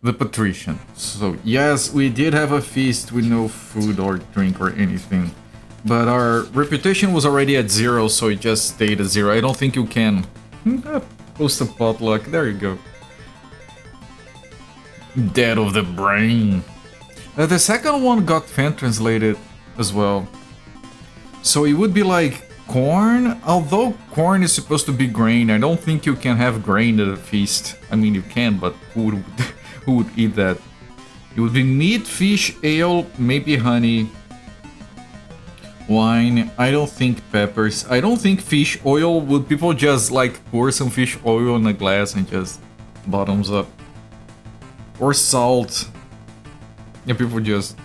the Patrician. So yes, we did have a feast with no food or drink or anything. But our reputation was already at 0, so it just stayed at 0. I don't think you can post a potluck. There you go. Dead of the brain. The second one got fan translated as well. So it would be like corn. Although corn is supposed to be grain, I don't think you can have grain at a feast. I mean, you can, but who would eat that? It would be meat, fish, ale, maybe honey, wine. I don't think peppers. I don't think fish oil. Would people just like pour some fish oil in a glass and just bottoms up? Or salt. Yeah, people just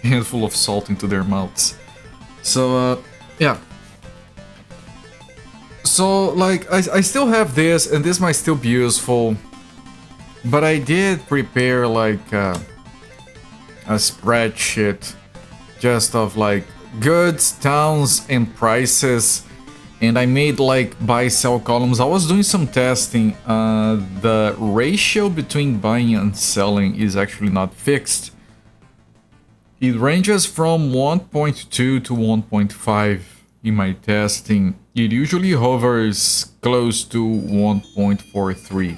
handful of salt into their mouths. So yeah. So like I still have this, and this might still be useful, but I did prepare like a spreadsheet just of like goods, towns, and prices, and I made like buy sell columns. I was doing some testing. The ratio between buying and selling is actually not fixed. It ranges from 1.2 to 1.5 in my testing. It usually hovers close to 1.43.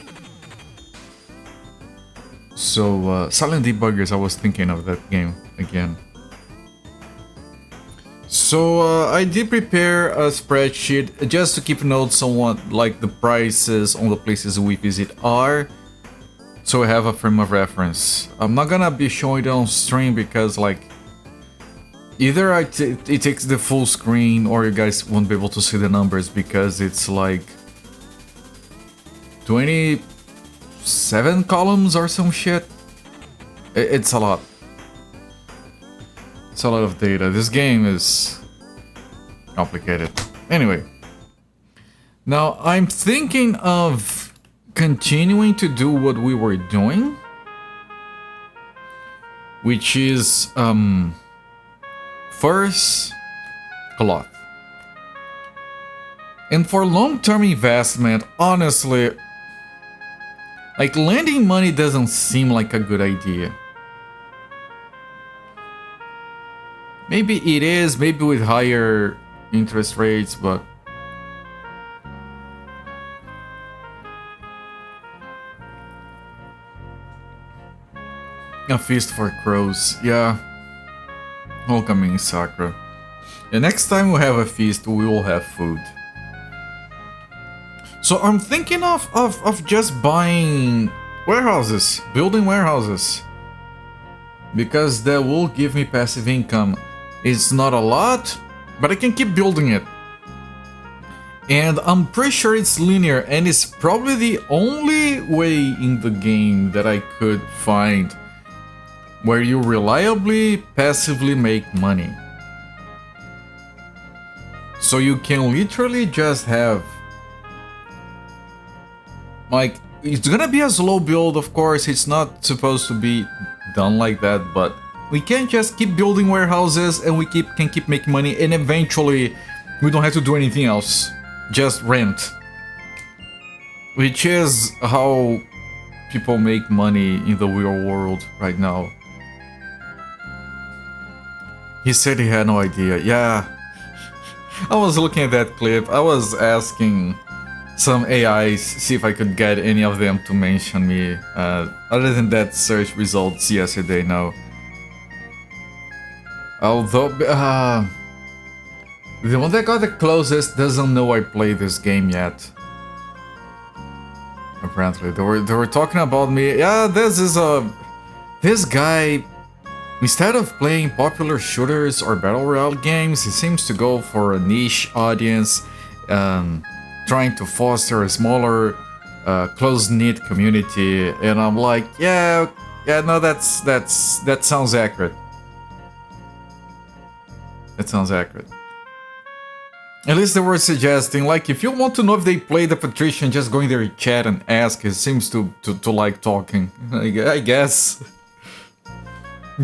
So Silent Debuggers, I was thinking of that game again. So I did prepare a spreadsheet just to keep notes on what like the prices on the places we visit are, so I have a frame of reference. I'm not gonna be showing it on stream because like either it takes the full screen or you guys won't be able to see the numbers because it's like 27 columns or some shit. It's a lot. It's a lot of data. This game is complicated. Anyway, now I'm thinking of continuing to do what we were doing, which is first cloth. And for long-term investment, honestly, like lending money doesn't seem like a good idea. Maybe it is, maybe with higher interest rates, but a feast for crows, yeah. Homecoming Sakura. The next time we have a feast, we will have food. So I'm thinking of just buying warehouses, building warehouses, because that will give me passive income. It's not a lot, but I can keep building it. And I'm pretty sure it's linear, and it's probably the only way in the game that I could find where you reliably, passively make money. So you can literally just have... like, it's gonna be a slow build, of course, it's not supposed to be done like that, but we can just keep building warehouses and we can keep making money, and eventually we don't have to do anything else, just rent. Which is how people make money in the real world right now. He said he had no idea. Yeah, I was looking at that clip. I was asking some AIs, see if I could get any of them to mention me. Other than that, search results yesterday, no. Although, the one that got the closest doesn't know I played this game yet. Apparently, they were talking about me. Yeah, this guy, instead of playing popular shooters or battle royale games, he seems to go for a niche audience, trying to foster a smaller, close-knit community. And I'm like, yeah, no, that sounds accurate. That sounds accurate. At least they were suggesting, like, if you want to know if they play the Patrician, just go in their chat and ask. It seems to like talking, I guess.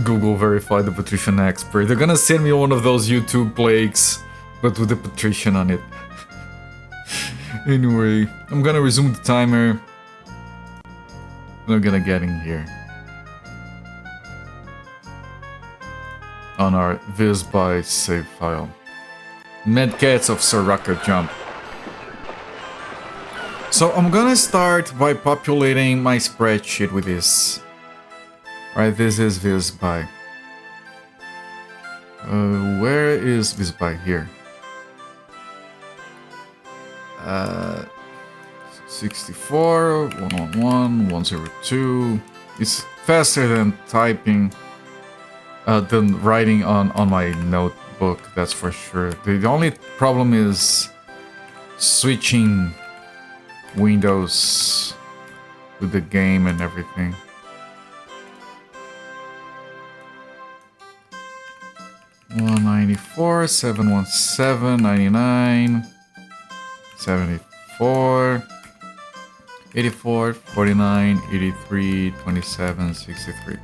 Google verified the Patrician expert. They're gonna send me one of those YouTube plagues, but with the Patrician on it. Anyway, I'm gonna resume the timer. We're gonna get in here on our visby save file. Medkits of Soraka Jump. So I'm gonna start by populating my spreadsheet with this. Right, this is visby. Where is visby? Here. 64, 111, 102. It's faster than typing, than writing on my notebook, that's for sure. The only problem is switching windows with the game and everything. $194, 717, 99, 74, 84, 49, 83, 27, 63.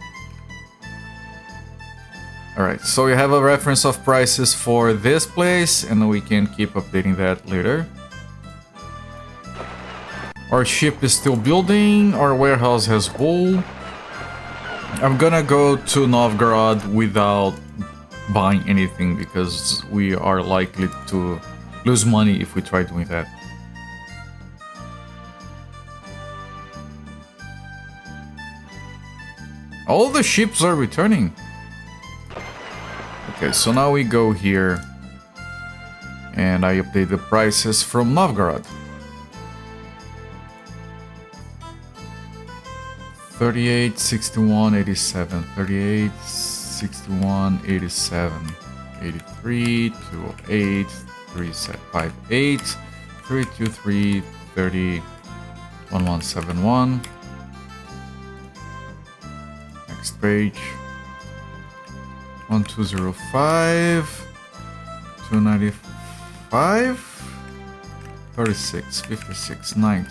Alright, so we have a reference of prices for this place, and we can keep updating that later. Our ship is still building, our warehouse has wool. I'm gonna go to Novgorod without buying anything because we are likely to lose money if we try doing that. All the ships are returning. Okay, so now we go here and I update the prices from Novgorod. 38, 61, 87, 38, 61, 87, 83, 208, 358, 323, 30, 1171. Next page. 1205, 295, 36, 56, 90,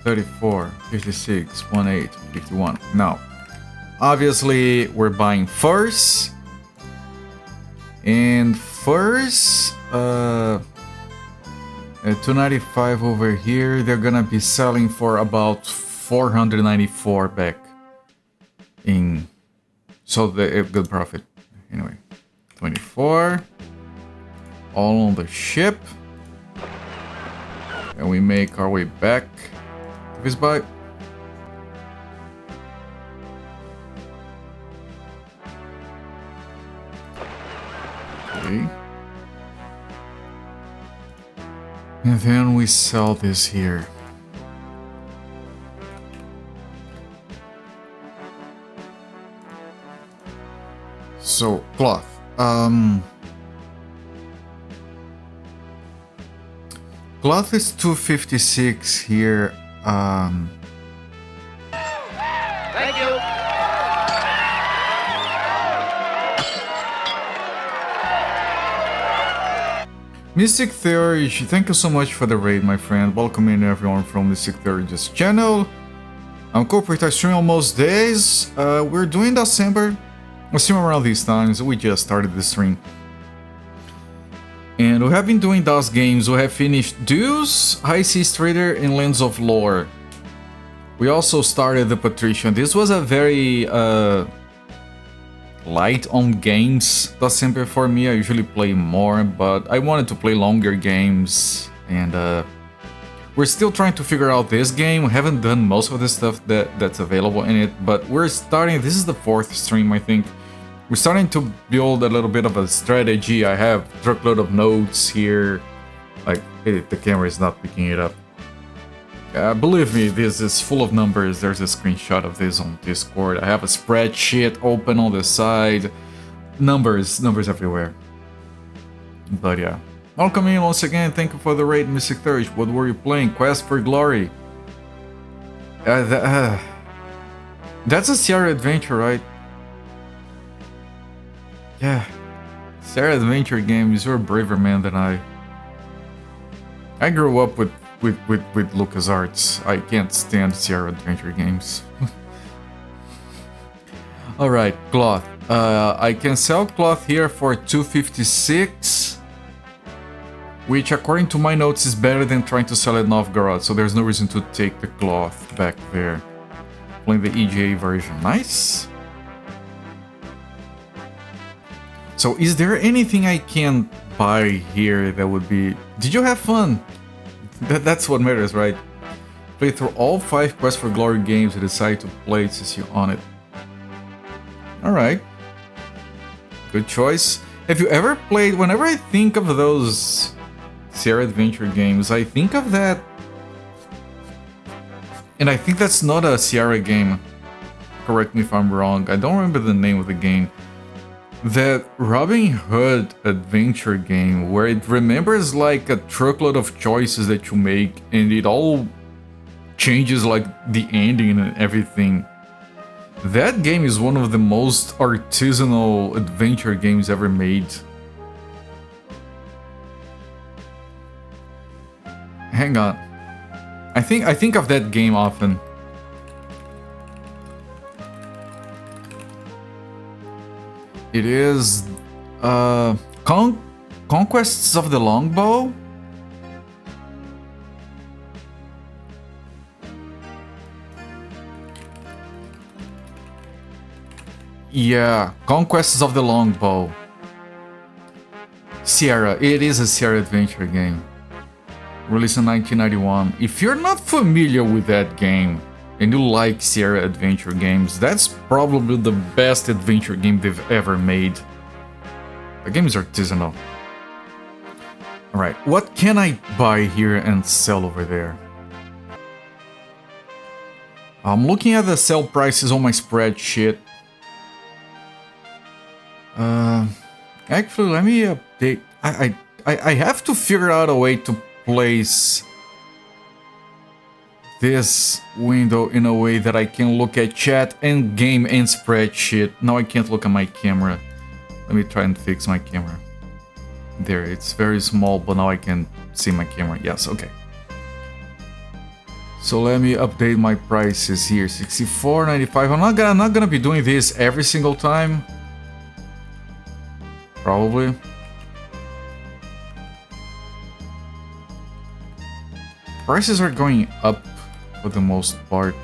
34, 56, 18, 51. Now, obviously, we're buying first. And first, 295 over here, they're gonna be selling for about 494 back in. So the good profit. Anyway, 24. All on the ship. And we make our way back to visby. Okay. And then we sell this here. So, cloth. Cloth is 256 here. Thank you. Mystic Theory, thank you so much for the raid, my friend. Welcome in everyone from Mystic Theory's channel. I'm Patrician almost days. We're doing December. I stream around these times. We just started the stream. And we have been doing those games. We have finished Deus, High Seas Trader, and Lands of Lore. We also started the Patrician. This was a very light on games December for me. I usually play more, but I wanted to play longer games. And we're still trying to figure out this game. We haven't done most of the stuff that's available in it, but we're starting. This is the 4th stream, I think. We're starting to build a little bit of a strategy. I have a truckload of notes here. Like, the camera is not picking it up. Believe me, this is full of numbers. There's a screenshot of this on Discord. I have a spreadsheet open on the side. Numbers numbers everywhere. But yeah. Welcome in once again. Thank you for the raid, Mystic Theory. What were you playing? Quest for Glory. That's a Sierra Adventure, right? Yeah. Sierra Adventure games. You're a braver man than I. I grew up with LucasArts. I can't stand Sierra Adventure games. Alright, cloth. I can sell cloth here for 256. Which, according to my notes, is better than trying to sell at Novgorod, so there's no reason to take the cloth back there. playing the EGA version. Nice. So is there anything I can buy here that would be... Did you have fun? That's what matters, right? Play through all 5 Quest for Glory games and decide to place you on it. Alright. Good choice. Have you ever played... Whenever I think of those Sierra Adventure games, I think of that... And I think that's not a Sierra game. Correct me if I'm wrong. I don't remember the name of the game. That Robin Hood adventure game where it remembers like a truckload of choices that you make and it all changes like the ending and everything. That game is one of the most artisanal adventure games ever made. Hang on. I think of that game often. It is Conquests of the Longbow. Yeah, Conquests of the Longbow. Sierra. It is a Sierra adventure game. Released in 1991. If you're not familiar with that game and you like Sierra adventure games, that's probably the best adventure game they've ever made. The game is artisanal. Alright, what can I buy here and sell over there? I'm looking at the sell prices on my spreadsheet. Actually, let me update. I have to figure out a way to place this window in a way that I can look at chat and game and spreadsheet. Now I can't look at my camera. Let me try and fix my camera. There, it's very small, but now I can see my camera. Yes, okay. So let me update my prices here. $64.95. I'm not gonna be doing this every single time. Probably. Prices are going up for the most part.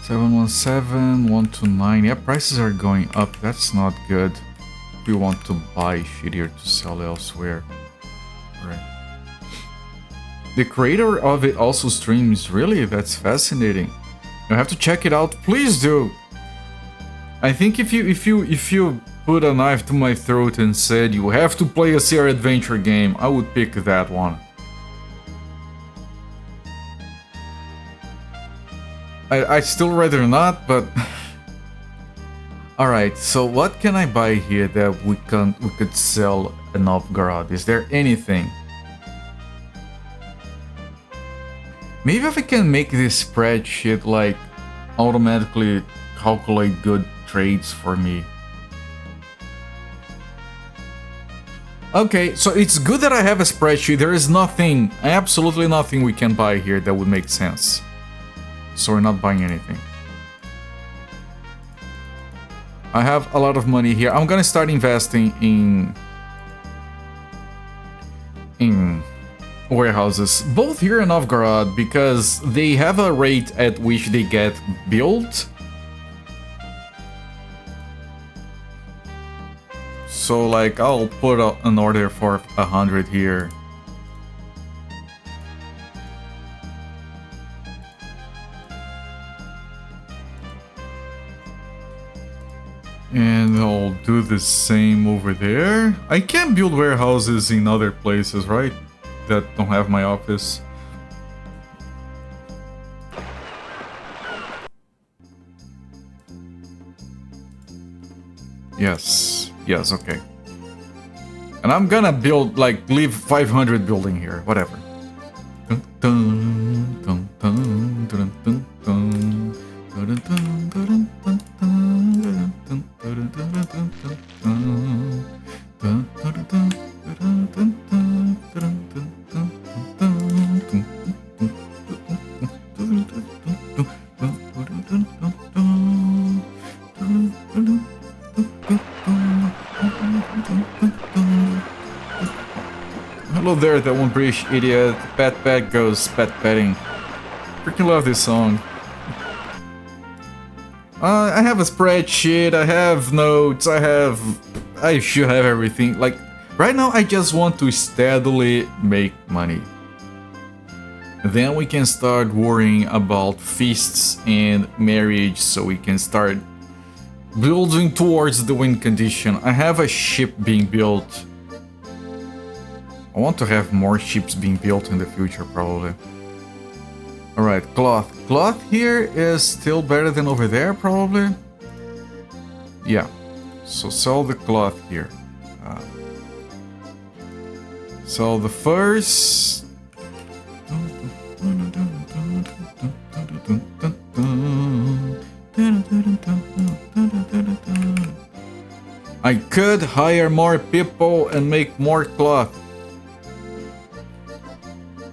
$717,129. Yeah, prices are going up. That's not good. We want to buy shittier to sell elsewhere. Right. The creator of it also streams. Really, that's fascinating. You have to check it out. Please do. I think if you put a knife to my throat and said you have to play a Sierra adventure game, I would pick that one. I still rather not, but all right. So what can I buy here that we could sell in Novgorod? Is there anything? Maybe if I can make this spreadsheet like automatically calculate good trades for me. Okay, so it's good that I have a spreadsheet. There is nothing, absolutely nothing we can buy here that would make sense. So we're not buying anything. I have a lot of money here. I'm gonna start investing in warehouses, both here in Novgorod, because they have a rate at which they get built. So like I'll put an order for 100 here. And I'll do the same over there. I can build warehouses in other places, right? That don't have my office. Yes, okay. And I'm gonna build, like, leave 500 building here, whatever. Hello there, that one British idiot. Pet goes pet petting. Freaking love this song. I have a spreadsheet, I have notes, I should have everything. Like, right now I just want to steadily make money. Then we can start worrying about feasts and marriage, so we can start building towards the win condition. I have a ship being built. I want to have more ships being built in the future, probably. Alright, cloth. Cloth here is still better than over there, probably. Yeah. So sell the cloth here. Sell the first... I could hire more people and make more cloth.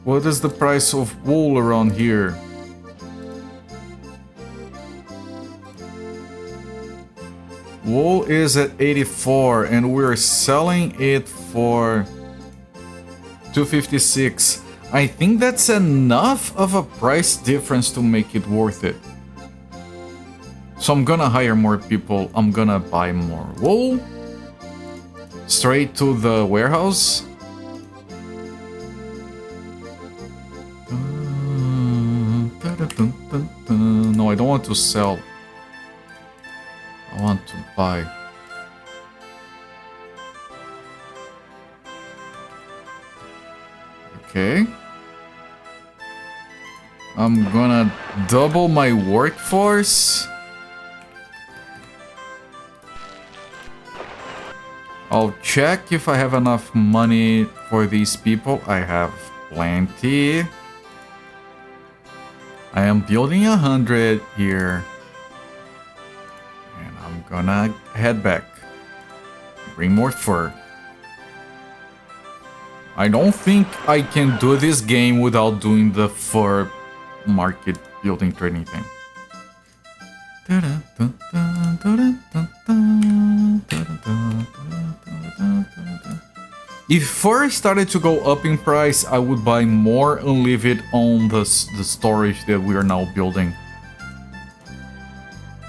What is the price of wool around here? Wool is at 84 and we're selling it for 256. I think that's enough of a price difference to make it worth it. So I'm gonna hire more people, I'm gonna buy more wool. Straight to the warehouse. No, I don't want to sell. I want to buy. Okay. I'm gonna double my workforce. I'll check if I have enough money for these people. I have plenty. I am building 100 here. And I'm gonna head back. Bring more fur. I don't think I can do this game without doing the fur market building trading thing. If fur started to go up in price, I would buy more and leave it on the storage that we are now building.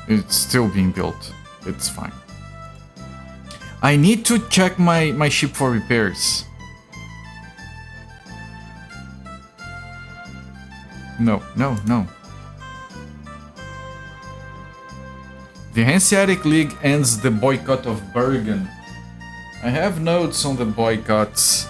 It's still being built. It's fine. I need to check my ship for repairs. No. The Hanseatic League ends the boycott of Bergen. I have notes on the boycotts.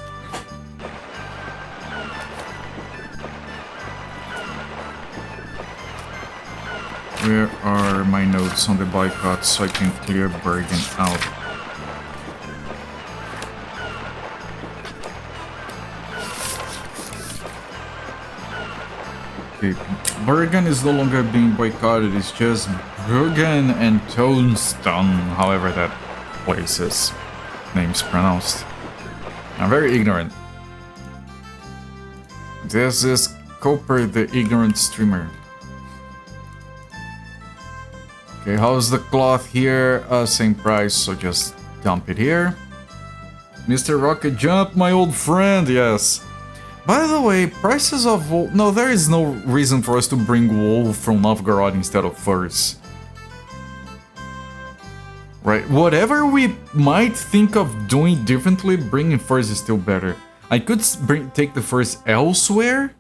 Where are my notes on the boycotts so I can clear Bergen out? Okay, Bergen is no longer being boycotted, it's just Bergen and Townstone, however that place is name's pronounced. I'm very ignorant. This is Cooper, the ignorant streamer. Okay, how's the cloth here? Same price, so just dump it here. Mr. Rocket Jump, my old friend, yes. By the way, prices of wool... No, there is no reason for us to bring wool from Novgorod instead of furs. Right, whatever we might think of doing differently, bringing furs is still better. I could take the furs elsewhere,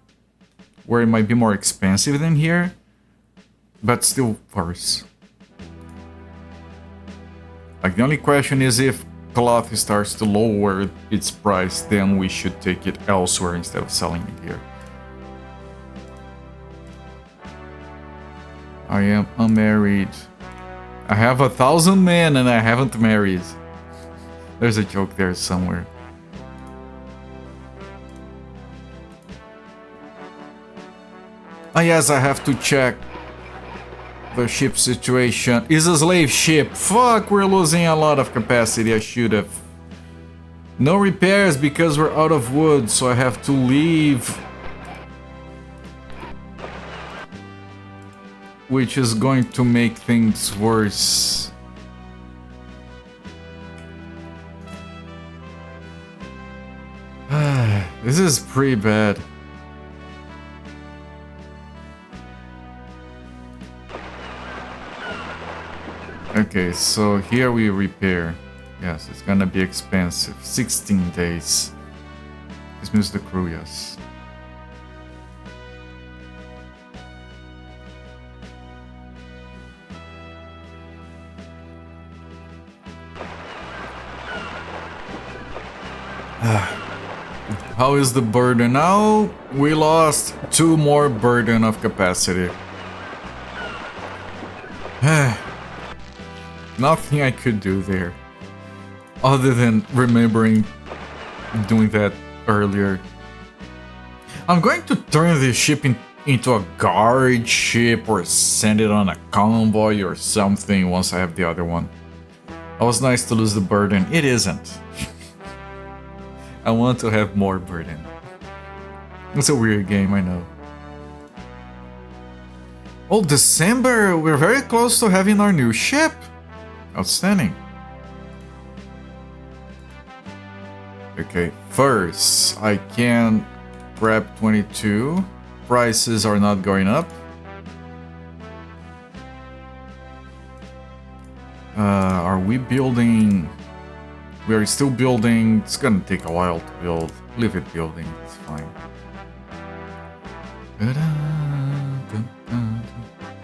where it might be more expensive than here, but still furs. Like, the only question is if cloth starts to lower its price, then we should take it elsewhere instead of selling it here. I am unmarried. I have 1,000 men and I haven't married. There's a joke there somewhere. Ah yes, I have to check the ship situation. Is a slave ship. Fuck, we're losing a lot of capacity. I should have. No repairs because we're out of wood, so I have to leave. Which is going to make things worse. This is pretty bad. Okay, so here we repair. Yes, it's gonna be expensive. 16 days. This means the crew, yes. How is the burden now? We lost 2 more burden of capacity. Nothing I could do there. Other than remembering doing that earlier. I'm going to turn this ship into a guard ship or send it on a convoy or something once I have the other one. It was nice to lose the burden. It isn't. I want to have more burden. It's a weird game, I know. Oh, December! We're very close to having our new ship! Outstanding. Okay, first, I can grab 22. Prices are not going up. Are we building... We are still building. It's gonna take a while to build. Leave it building, it's fine.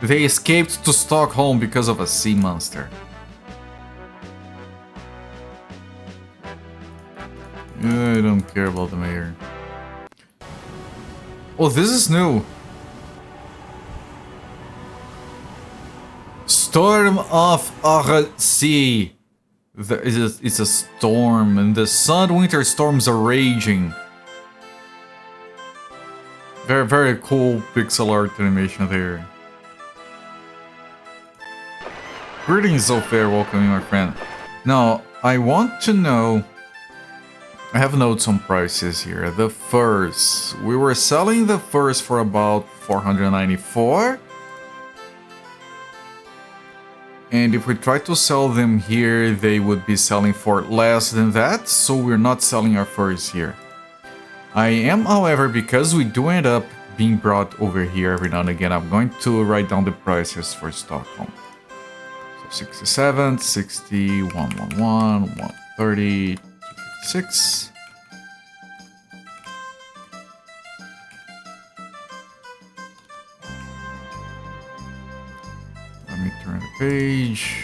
They escaped to Stockholm because of a sea monster. I don't care about the mayor. Oh, this is new. Storm of Sea. It's a storm, and the sun winter storms are raging. Very, very cool pixel art animation there. Greetings, Ofair, welcoming my friend. Now, I want to know... I have notes on prices here. The furs. We were selling the furs for about 494. And if we try to sell them here, they would be selling for less than that, so we're not selling our furs here. I am, however, because we do end up being brought over here every now and again, I'm going to write down the prices for Stockholm. So 67, 60, 111, 130, 256. Let me turn the page.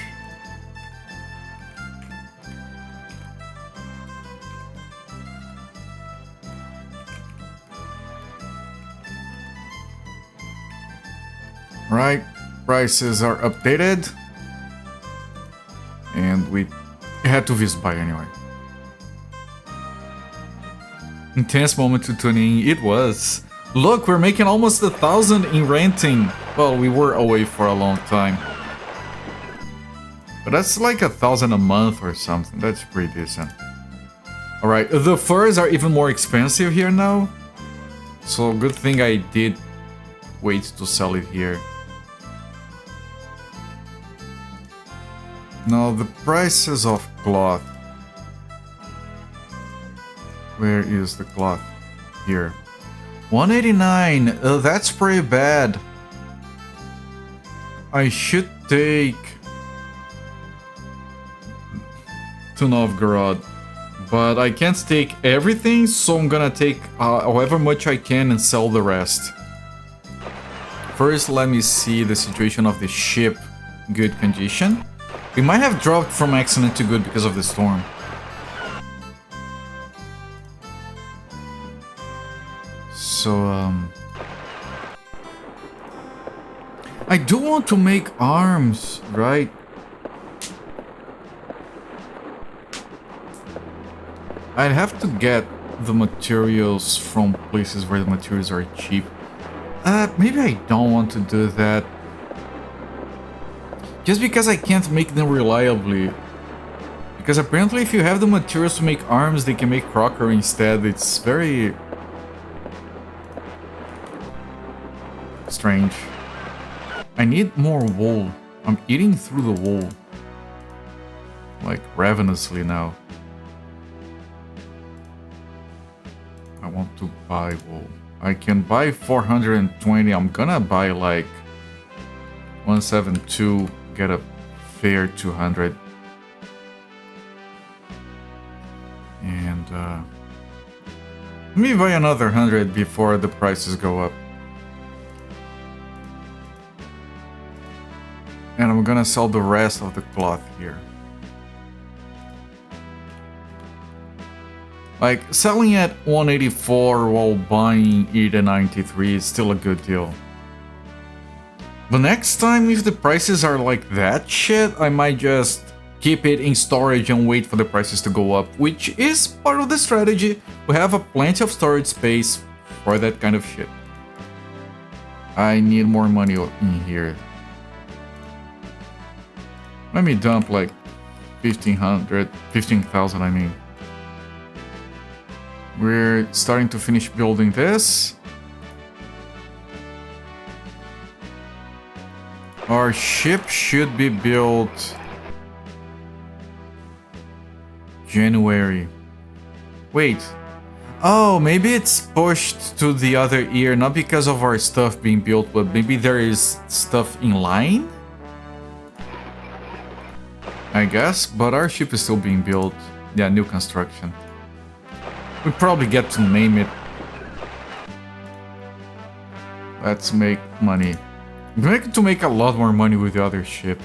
Right, prices are updated. And we had to visit by anyway. Intense moment to tune in, it was. Look, we're making almost 1,000 in renting. Well, we were away for a long time. But that's like 1,000 a month or something. That's pretty decent. Alright, the furs are even more expensive here now. So good thing I did wait to sell it here. Now the prices of cloth. Where is the cloth? Here. 189. That's pretty bad. I should take to Novgorod, but I can't take everything, so I'm gonna take however much I can and sell the rest. First, let me see the situation of the ship. Good condition. We might have dropped from excellent to good because of the storm. So, I do want to make arms, right? I'd have to get the materials from places where the materials are cheap. Maybe I don't want to do that. Just because I can't make them reliably. Because apparently if you have the materials to make arms, they can make crockery instead. It's very... strange. I need more wool. I'm eating through the wool. Like, ravenously now. I want buy wool? I can buy 420. I'm gonna buy like 172, get a fair 200. And let me buy another 100 before the prices go up. And I'm gonna sell the rest of the cloth here. Like, selling at 184 while buying it at 93 is still a good deal. But next time, if the prices are like that shit, I might just keep it in storage and wait for the prices to go up, which is part of the strategy. We have plenty of storage space for that kind of shit. I need more money in here. Let me dump like 15,000 I mean. We're starting to finish building this. Our ship should be built January. Wait. Oh, maybe it's pushed to the other year, not because of our stuff being built, but maybe there is stuff in line? I guess, but our ship is still being built. Yeah, new construction. We probably get to name it. Let's make money. We're going to make a lot more money with the other ship.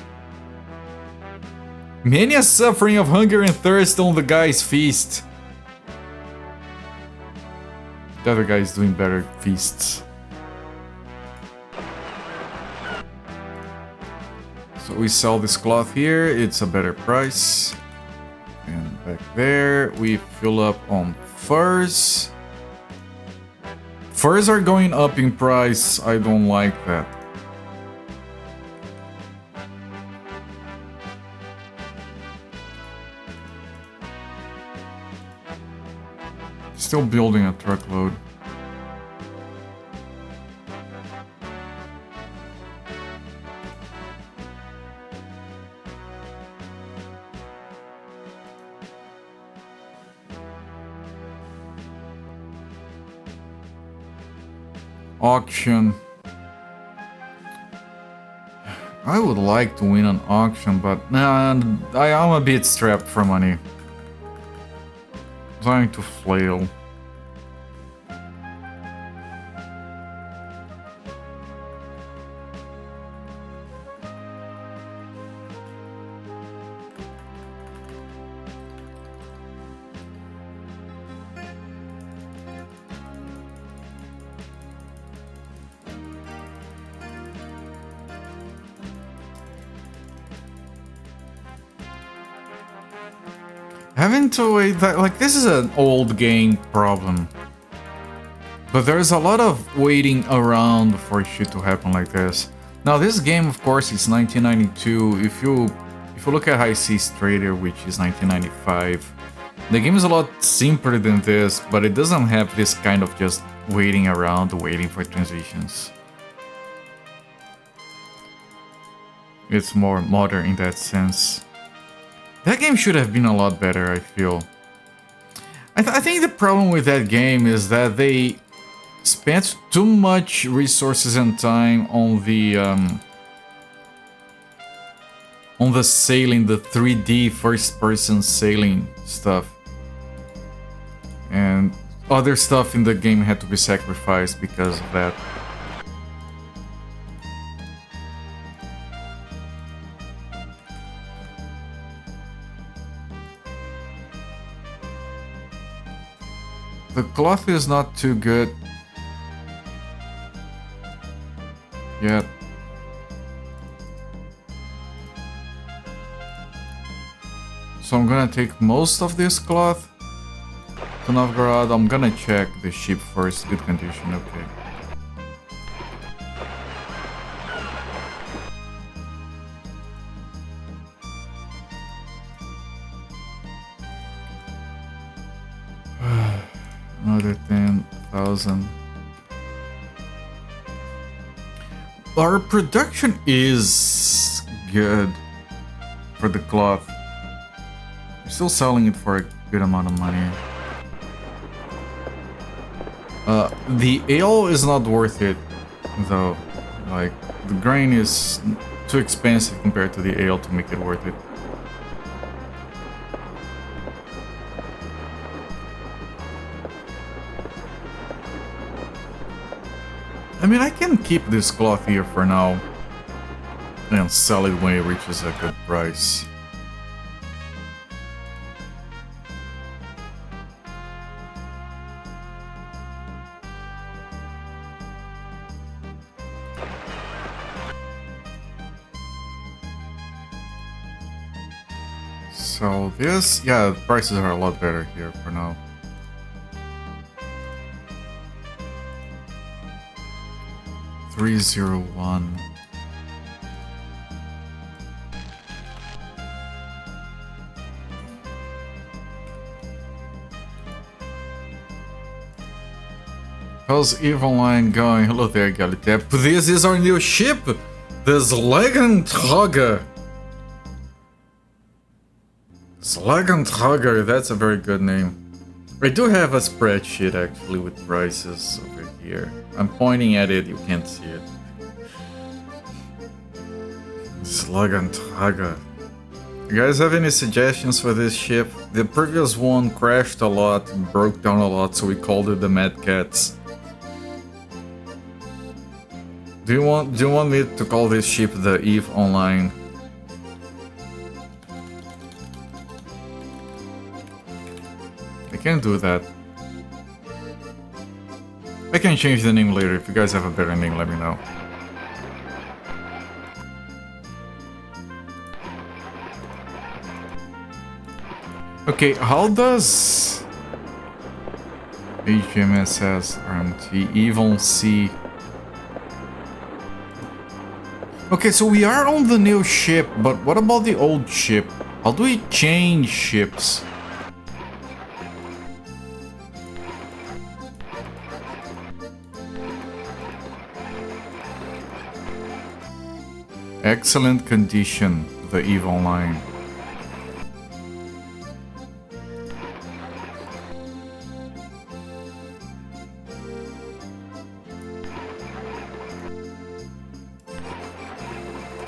Many a suffering of hunger and thirst on the guy's feast. The other guy is doing better feasts. So we sell this cloth here, it's a better price. And back there, we fill up on furs. Furs are going up in price, I don't like that. Still building a truckload. Auction. I would like to win an auction, but nah, I am a bit strapped for money. Trying to flail. Having to wait, like, this is an old game problem. But there's a lot of waiting around for shit to happen like this. Now this game, of course, is 1992. If you look at High Seas Trader, which is 1995, the game is a lot simpler than this, but it doesn't have this kind of just waiting around, waiting for transitions. It's more modern in that sense. That game should have been a lot better, I feel. I think the problem with that game is that they spent too much resources and time on the sailing, the 3D first-person sailing stuff. And other stuff in the game had to be sacrificed because of that. The cloth is not too good yet. So I'm gonna take most of this cloth to Novgorod. I'm gonna check the ship first. Good condition, okay. Another 10,000. Our production is good for the cloth. We're still selling it for a good amount of money. The ale is not worth it, though. Like, the grain is too expensive compared to the ale to make it worth it. I mean, I can keep this cloth here for now and sell it when it reaches a good price. So this, yeah, the prices are a lot better here for now. $301. How's EVE Online going? Hello there, Galitep. This is our new ship, the Slagenthager. Slagenthager, that's a very good name. I do have a spreadsheet actually with prices over here. I'm pointing at it, you can't see it. Slagenthager. You guys have any suggestions for this ship? The previous one crashed a lot, broke down a lot, so we called it the Mad Cats. Do you want me to call this ship the EVE Online? I can do that. I can change the name later. If you guys have a better name, let me know. Okay, how does HMSS RMT even see? Okay, so we are on the new ship, but what about the old ship? How do we change ships? Excellent condition, the EVE Online.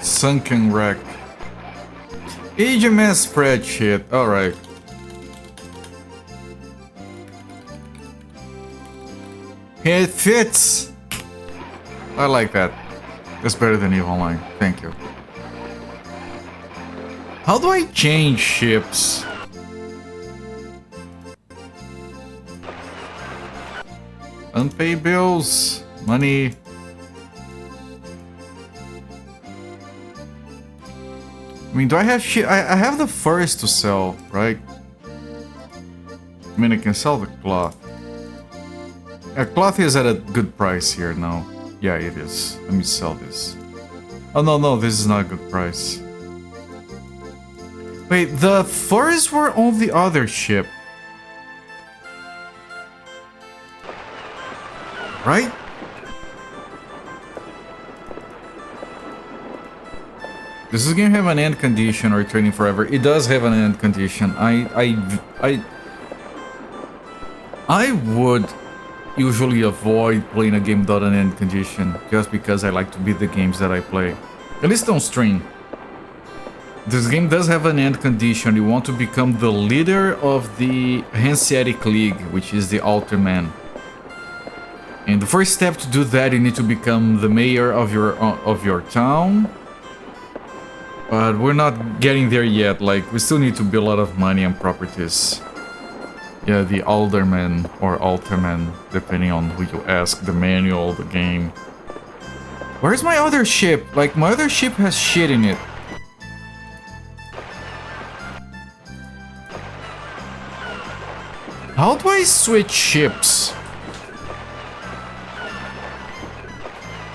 Sunken wreck. HMS spreadsheet, alright. It fits! I like that. That's better than EVE Online. Thank you. How do I change ships? Unpaid bills, money. I mean, do I have shit? I have the furs to sell, right? I mean, I can sell the cloth. Yeah, cloth is at a good price here now. Yeah, it is. Let me sell this. Oh, no, this is not a good price. Wait, the furs were on the other ship. Right? Does this game have an end condition or training forever? It does have an end condition. I would usually avoid playing a game without an end condition, just because I like to beat the games that I play. At least on stream. This game does have an end condition. You want to become the leader of the Hanseatic League, which is the Alderman. And the first step to do that, you need to become the mayor of your town. But we're not getting there yet. Like, we still need to build a lot of money and properties. Yeah, the Alderman or Alderman, depending on who you ask, the manual, the game. Where's my other ship? Like, my other ship has shit in it. How do I switch ships?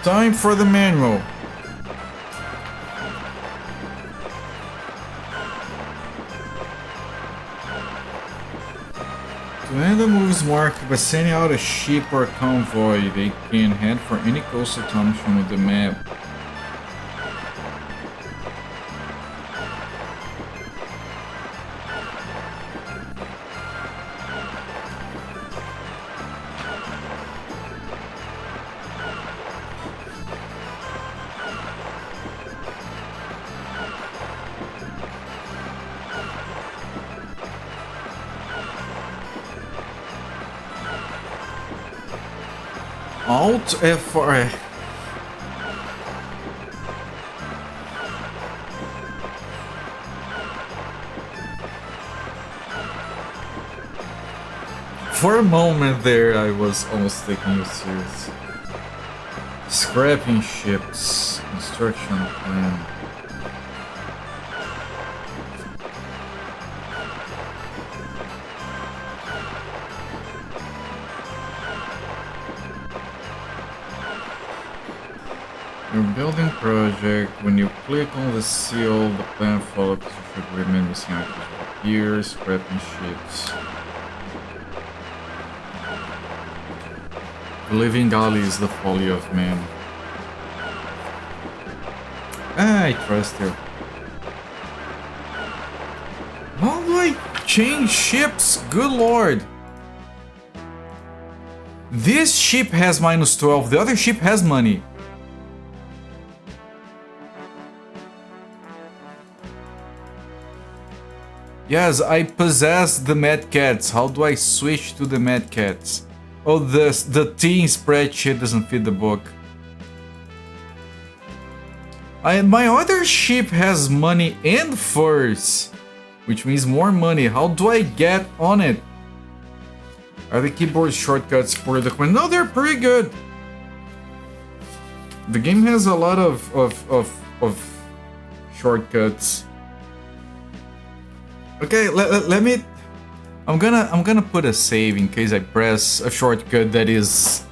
Time for the manual. When the move is marked by sending out a ship or a convoy, they can head for any coastal town shown on the map. Alt F4. For a moment there, I was almost taking you serious. Scrapping ships, construction plan. Your building project, when you click on the seal, the plan follows the agreement missing items appear, scrapping ships. The living galley is the folly of man. I trust you. How do I change ships? Good lord. This ship has -12, the other ship has money. Yes, I possess the Mad Cats. How do I switch to the Mad Cats? Oh, the teen spreadsheet doesn't fit the book. My other ship has money and furs, which means more money. How do I get on it? Are the keyboard shortcuts for the command? No, they're pretty good. The game has a lot of shortcuts. Okay, let me. I'm gonna put a save in case I press a shortcut that is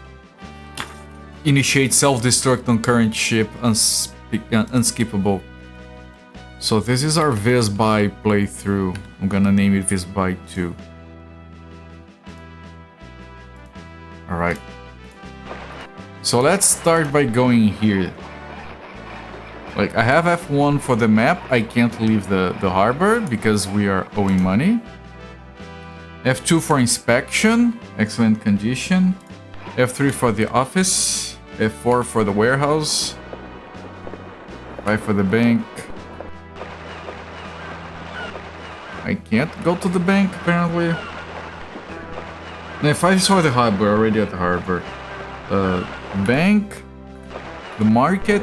initiate self-destruct on current ship unskippable. So this is our Visby playthrough. I'm gonna name it Visby 2. All right. So let's start by going here. Like, I have F1 for the map. I can't leave the harbor because we are owing money. F2 for inspection, excellent condition. F3 for the office. F4 for the warehouse. 5 for the bank. I can't go to the bank, apparently. No, 5 is for the harbor, already at the harbor. Bank. The market.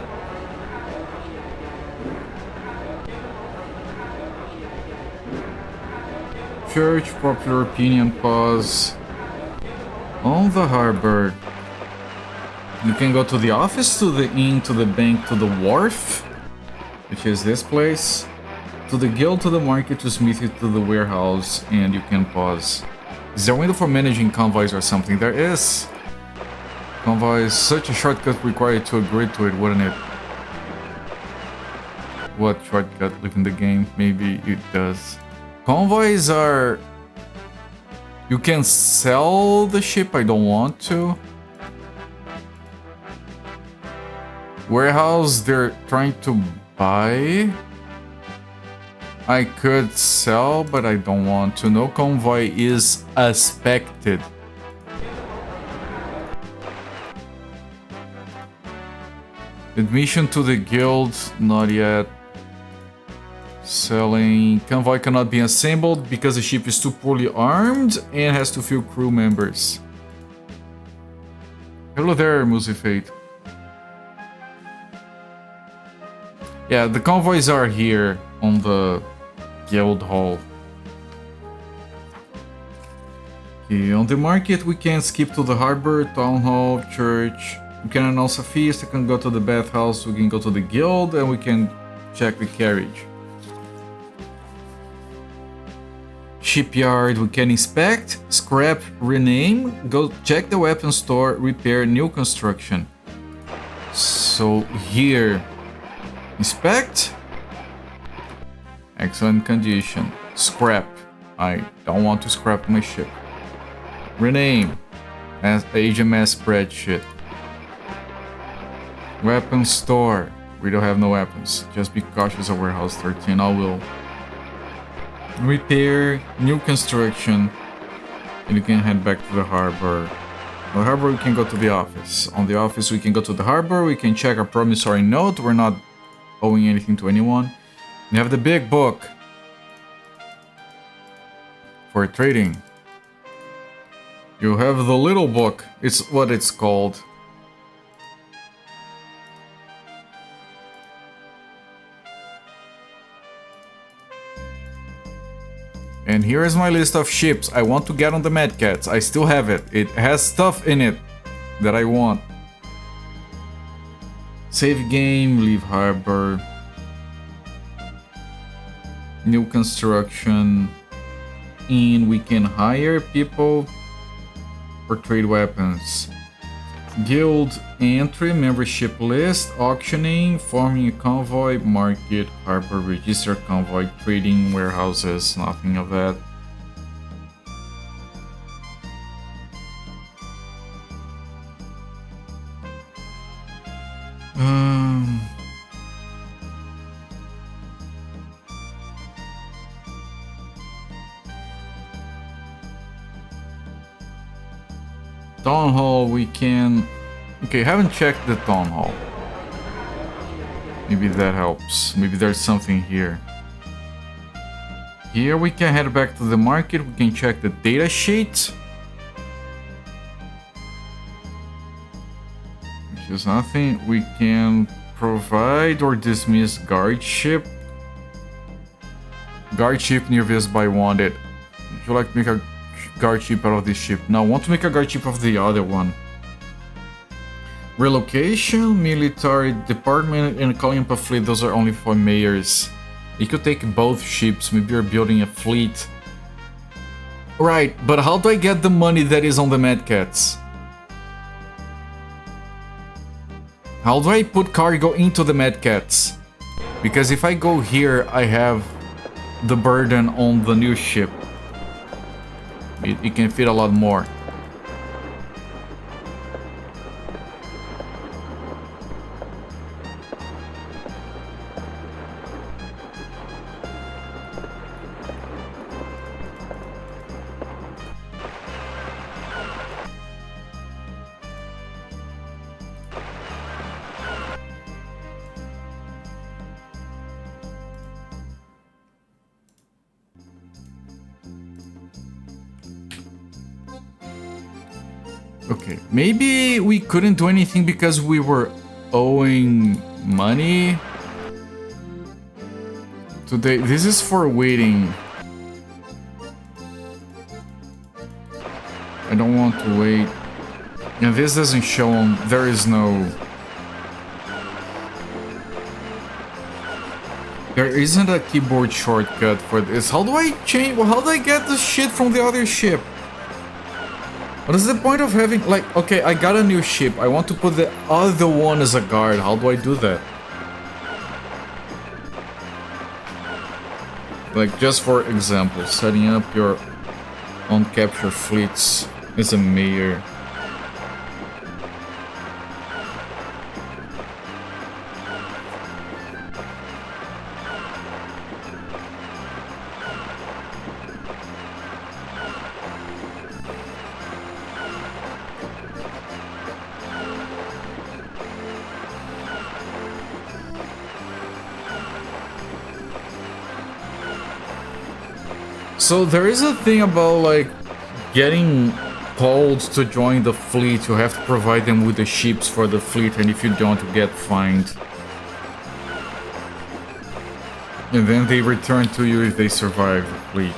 Church, popular opinion, pause. On the harbor. You can go to the office, to the inn, to the bank, to the wharf, which is this place, to the guild, to the market, to smithy, to the warehouse, and you can pause. Is there a window for managing convoys or something? There is. Convoys, such a shortcut required to agree to it, wouldn't it? What shortcut? Leaving the game? Maybe it does. Convoys are... You can sell the ship, I don't want to. Warehouse, they're trying to buy. I could sell, but I don't want to. No convoy is expected. Admission to the guild, not yet. Selling. Convoy cannot be assembled because the ship is too poorly armed and has too few crew members. Hello there, Musifate. Yeah, the convoys are here on the guild hall. Okay, on the market we can skip to the harbor, town hall, church. We can announce a feast, we can go to the bathhouse, we can go to the guild, and we can check the carriage. Shipyard, we can inspect, scrap, rename, go check the weapon store, repair, new construction. So here, inspect, excellent condition, scrap, I don't want to scrap my ship. Rename, as HMS spreadsheet. Weapon store, we don't have no weapons, just be cautious of warehouse 13, I will. Repair, new construction, and you can head back to the harbor. On the harbor we can go to the office. On the office we can go to the harbor, we can check our promissory note, we're not owing anything to anyone. We have the big book for trading. You have the little book, it's what it's called. And here is my list of ships I want to get on the Mad Cats. I still have it. It has stuff in it that I want. Save game, leave harbor. New construction. And we can hire people or trade weapons. Guild entry, membership list, auctioning, forming a convoy, market, harbor, register convoy, trading, warehouses, nothing of that. Town hall, we can... Okay, haven't checked the town hall. Maybe that helps. Maybe there's something here. Here we can head back to the market. We can check the data sheet. Which is nothing. We can provide or dismiss guard ship. Guard ship near this by wanted. Would you like to make a guard ship out of this ship? No, I want to make a guard ship of the other one. Relocation, military department, and calling up a fleet. Those are only for mayors. You could take both ships. Maybe you're building a fleet. Right, but how do I get the money that is on the Mad Cats? How do I put cargo into the Mad Cats? Because if I go here, I have the burden on the new ship. It can fit a lot more. Okay, maybe we couldn't do anything because we were owing money today. This is for waiting. I don't want to wait. And this doesn't show them. There is no... There isn't a keyboard shortcut for this. How do I change? Well, how do I get the shit from the other ship? What is the point of having, like, okay, I got a new ship. I want to put the other one as a guard. How do I do that? Like, just for example, setting up your own capture fleets as a mayor. So there is a thing about like getting called to join the fleet. You have to provide them with the ships for the fleet, and if you don't, you get fined. And then they return to you if they survive the fleet.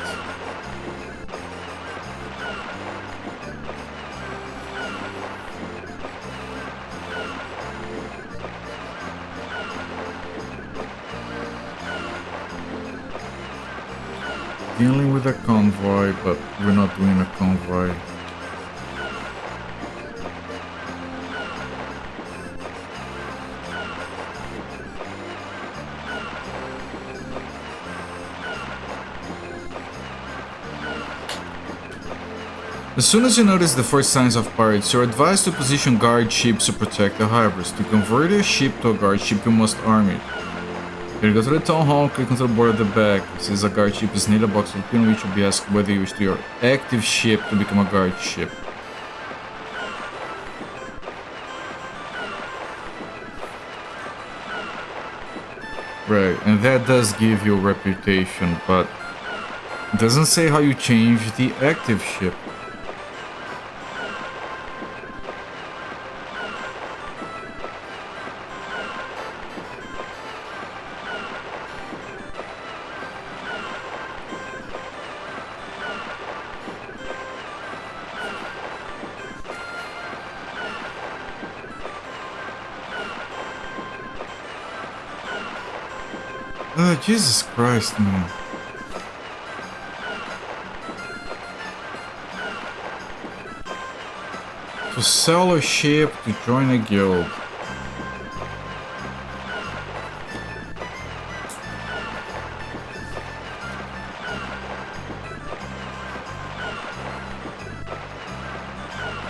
Dealing with a convoy, but we're not doing a convoy. As soon as you notice the first signs of pirates, you're advised to position guard ships to protect the harbors. To convert your ship to a guard ship, you must arm it. Here you go to the town hall, click on the board at the back. It says a guard ship is near the box of pin, which will be asked whether you wish to your active ship to become a guard ship. Right, and that does give you reputation, but it doesn't say how you change the active ship. Jesus Christ, man. To sell a ship, to join a guild.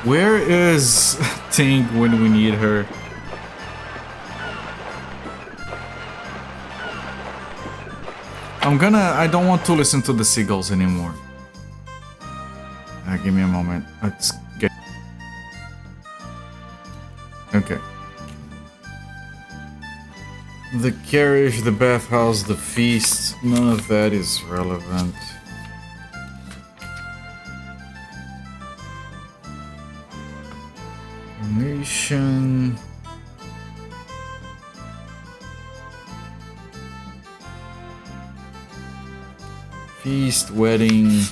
Where is Ting when we need her? I don't want to listen to the seagulls anymore. Give me a moment. Let's get... Okay. The carriage, the bathhouse, the feast, none of that is relevant. Nation... Feast, wedding...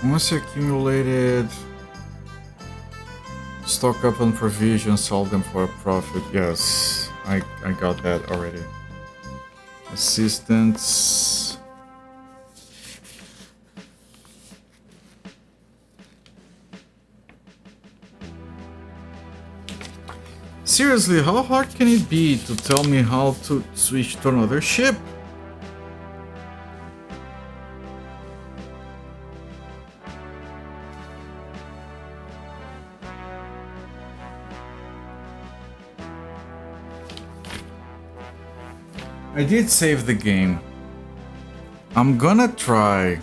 Once accumulated, stock up on provisions, sell them for a profit. Yes, I got that already. Assistance. Seriously, how hard can it be to tell me how to switch to another ship? I did save the game. I'm gonna try.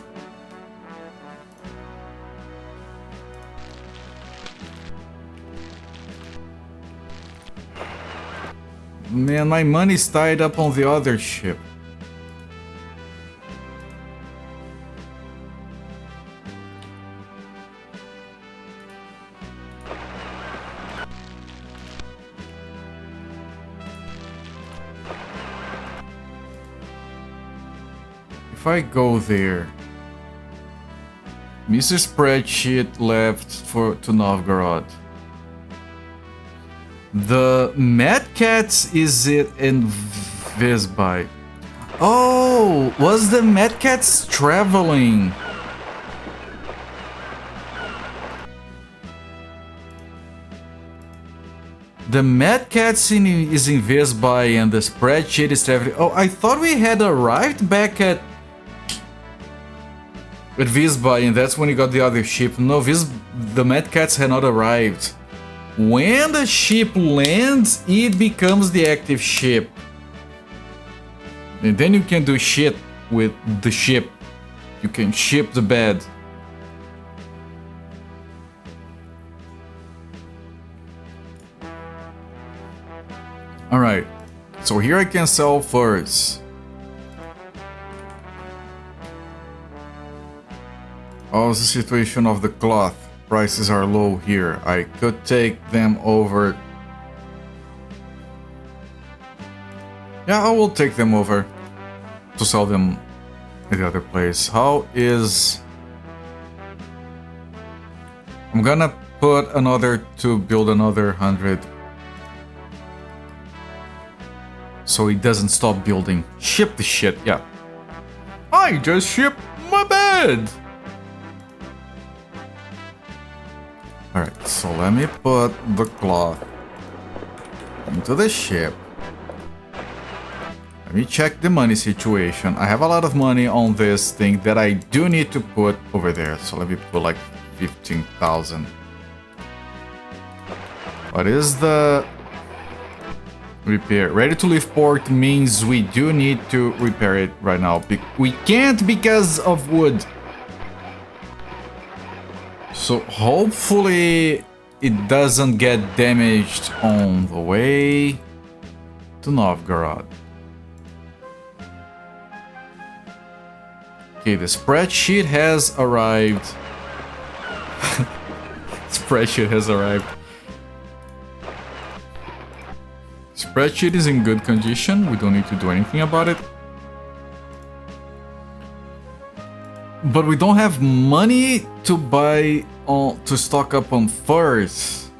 Man, my money's tied up on the other ship. If I go there, Mr. Spreadsheet left to Novgorod. The Mad Cats is it in Visby? Oh, was the Mad Cats traveling? The Mad Cats is in Visby and the Spreadsheet is traveling. Oh, I thought we had arrived back at Visby and that's when we got the other ship. No, the Mad Cats had not arrived. When the ship lands, it becomes the active ship. And then you can do shit with the ship. You can ship the bed. Alright, so here I can sell furs. How's the situation of the cloth? Prices are low here. I could take them over. Yeah, I will take them over to sell them at the other place. How is... I'm gonna put another to build another 100. So it doesn't stop building. Ship the shit, yeah. I just shipped my bed! Alright, so let me put the cloth into the ship. Let me check the money situation. I have a lot of money on this thing that I do need to put over there. So let me put like 15,000. What is the repair? Ready to leave port means we do need to repair it right now. We can't because of wood. So hopefully it doesn't get damaged on the way to Novgorod. Okay, the spreadsheet has arrived. Spreadsheet has arrived. Spreadsheet is in good condition. We don't need to do anything about it. But we don't have money to buy to stock up on furs.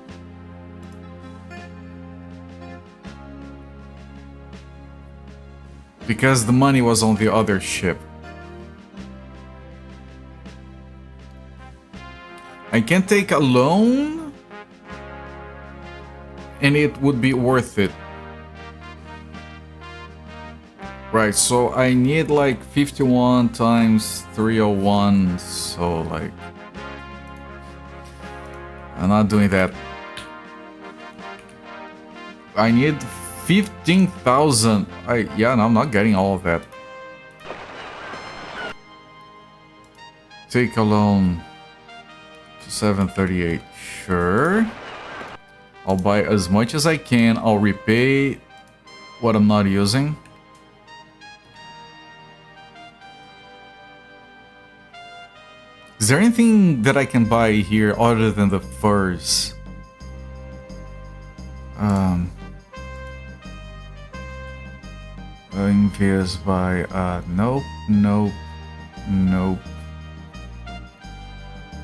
Because the money was on the other ship. I can take a loan and it would be worth it. Right, so I need like 51 times 301, so like... I'm not doing that. I need 15,000. Yeah, no, I'm not getting all of that. Take a loan. 738, sure. I'll buy as much as I can. I'll repay what I'm not using. Is there anything that I can buy here other than the furs? Invest by nope, nope, nope.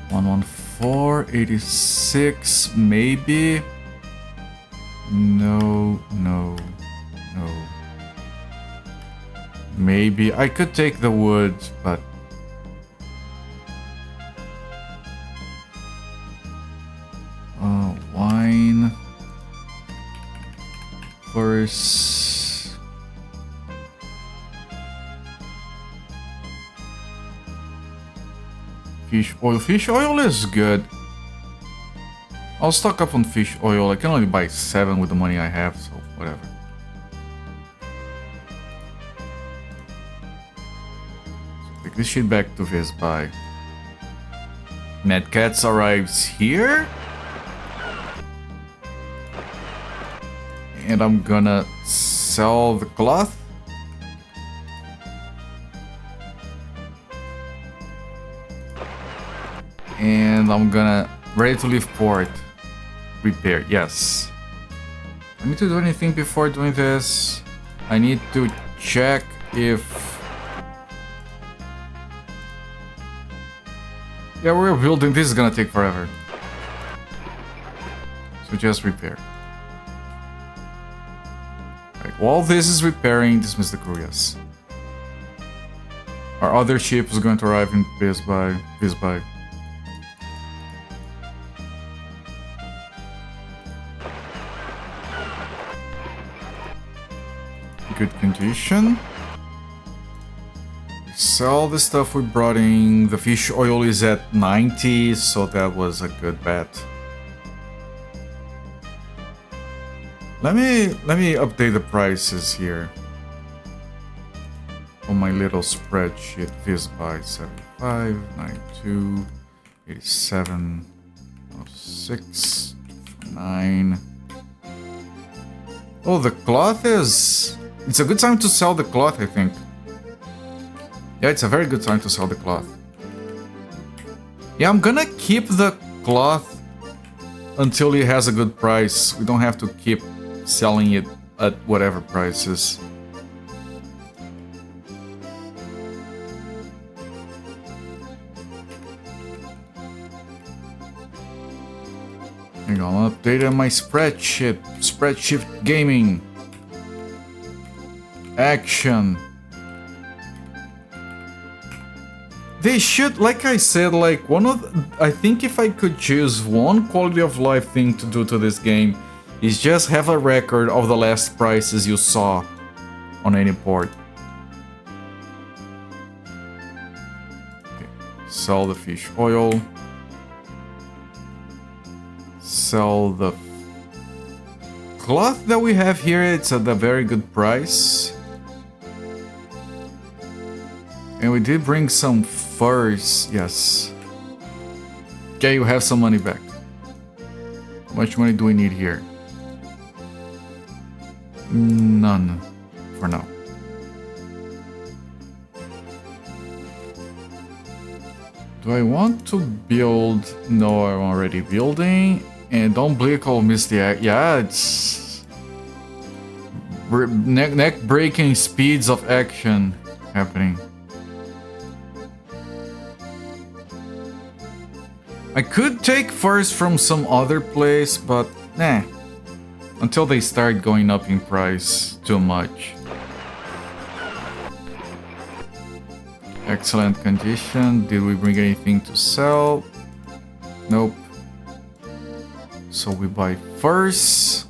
11486 maybe. No, no, no. Maybe I could take the wood, but wine first. Fish oil. Fish oil is good. I'll stock up on fish oil. I can only buy 7 with the money I have, so whatever. So take this shit back to Vespai. Mad Cats arrives here. And I'm gonna sell the cloth. And I'm gonna ready to leave port. Repair, yes. I need to do anything before doing this. I need to check if... Yeah, we're building. This is gonna take forever. So just repair. Right, while this is repairing, dismiss the crew, yes. Our other ship is going to arrive in Visby. Good condition. We sell the stuff we brought in. The fish oil is at 90, so that was a good bet. Let me update the prices here on my little spreadsheet. This by 75, 92, 87, 06, 9. Oh, the cloth is... It's a good time to sell the cloth, I think. Yeah, it's a very good time to sell the cloth. Yeah, I'm gonna keep the cloth until it has a good price. We don't have to keep selling it at whatever prices. Hang on, I'll update my spreadsheet. Spreadsheet gaming. Action. They should, like I said, like I think if I could choose one quality of life thing to do to this game is just have a record of the last prices you saw on any port. Okay. Sell the fish oil. Sell the cloth that we have here. It's at a very good price. And we did bring some furs, yes. Okay, you have some money back. How much money do we need here? None, for now. Do I want to build? No, I'm already building. And don't blink or miss the act. Yeah, it's neck-breaking speeds of action happening. I could take furs from some other place, but nah. Until they start going up in price too much. Excellent condition. Did we bring anything to sell? Nope. So we buy furs.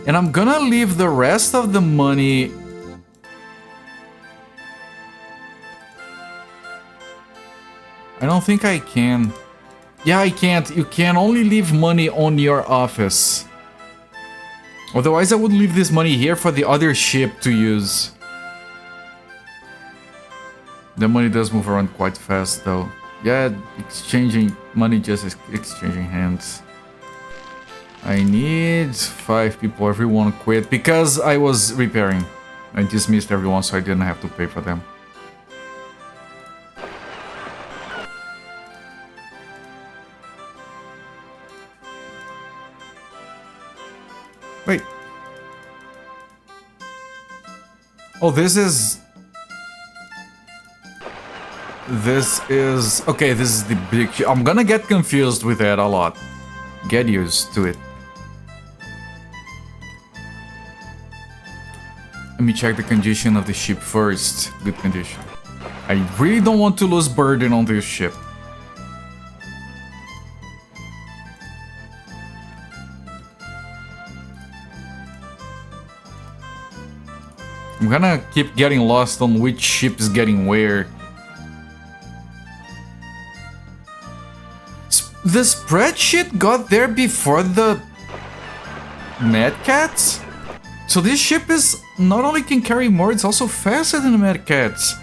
And I'm gonna leave the rest of the money. I don't think I can. Yeah, I can't. You can only leave money on your office. Otherwise, I would leave this money here for the other ship to use. The money does move around quite fast, though. Yeah, exchanging money, just exchanging hands. I need 5 people. Everyone quit because I was repairing. I dismissed everyone, so I didn't have to pay for them. Wait. Oh, this is... Okay, this is the big... I'm gonna get confused with that a lot. Get used to it. Let me check the condition of the ship first. Good condition. I really don't want to lose burden on this ship. I'm gonna keep getting lost on which ship is getting where. The spreadsheet got there before the Mad Cats? So this ship is not only can carry more, it's also faster than the Mad Cats.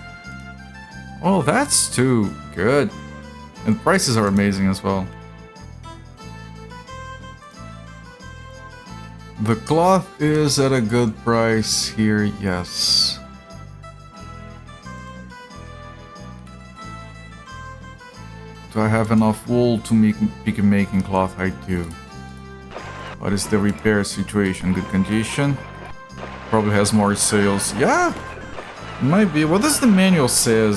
Oh, that's too good. And prices are amazing as well. The cloth is at a good price here, yes. Do I have enough wool to begin making cloth? I do. What is the repair situation? Good condition? Probably has more sales. Yeah! Might be. What does the manual say?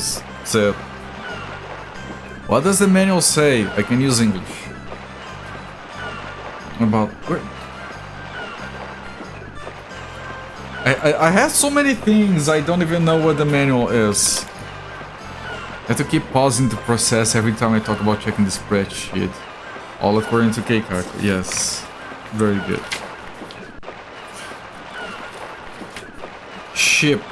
What does the manual say? I can use English. About... Where? I have so many things, I don't even know what the manual is. I have to keep pausing the process every time I talk about checking the spreadsheet. All according to Keikaku. Yes. Very good. Ship.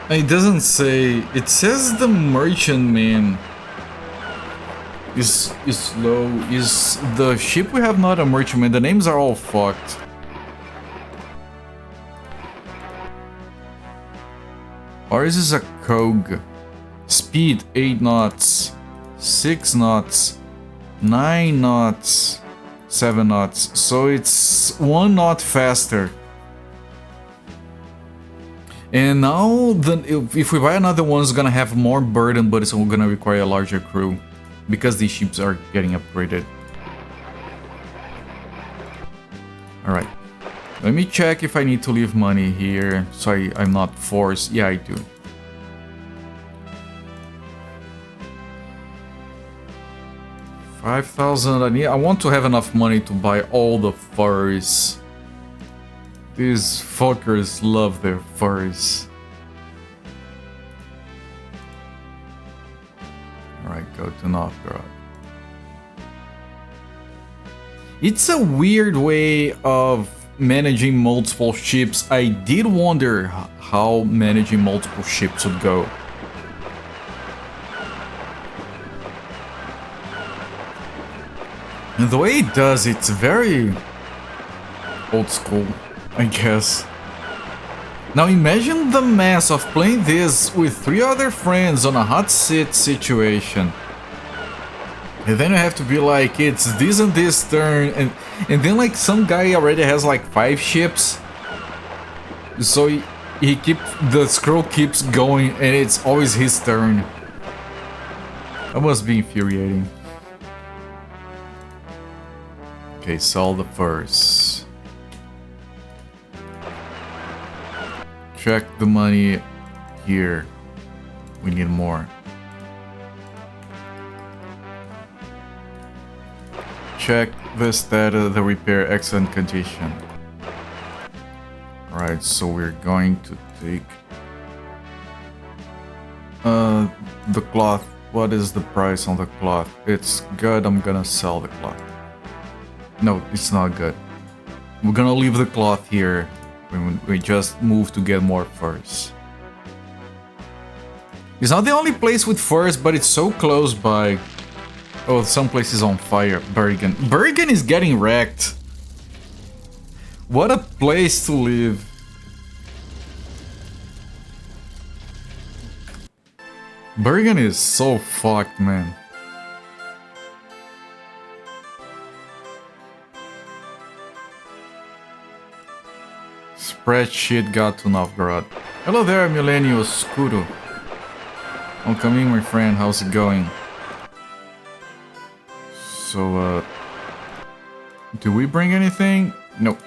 It doesn't say... It says the merchantman is low. Is the ship we have not a merchantman? The names are all fucked. Or is this a cog? Speed 8 knots, 6 knots, 9 knots, 7 knots. So it's 1 knot faster. And now, if we buy another one, it's gonna have more burden, but it's gonna require a larger crew. Because these ships are getting upgraded. Alright. Let me check if I need to leave money here, so I'm not forced. Yeah, I do. $5,000. I want to have enough money to buy all the furs. These fuckers love their furs. Alright, go to Novgorod. It's a weird way of managing multiple ships. I did wonder how managing multiple ships would go. And the way it does, it's very old school, I guess. Now imagine the mess of playing this with 3 other friends on a hot seat situation. And then you have to be like, it's this and this turn, and then like some guy already has like 5 ships. So the scroll keeps going and it's always his turn. That must be infuriating. Okay, sell the furs. Check the money here. We need more. Check the status of the repair, excellent condition. Alright, so we're going to take the cloth. What is the price on the cloth? It's good, I'm gonna sell the cloth. No, it's not good. We're gonna leave the cloth here. We just move to get more furs. It's not the only place with furs, but it's so close by. Oh, some place is on fire. Bergen. Bergen is getting wrecked. What a place to live. Bergen is so fucked, man. Spreadsheet got to Novgorod. Hello there, Millennial Skuru. Welcome in, my friend. How's it going? So, do we bring anything? Nope.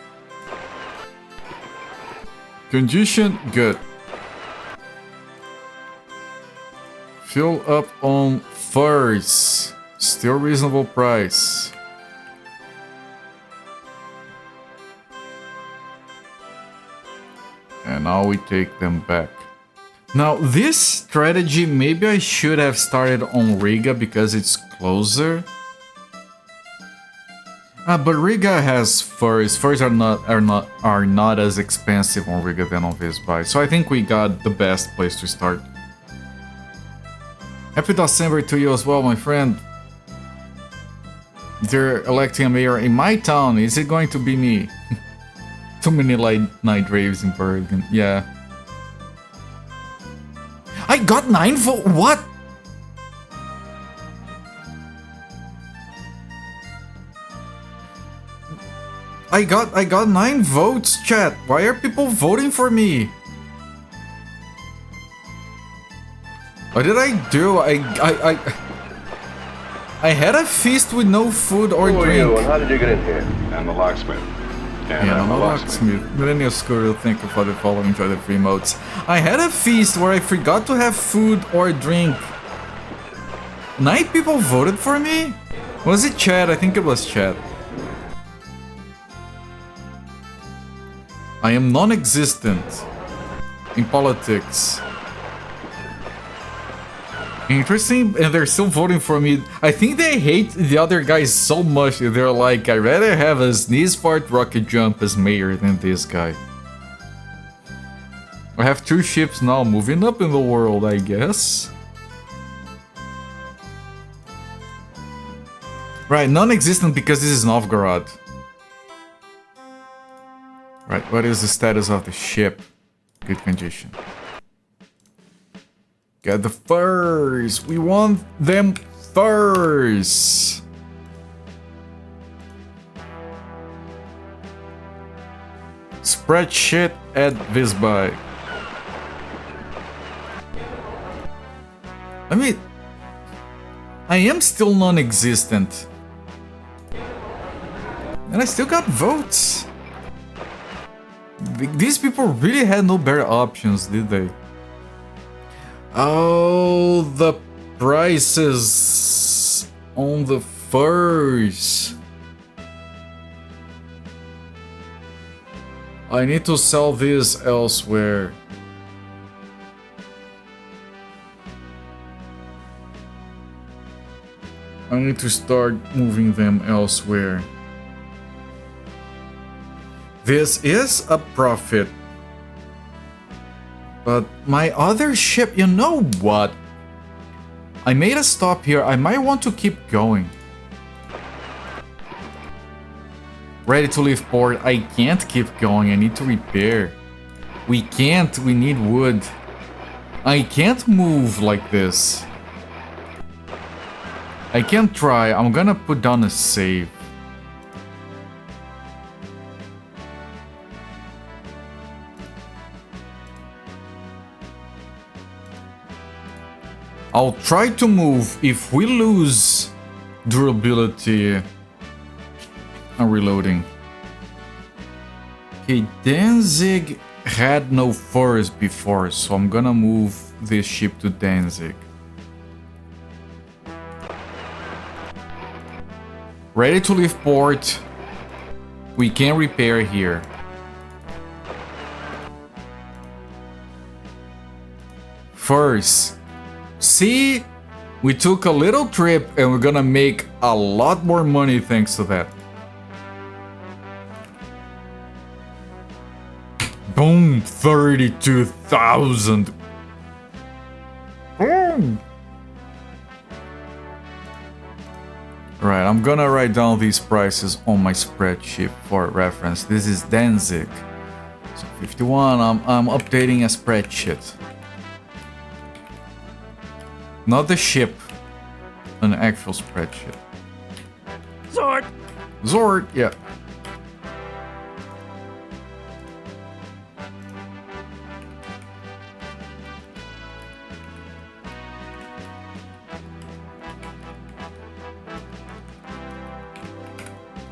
Condition, good. Fill up on furs. Still reasonable price. And now we take them back. Now, this strategy, maybe I should have started on Riga because it's closer. But Riga has furs. Furs are not as expensive on Riga than on Visby. So I think we got the best place to start. Happy December to you as well, my friend. They're electing a mayor in my town. Is it going to be me? Too many night raves in Bergen. Yeah. I got 9 votes. What? I got 9 votes, chat. Why are people voting for me? What did I do? I had a feast with no food or drink. Who are you and how did you get in here? I'm the locksmith. And I'm a locksmith. Millennial Squirrel, thank you for the following, enjoy the free modes. I had a feast where I forgot to have food or drink. 9 people voted for me? Was it chat? I think it was chat. I am non-existent in politics. Interesting, and they're still voting for me. I think they hate the other guys so much that they're like, I'd rather have a sneeze fart rocket jump as mayor than this guy. I have 2 ships now, moving up in the world, I guess. Right, non-existent because this is Novgorod. Right, what is the status of the ship? Good condition. Get the furs! We want them furs! Spread shit at Visby. I mean, I am still non-existent. And I still got votes. These people really had no better options, did they? Oh, the prices on the furs. I need to sell this elsewhere. I need to start moving them elsewhere. This is a profit. But my other ship, you know what? I made a stop here. I might want to keep going. Ready to leave port. I can't keep going. I need to repair. We can't. We need wood. I can't move like this. I can try. I'm gonna put down a save. I'll try to move. If we lose durability, I'm reloading. Okay, Danzig had no forest before, so I'm gonna move this ship to Danzig. Ready to leave port. We can repair here. First, see, we took a little trip and we're gonna make a lot more money thanks to that. Boom, 32,000. Boom. Right, I'm gonna write down these prices on my spreadsheet for reference. This is Danzig. So 51, I'm updating a spreadsheet. Not the ship, an actual spreadsheet. Zord! Zord, yeah.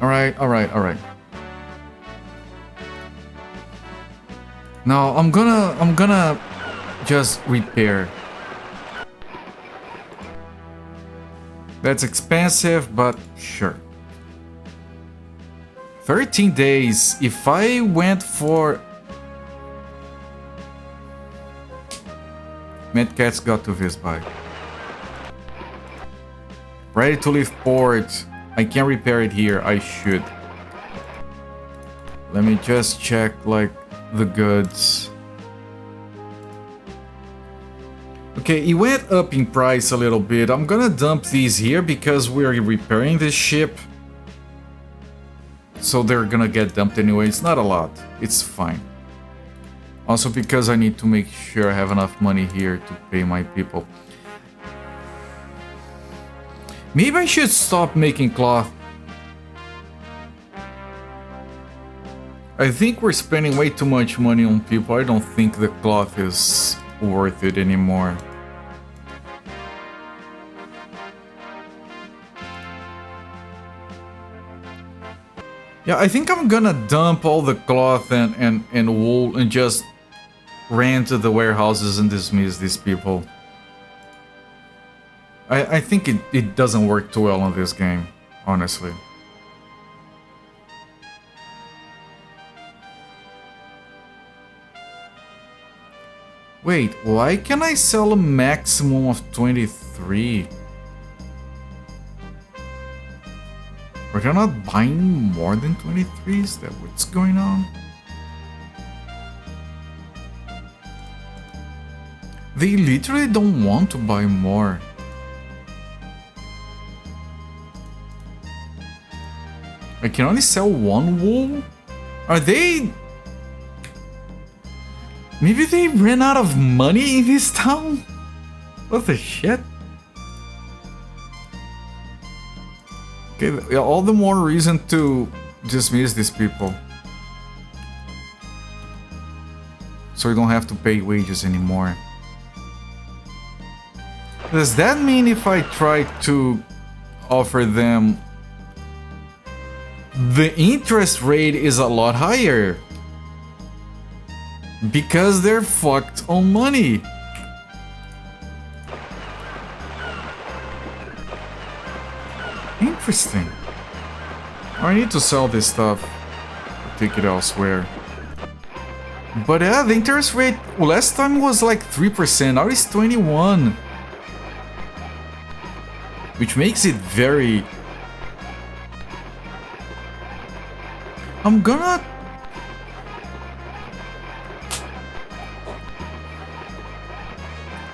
Alright. Now I'm gonna just repair. That's expensive, but sure. 13 days. If I went for... Medcat's got to this by. Ready to leave port. I can repair it here. I should. Let me just check, like, the goods. Okay, it went up in price a little bit. I'm gonna dump these here because we're repairing this ship. So they're gonna get dumped anyway. It's not a lot. It's fine. Also because I need to make sure I have enough money here to pay my people. Maybe I should stop making cloth. I think we're spending way too much money on people. I don't think the cloth is worth it anymore. Yeah, I think I'm gonna dump all the cloth and wool and just rent to the warehouses and dismiss these people. I think it doesn't work too well in this game, honestly. Wait, why can I sell a maximum of 23? We're not buying more than 23? Is that what's going on? They literally don't want to buy more. I can only sell one wool? Are they... Maybe they ran out of money in this town? What the shit? Okay, all the more reason to dismiss these people. So we don't have to pay wages anymore. Does that mean if I try to offer them... The interest rate is a lot higher? Because they're fucked on money. Interesting. I need to sell this stuff. Take it elsewhere. But yeah, the interest rate last time was like 3%. Now it's 21%. Which makes it very... I'm gonna...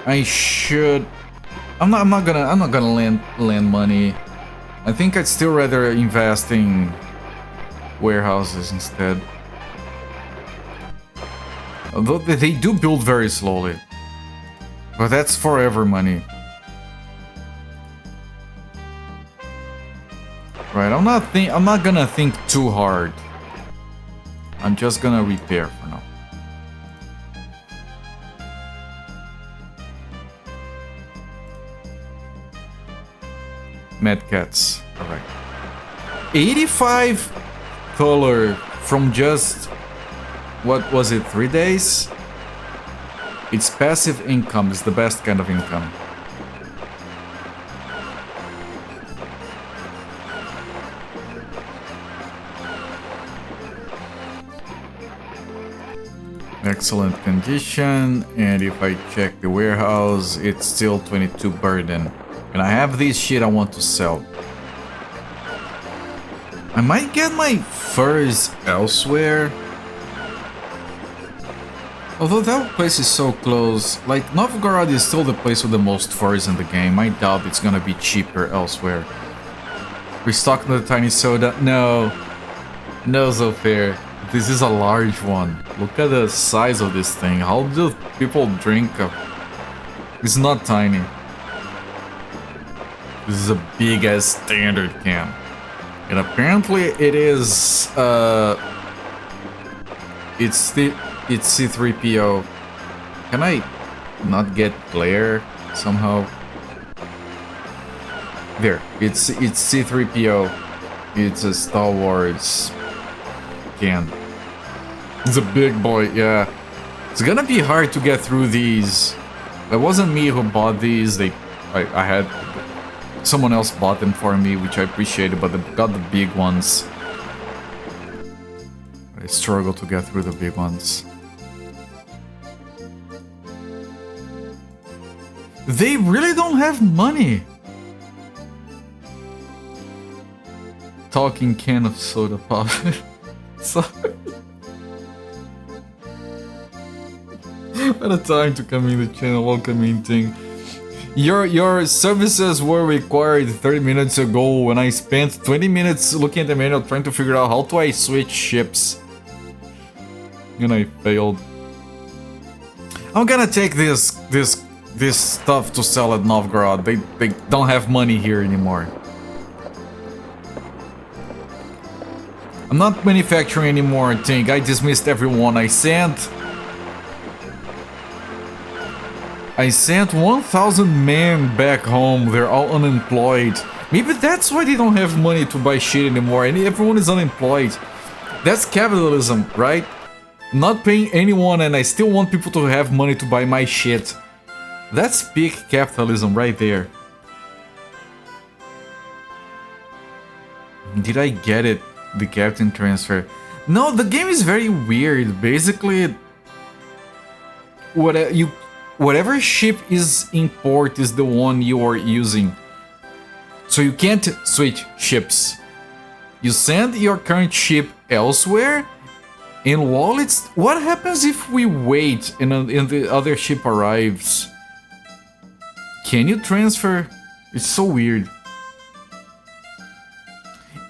I should... I'm not gonna lend money. I think I'd still rather invest in warehouses instead. Although they do build very slowly. But that's forever money. Right, I'm not gonna think too hard. I'm just gonna repair for now. Medcats. Alright. 85 color from just, what was it, 3 days? It's passive income, it's the best kind of income. Excellent condition, and if I check the warehouse, it's still 22 burden. And I have this shit I want to sell. I might get my furs elsewhere. Although that place is so close, like Novgorod is still the place with the most furs in the game. I doubt it's gonna be cheaper elsewhere. Restocking the tiny soda? No. No, so fair. This is a large one. Look at the size of this thing. How do people drink? It's not tiny. This is a big ass standard can. And apparently it is it's C3PO. Can I not get glare somehow? There, it's C3PO. It's a Star Wars can. It's a big boy, yeah. It's gonna be hard to get through these. It wasn't me who bought these. I had someone else bought them for me, which I appreciated, but they got the big ones. I struggle to get through the big ones. They really don't have money. Talking can of soda pop. Sorry. What a time to come in the channel, welcoming thing. Your services were required 30 minutes ago when I spent 20 minutes looking at the manual trying to figure out how do I switch ships. And I failed. I'm gonna take this stuff to sell at Novgorod. They don't have money here anymore. I'm not manufacturing anymore, I think. I dismissed everyone. I sent 1,000 men back home. They're all unemployed. Maybe that's why they don't have money to buy shit anymore, and everyone is unemployed. That's capitalism, right? Not paying anyone, and I still want people to have money to buy my shit. That's peak capitalism right there. Did I get it? The captain transfer. No, the game is very weird. Basically, whatever ship is in port is the one you are using. So you can't switch ships. You send your current ship elsewhere, and while it's... What happens if we wait and the other ship arrives? Can you transfer? It's so weird.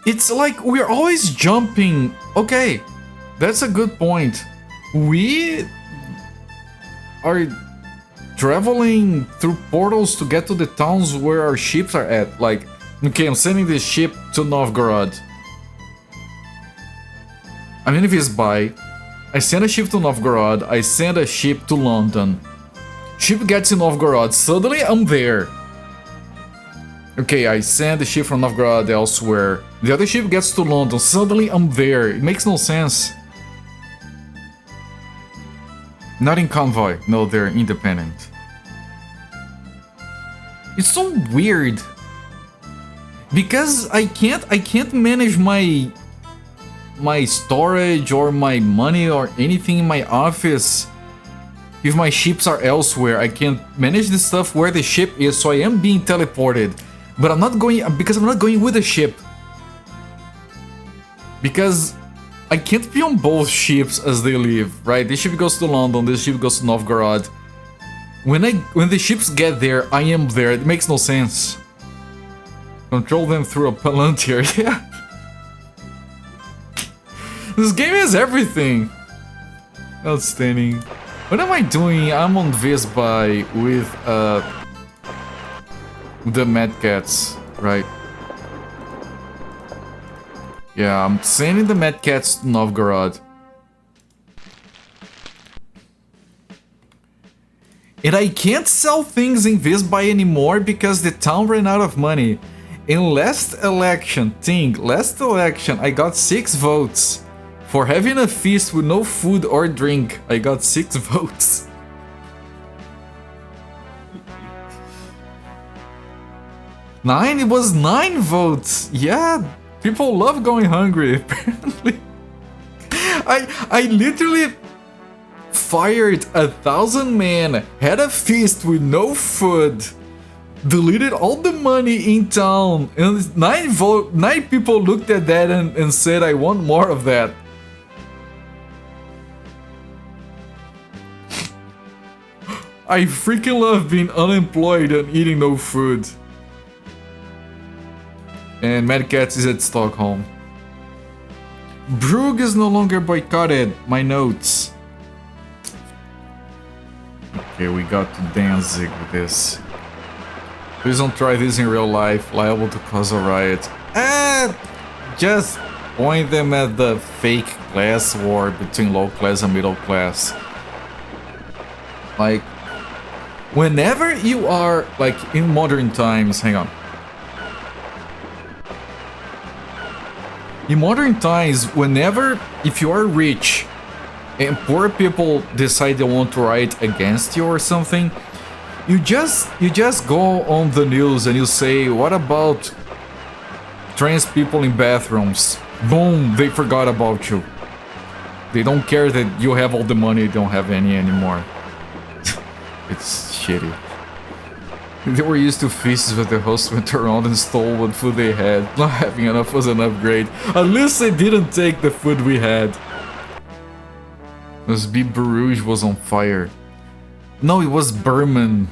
It's like we're always jumping. Okay, that's a good point. We are traveling through portals to get to the towns where our ships are at. Like, okay, I'm sending this ship to Novgorod. I mean, if it's by, I send a ship to Novgorod, I send a ship to London. Ship gets in Novgorod, suddenly I'm there. Okay, I send the ship from Novgorod elsewhere. The other ship gets to London, suddenly I'm there. It makes no sense. Not in convoy. No, they're independent. It's so weird. Because I can't manage my storage or my money or anything in my office if my ships are elsewhere. I can't manage the stuff where the ship is, so I am being teleported. But I'm not going, because I'm not going with the ship. Because I can't be on both ships as they leave, right? This ship goes to London, this ship goes to Novgorod. When the ships get there, I am there. It makes no sense. Control them through a palantir, yeah. This game has everything. Outstanding. What am I doing? I'm on Visby with the Mad Cats, right? Yeah, I'm sending the Mad Cats to Novgorod. And I can't sell things in Visby anymore because the town ran out of money. In last election, I got 6 votes. For having a feast with no food or drink, I got 6 votes. Nine? It was 9 votes! Yeah, people love going hungry, apparently. I literally fired 1,000 men, had a feast with no food, deleted all the money in town, and 9 people looked at that and said, I want more of that. I freaking love being unemployed and eating no food. And Mad Cats is at Stockholm. Brugge is no longer boycotted. My notes. Okay, we got to Danzig with this. Please don't try this in real life, liable to cause a riot. Just point them at the fake class war between low class and middle class. Like, whenever you are, like, in modern times, hang on. In modern times, whenever, if you are rich and poor people decide they want to riot against you or something, you just go on the news and you say, what about trans people in bathrooms? Boom, they forgot about you. They don't care that you have all the money, they don't have any anymore. It's shitty. They were used to feasts but the host went around and stole what food they had. Not having enough was an upgrade. At least they didn't take the food we had. Must be Bruges was on fire. No, it was Berman.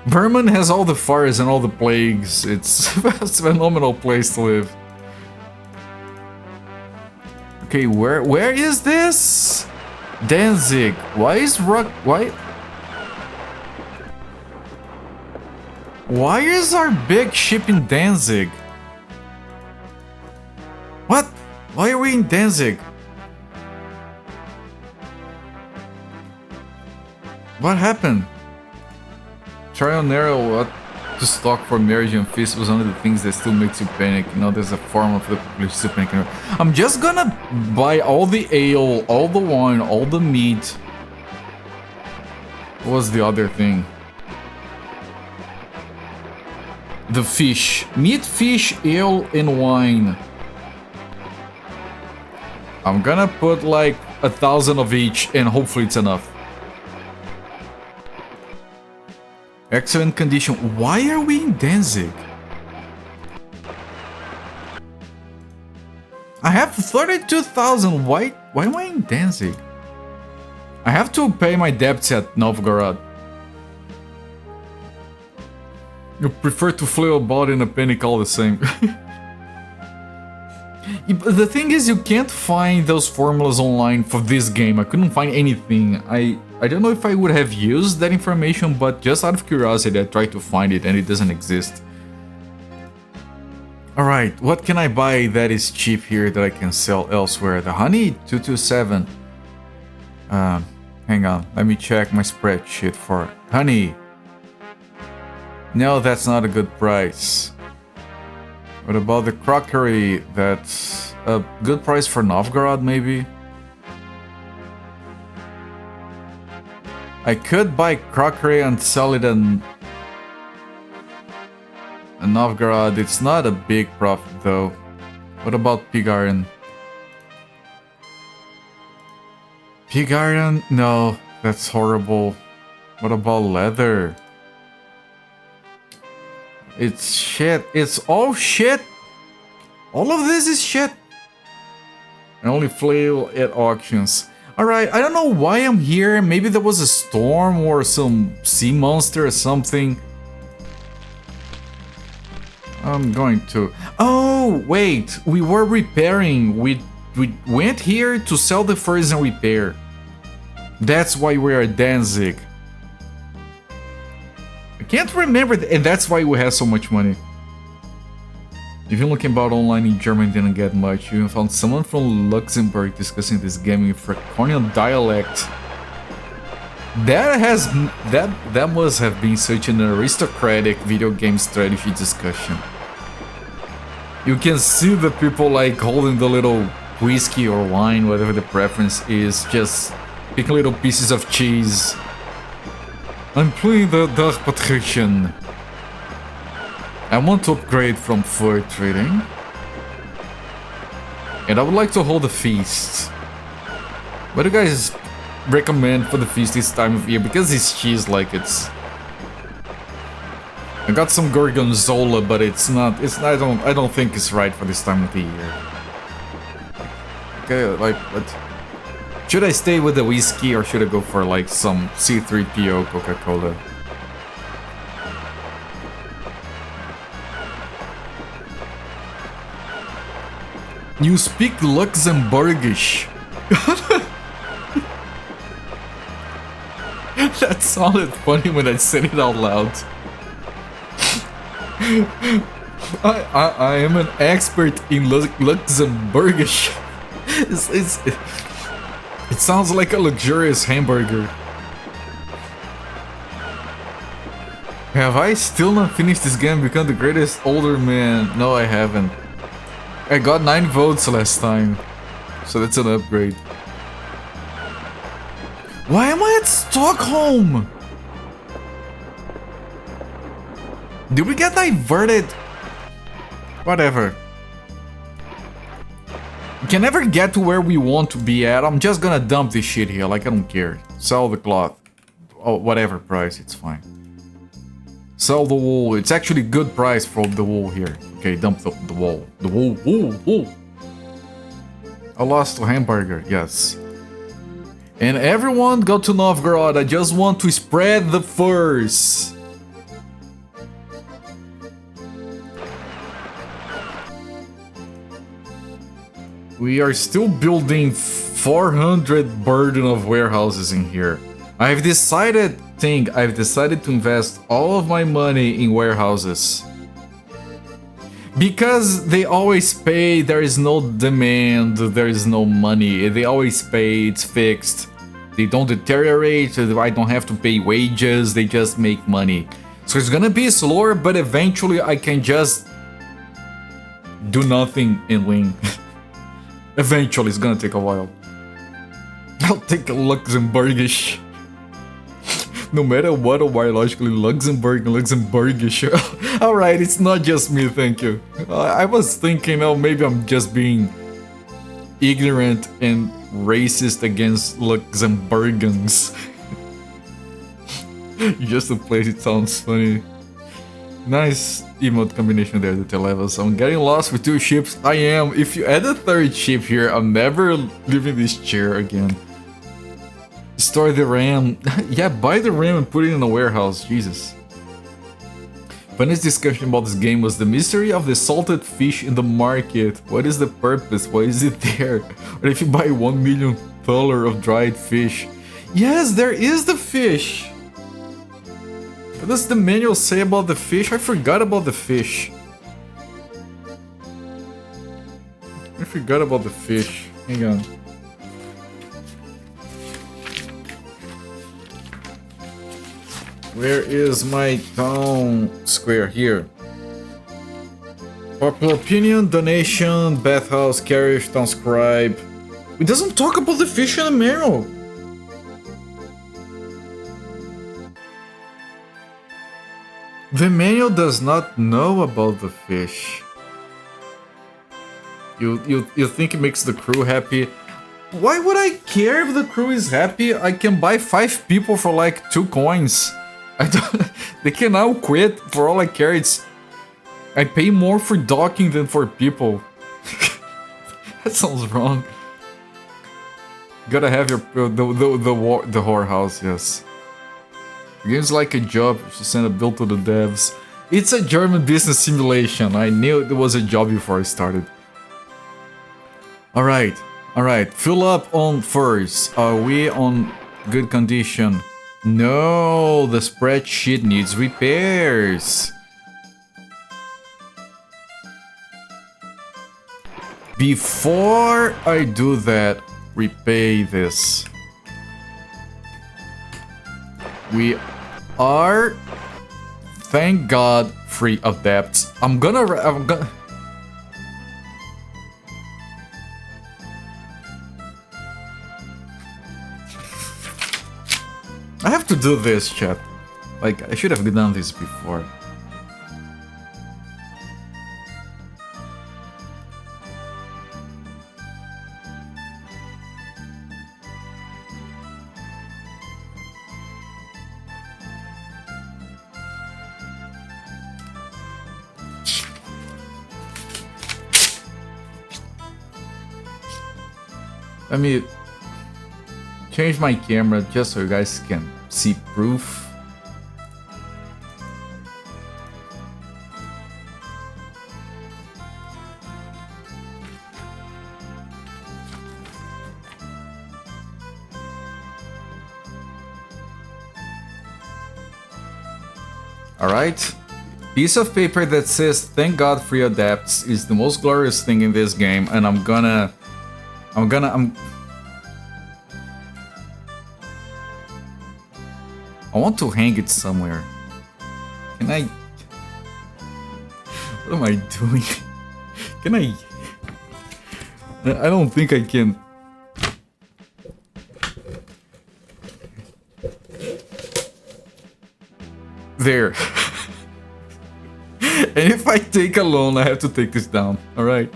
Berman has all the fires and all the plagues. It's a phenomenal place to live. Okay, where is this? Danzig. Why is Why is our big ship in Danzig? What? Why are we in Danzig? What happened? Trial and error, what to stock for marriage and feast was one of the things that still makes you panic. You know, there's a form of the population to panic. I'm just gonna buy all the ale, all the wine, all the meat. What was the other thing? The fish. Meat, fish, ale, and wine. I'm gonna put like 1,000 of each and hopefully it's enough. Excellent condition. Why are we in Danzig? I have 32,000. Why am I in Danzig? I have to pay my debts at Novgorod. You prefer to flail about in a panic all the same. The thing is, you can't find those formulas online for this game. I couldn't find anything. I don't know if I would have used that information, but just out of curiosity, I tried to find it and it doesn't exist. Alright, what can I buy that is cheap here that I can sell elsewhere? The honey, 227. Hang on, let me check my spreadsheet for honey. No, that's not a good price. What about the crockery? That's a good price for Novgorod, maybe? I could buy crockery and sell it in Novgorod. It's not a big profit, though. What about pig iron? Pig iron? No, that's horrible. What about leather? It's shit. It's all shit. All of this is shit. I only flail at auctions. Alright, I don't know why I'm here. Maybe there was a storm or some sea monster or something. I'm going to... Oh, wait. We were repairing. We went here to sell the furs and repair. That's why we're at Danzig. I can't remember, and that's why we have so much money. Even looking about online in German didn't get much. You even found someone from Luxembourg discussing this game in Fraconian dialect. That must have been such an aristocratic video game strategy discussion. You can see the people like holding the little whiskey or wine, whatever the preference is, just picking little pieces of cheese. I'm playing the Patrician. I want to upgrade from fur trading. And I would like to hold a feast. What do you guys recommend for the feast this time of year? Because it's cheese, like it's... I got some gorgonzola, but I don't think it's right for this time of the year. Okay, like, what? Should I stay with the whiskey or should I go for like some C3PO Coca-Cola? You speak Luxembourgish. That sounded funny when I said it out loud. I am an expert in Luxembourgish. It sounds like a luxurious hamburger. Have I still not finished this game? Become the greatest older man? No, I haven't. I got 9 votes last time, so that's an upgrade. Why am I at Stockholm? Did we get diverted? Whatever. We can never get to where we want to be at. I'm just gonna dump this shit here, like I don't care. Sell the cloth. Oh, whatever price, it's fine. Sell the wool. It's actually good price for the wool here. Okay, dump the wool. The wool. I lost to hamburger, yes. And everyone go to Novgorod. I just want to spread the furs. We are still building 400 burden of warehouses in here. I've decided to invest all of my money in warehouses. Because they always pay, there is no demand, there is no money. They always pay, it's fixed. They don't deteriorate, I don't have to pay wages, they just make money. So it's gonna be slower, but eventually I can just do nothing and win. Eventually, it's gonna take a while. I'll take a Luxembourgish. No matter what, or biologically Luxembourgish. Alright, it's not just me, thank you. I was thinking, oh, maybe I'm just being ignorant and racist against Luxembourgians. Just to play it sounds funny. Nice emote combination there, the Televas. I'm getting lost with 2 ships. I am. If you add a 3rd ship here, I'm never leaving this chair again. Store the RAM. Yeah, buy the RAM and put it in a warehouse. Jesus. Funniest discussion about this game was the mystery of the salted fish in the market. What is the purpose? Why is it there? What if you buy 1 million thaler of dried fish? Yes, there is the fish. What does the manual say about the fish? I forgot about the fish. Hang on. Where is my town square? Here. Popular opinion, donation, bathhouse, carriage, town scribe. It doesn't talk about the fish in the manual. The manual does not know about the fish. You think it makes the crew happy? Why would I care if the crew is happy? I can buy 5 people for like 2 coins. They can now quit. For all I care, I pay more for docking than for people. That sounds wrong. Gotta have your the whorehouse, yes. Game's like a job. You should send a bill to the devs. It's a German business simulation. I knew it was a job before I started. Alright. Fill up on furs. Are we on good condition? No, the spreadsheet needs repairs. Before I do that, repay this. We are, thank God, free of debts. I'm gonna. I have to do this, chat. Like, I should have done this before. Let me change my camera just so you guys can see proof. Alright. Piece of paper that says thank God free of debts is the most glorious thing in this game, and I want to hang it somewhere. Can I? What am I doing? Can I? I don't think I can. There. And if I take a loan, I have to take this down. All right.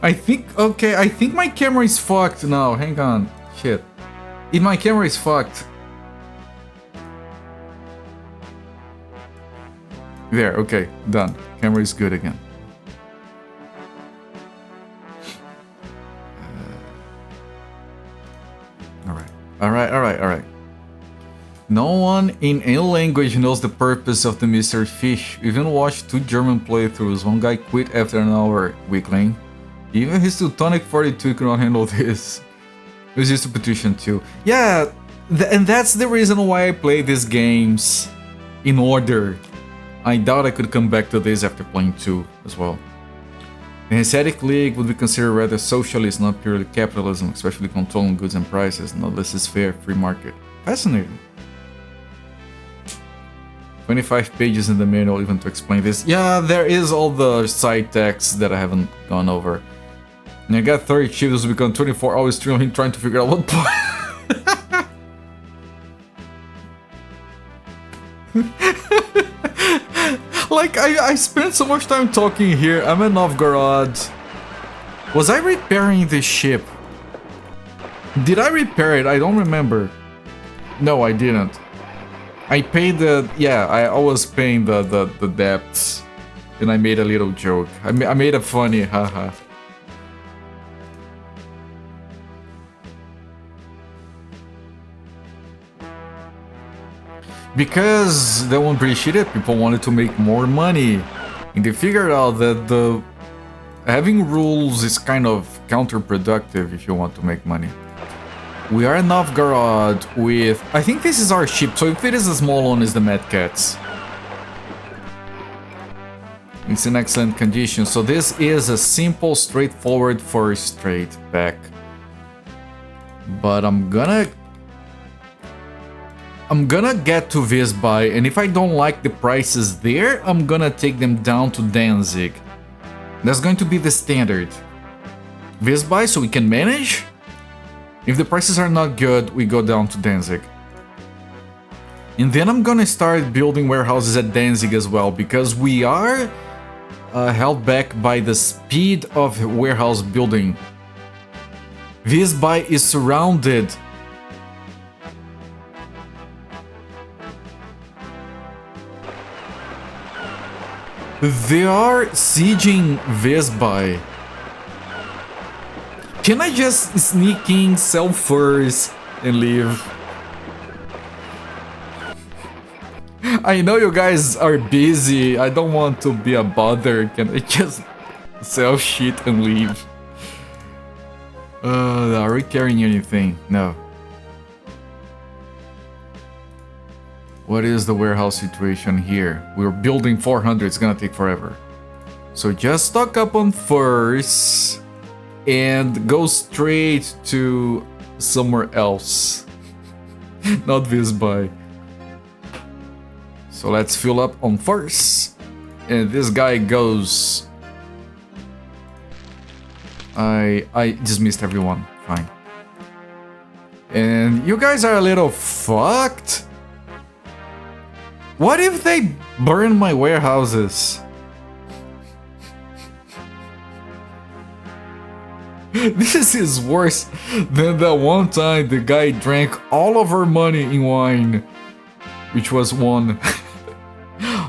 I think my camera is fucked now. Hang on. Shit. If my camera is fucked. There, okay, done. Camera is good again. Alright. No one in any language knows the purpose of the Mr. Fish. Even watched 2 German playthroughs. One guy quit after an hour. Weakling. Even his Teutonic 42 cannot handle this. It was just a Patrician too. Yeah, and that's the reason why I play these games in order. I doubt I could come back to this after playing 2 as well. The Hanseatic League would be considered rather socialist, not purely capitalism, especially controlling goods and prices. No, this is fair, free market. Fascinating. 25 pages in the manual even to explain this. Yeah, there is all the side text that I haven't gone over. And I got 30 chips to become 24 hours streaming trying to figure out what point. Like, I spent so much time talking here. I'm in Novgorod. Was I repairing this ship? Did I repair it? I don't remember. No, I didn't. I paid the... Yeah, I was paying the debts. And I made a little joke. I made a funny haha. Because they won't appreciate it, people wanted to make more money. And they figured out that having rules is kind of counterproductive if you want to make money. We are in Novgorod with... I think this is our ship, so if it is a small one, it's the Mad Cats. It's in excellent condition, so this is a simple, straightforward first straight back. But I'm gonna get to Visby, and if I don't like the prices there, I'm gonna take them down to Danzig. That's going to be the standard. Visby, so we can manage. If the prices are not good, we go down to Danzig. And then I'm gonna start building warehouses at Danzig as well, because we are held back by the speed of warehouse building. Visby is surrounded. They are sieging Visby. Can I just sneak in, sell furs, and leave? I know you guys are busy. I don't want to be a bother. Can I just sell shit and leave? Are we carrying anything? No. What is the warehouse situation here? We're building 400, it's gonna take forever. So just stock up on furs and go straight to somewhere else. Not this buy. So let's fill up on furs. And this guy goes... I dismissed everyone. Fine. And you guys are a little fucked. What if they burn my warehouses? This is worse than that one time the guy drank all of our money in wine, which was one.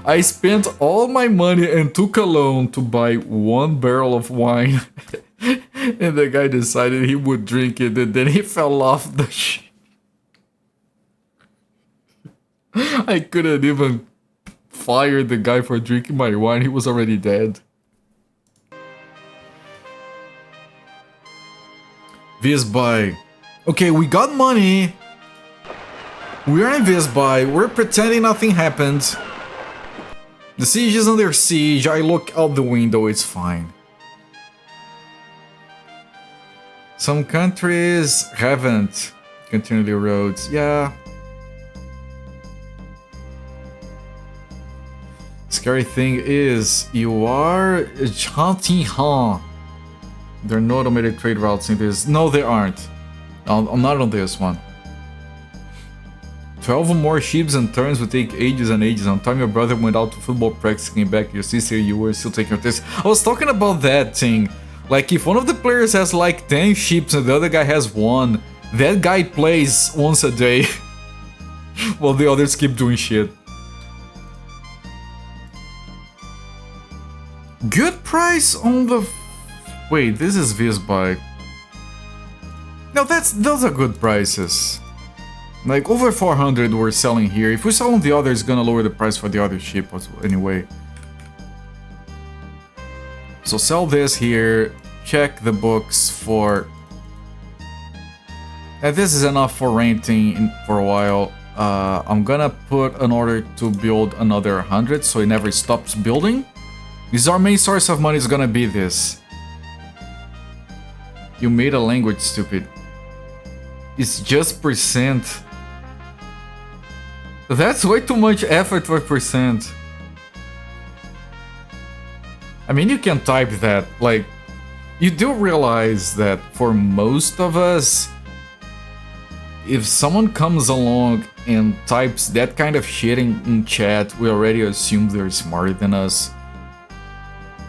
I spent all my money and took a loan to buy 1 barrel of wine. And the guy decided he would drink it, and then he fell off the ship. I couldn't even fire the guy for drinking my wine, he was already dead. This buy. Okay, we got money. We're in this buy. We're pretending nothing happened. The siege is under siege. I look out the window, it's fine. Some countries haven't continued the roads. Yeah. Scary thing is, you are hunting, huh? There are no automated trade routes in this. No, there aren't. I'm not on this one. 12 more ships and turns would take ages and ages. On time your brother went out to football practice, came back, your sister, you were still taking your test. I was talking about that thing. Like, if one of the players has like 10 ships and the other guy has 1, that guy plays once a day. While the others keep doing shit. Good price on the... Wait, this is this bike. No, those are good prices. Like, over 400 we're selling here. If we sell on the other, it's gonna lower the price for the other ship anyway. So sell this here, check the books for... this is enough for renting for a while. I'm gonna put an order to build another 100 so it never stops building. This is our main source of money, is gonna be this. You made a language, stupid. It's just percent. That's way too much effort for percent. I mean, you can type that, like, you do realize that for most of us, if someone comes along and types that kind of shit in chat, we already assume they're smarter than us.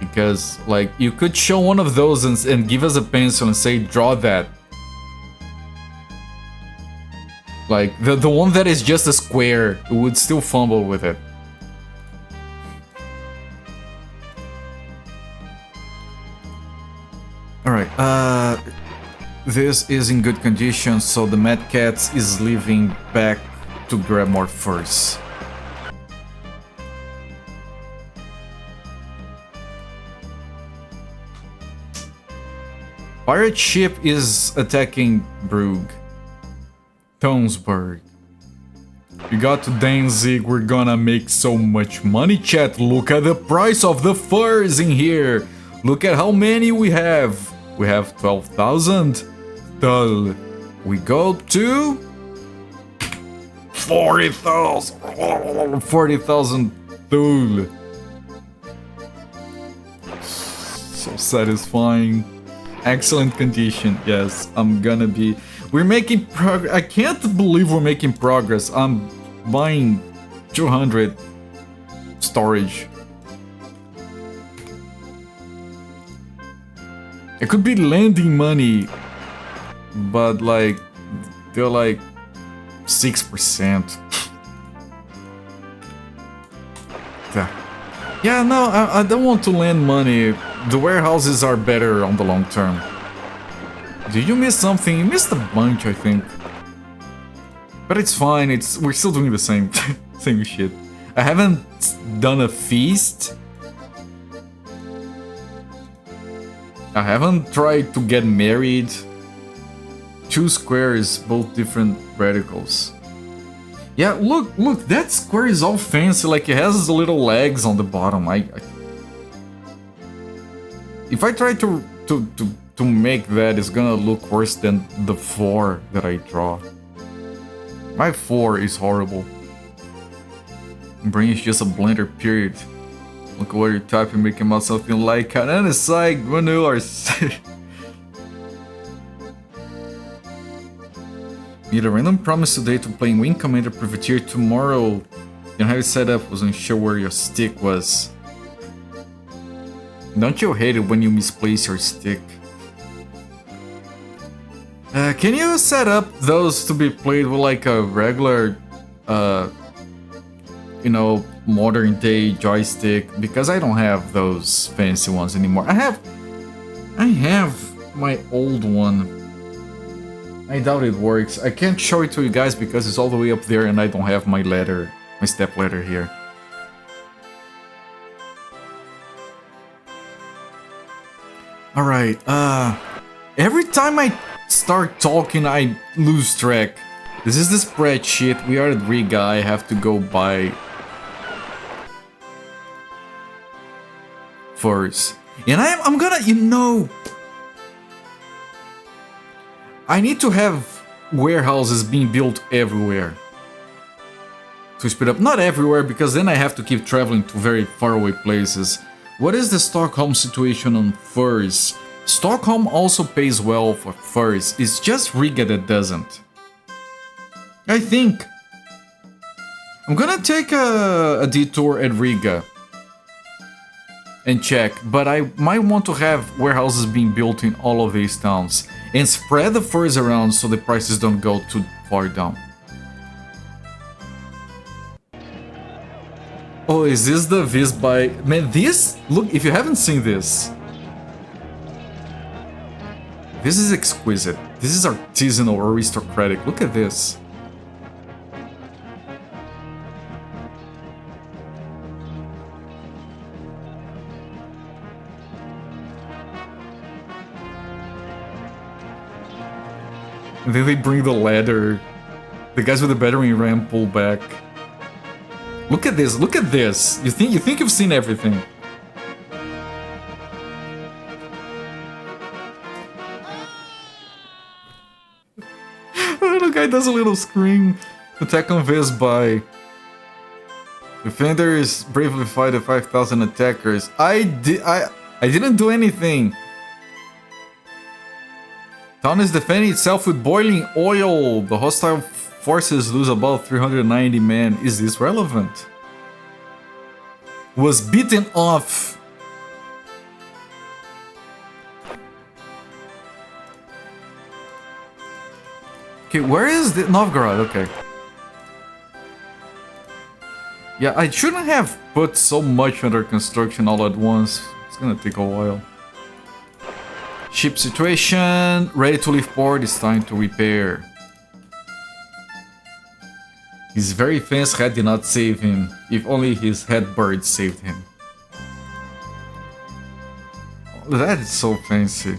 Because, like, you could show one of those and give us a pencil and say, draw that. Like, the one that is just a square, we would still fumble with it. Alright, this is in good condition, so the Mad Cats is leaving back to grab more furs. Pirate ship is attacking Brugge. Tonsberg. We got to Danzig, we're gonna make so much money, chat. Look at the price of the furs in here. Look at how many we have. We have 12,000. Dull. We go to 40,000. 40,000. Dull. So satisfying. Excellent condition. Yes, I'm gonna be... We're making progress. I can't believe we're making progress. I'm buying 200 storage. I could be lending money, but like, they're like 6%. Yeah, no, I don't want to lend money. The warehouses are better on the long term. Did you miss something? You missed a bunch, I think. But it's fine, we're still doing the same same shit. I haven't done a feast. I haven't tried to get married. 2 squares, both different radicals. Yeah, look, that square is all fancy, like it has little legs on the bottom. If I try to make that, it's gonna look worse than the 4 that I draw. My 4 is horrible. Brain is just a blender, period. Look what you're typing, making out something like an unassigned manure. Made a random promise today to play Wing Commander Privateer tomorrow. You have it set up, wasn't sure where your stick was. Don't you hate it when you misplace your stick? Can you set up those to be played with like a regular, you know, modern day joystick? Because I don't have those fancy ones anymore. I have my old one. I doubt it works. I can't show it to you guys because it's all the way up there and I don't have my ladder, my step ladder here. Alright, every time I start talking I lose track. This is the spreadsheet. We are at Riga. I have to go by first. And I'm gonna, you know, I need to have warehouses being built everywhere to speed up. Not everywhere, because then I have to keep traveling to very faraway places. What is the Stockholm situation on furs? Stockholm also pays well for furs. It's just Riga that doesn't. I think. I'm gonna take a detour at Riga and check, but I might want to have warehouses being built in all of these towns and spread the furs around so the prices don't go too far down. Oh, is this the Viz by... Man, this... Look, if you haven't seen this... This is exquisite. This is artisanal, aristocratic. Look at this. And then they bring the ladder. The guys with the battering ram pull back. Look at this, look at this. You think you've seen everything. The guy does a little scream. Attack on Viz by defenders bravely fight the 5,000 attackers. I didn't do anything. Town is defending itself with boiling oil. The hostile forces lose about 390 men. Is this relevant? Was beaten off. Okay, where is the Novgorod? Okay. Yeah, I shouldn't have put so much under construction all at once. It's gonna take a while. Ship situation. Ready to leave port. It's time to repair. His very fast head did not save him. If only his head bird saved him. Oh, that is so fancy.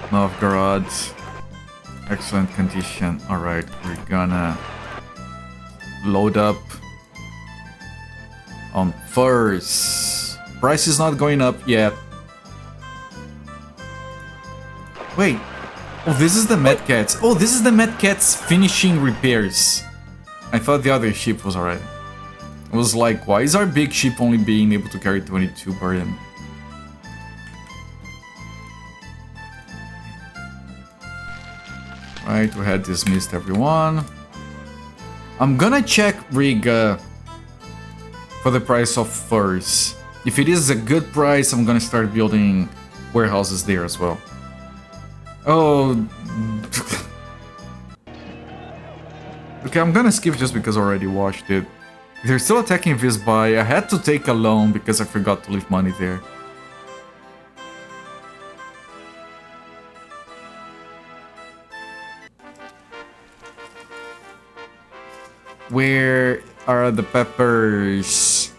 Novgorod. Excellent condition. Alright, we're gonna load up on furs. Price is not going up yet. Wait. Oh, this is the Medcats. Oh, this is the Medcats finishing repairs. I thought the other ship was alright. I was like, why is our big ship only being able to carry 22 burden? Right, we had dismissed everyone. I'm gonna check Riga for the price of furs. If it is a good price, I'm gonna start building warehouses there as well. Oh. Okay, I'm gonna skip just because I already watched it. They're still attacking Visby. I had to take a loan because I forgot to leave money there. Where are the peppers?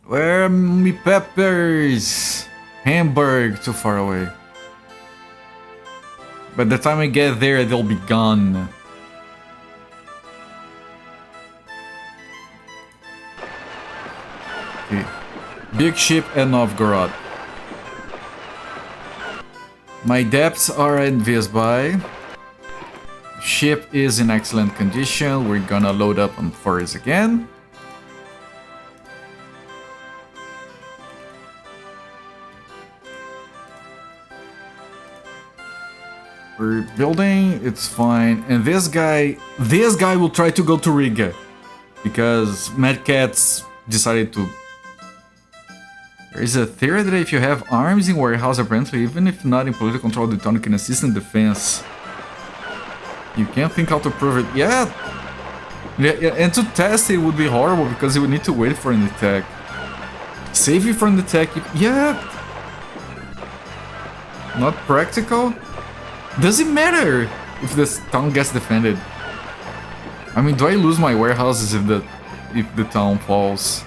Where are me peppers? Hamburg, too far away. By the time I get there, they'll be gone. Okay. Big ship and Novgorod. My debts are at Visby. Ship is in excellent condition. We're gonna load up on furs again. We're building, it's fine. And this guy will try to go to Riga. Because Mad Catz decided to... There is a theory that if you have arms in warehouse, apparently, even if not in political control, the town can assist in defense. You can't think how to prove it. Yeah, and to test it would be horrible because you would need to wait for an attack. Save you from the attack. Yeah. Not practical. Doesn't matter if this town gets defended. I mean, do I lose my warehouses if the town falls?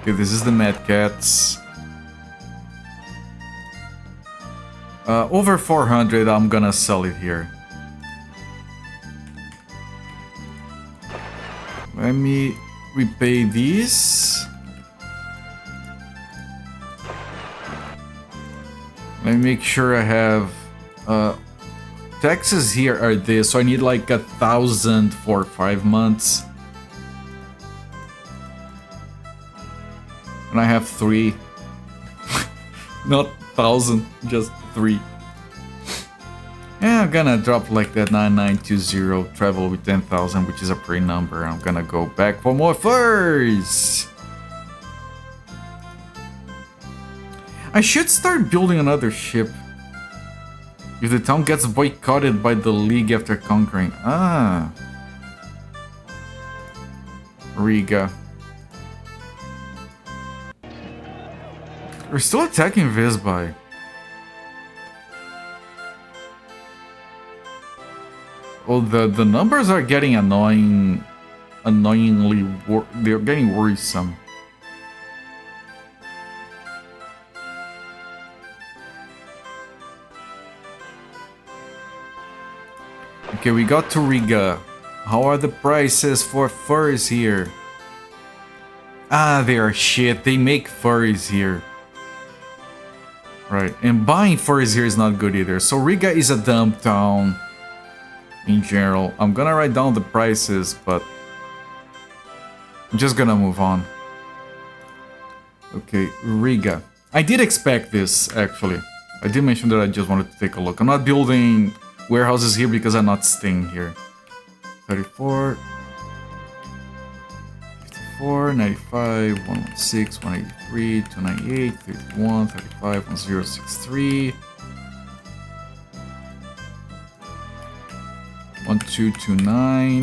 Okay, this is the Mad Catz. Over 400, I'm gonna sell it here. Let me repay these. Let me make sure I have... taxes here are this, so I need like 1,000 for 5 months. And I have 3. Not 1,000, just 3. Yeah, I'm gonna drop like that 9920, travel with 10,000, which is a pretty number. I'm gonna go back for more furs! I should start building another ship. If the town gets boycotted by the League after conquering. Ah. Riga. We're still attacking Visby. Oh, the numbers are getting annoyingly they're getting worrisome. Okay, we got to Riga. How are the prices for furs here? Ah, they are shit. They make furs here. Right, and buying furs here is not good either. So Riga is a dump town in general. I'm gonna write down the prices, but I'm just gonna move on. Okay, Riga. I did expect this, actually. I did mention that I just wanted to take a look. I'm not building warehouses here because I'm not staying here. 34... 54, 95, 116, 183, 298, 31, 35, 1063, 1229,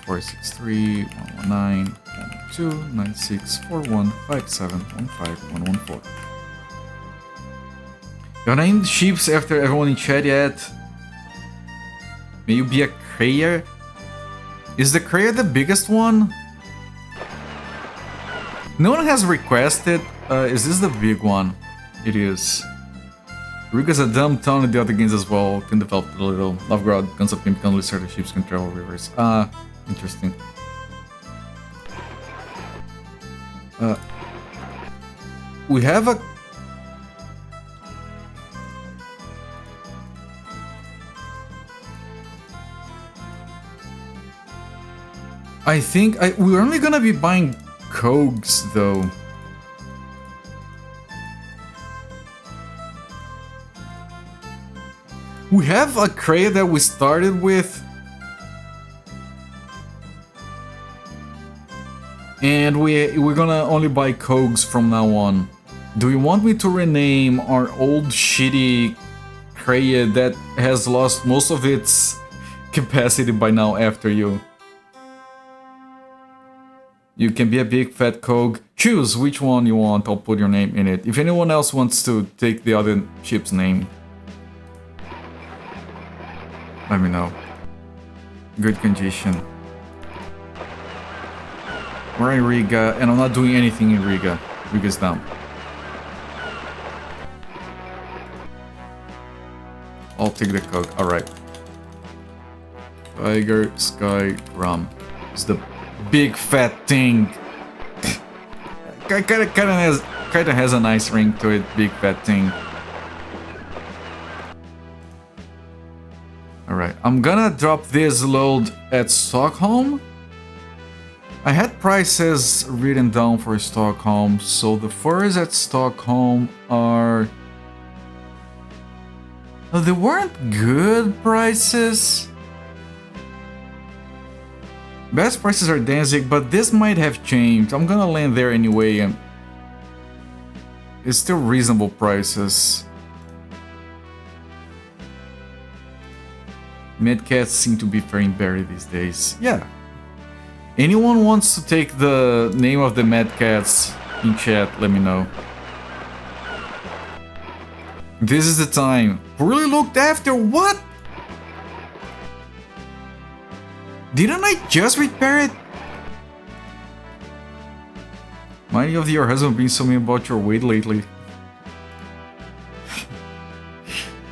463, 119, 112, 96, 41, 57, 15, 114. You named ships after everyone in chat yet? May you be a Krayer? Is the Krayer the biggest one? No one has requested. Is this the big one? It is. Riga's a dumb town in the other games as well. Can develop a little. Novgorod, guns of pimp, can only start the ships, can travel rivers. Ah, interesting. We have a... I think we're only gonna be buying cogs though. We have a crate that we started with. And we're gonna only buy cogs from now on. Do you want me to rename our old shitty crate that has lost most of its capacity by now after you? You can be a big fat cog. Choose which one you want, I'll put your name in it. If anyone else wants to take the other ship's name, let me know. Good condition. We're in Riga, and I'm not doing anything in Riga. Biggest down. I'll take the coke. Alright. Tiger Sky Rum. It's the big fat thing. Kinda has a nice ring to it, big fat thing. Alright, I'm gonna drop this load at Stockholm. I had prices written down for Stockholm, so the furs at Stockholm are... Oh, they weren't good prices. Best prices are Danzig, but this might have changed. I'm gonna land there anyway, and it's still reasonable prices. Medcats seem to be faring better these days. Yeah. Anyone wants to take the name of the Medcats in chat, let me know. This is the time. Really looked after? What? Didn't I just repair it? Mind you of your husband being so mean about your weight lately.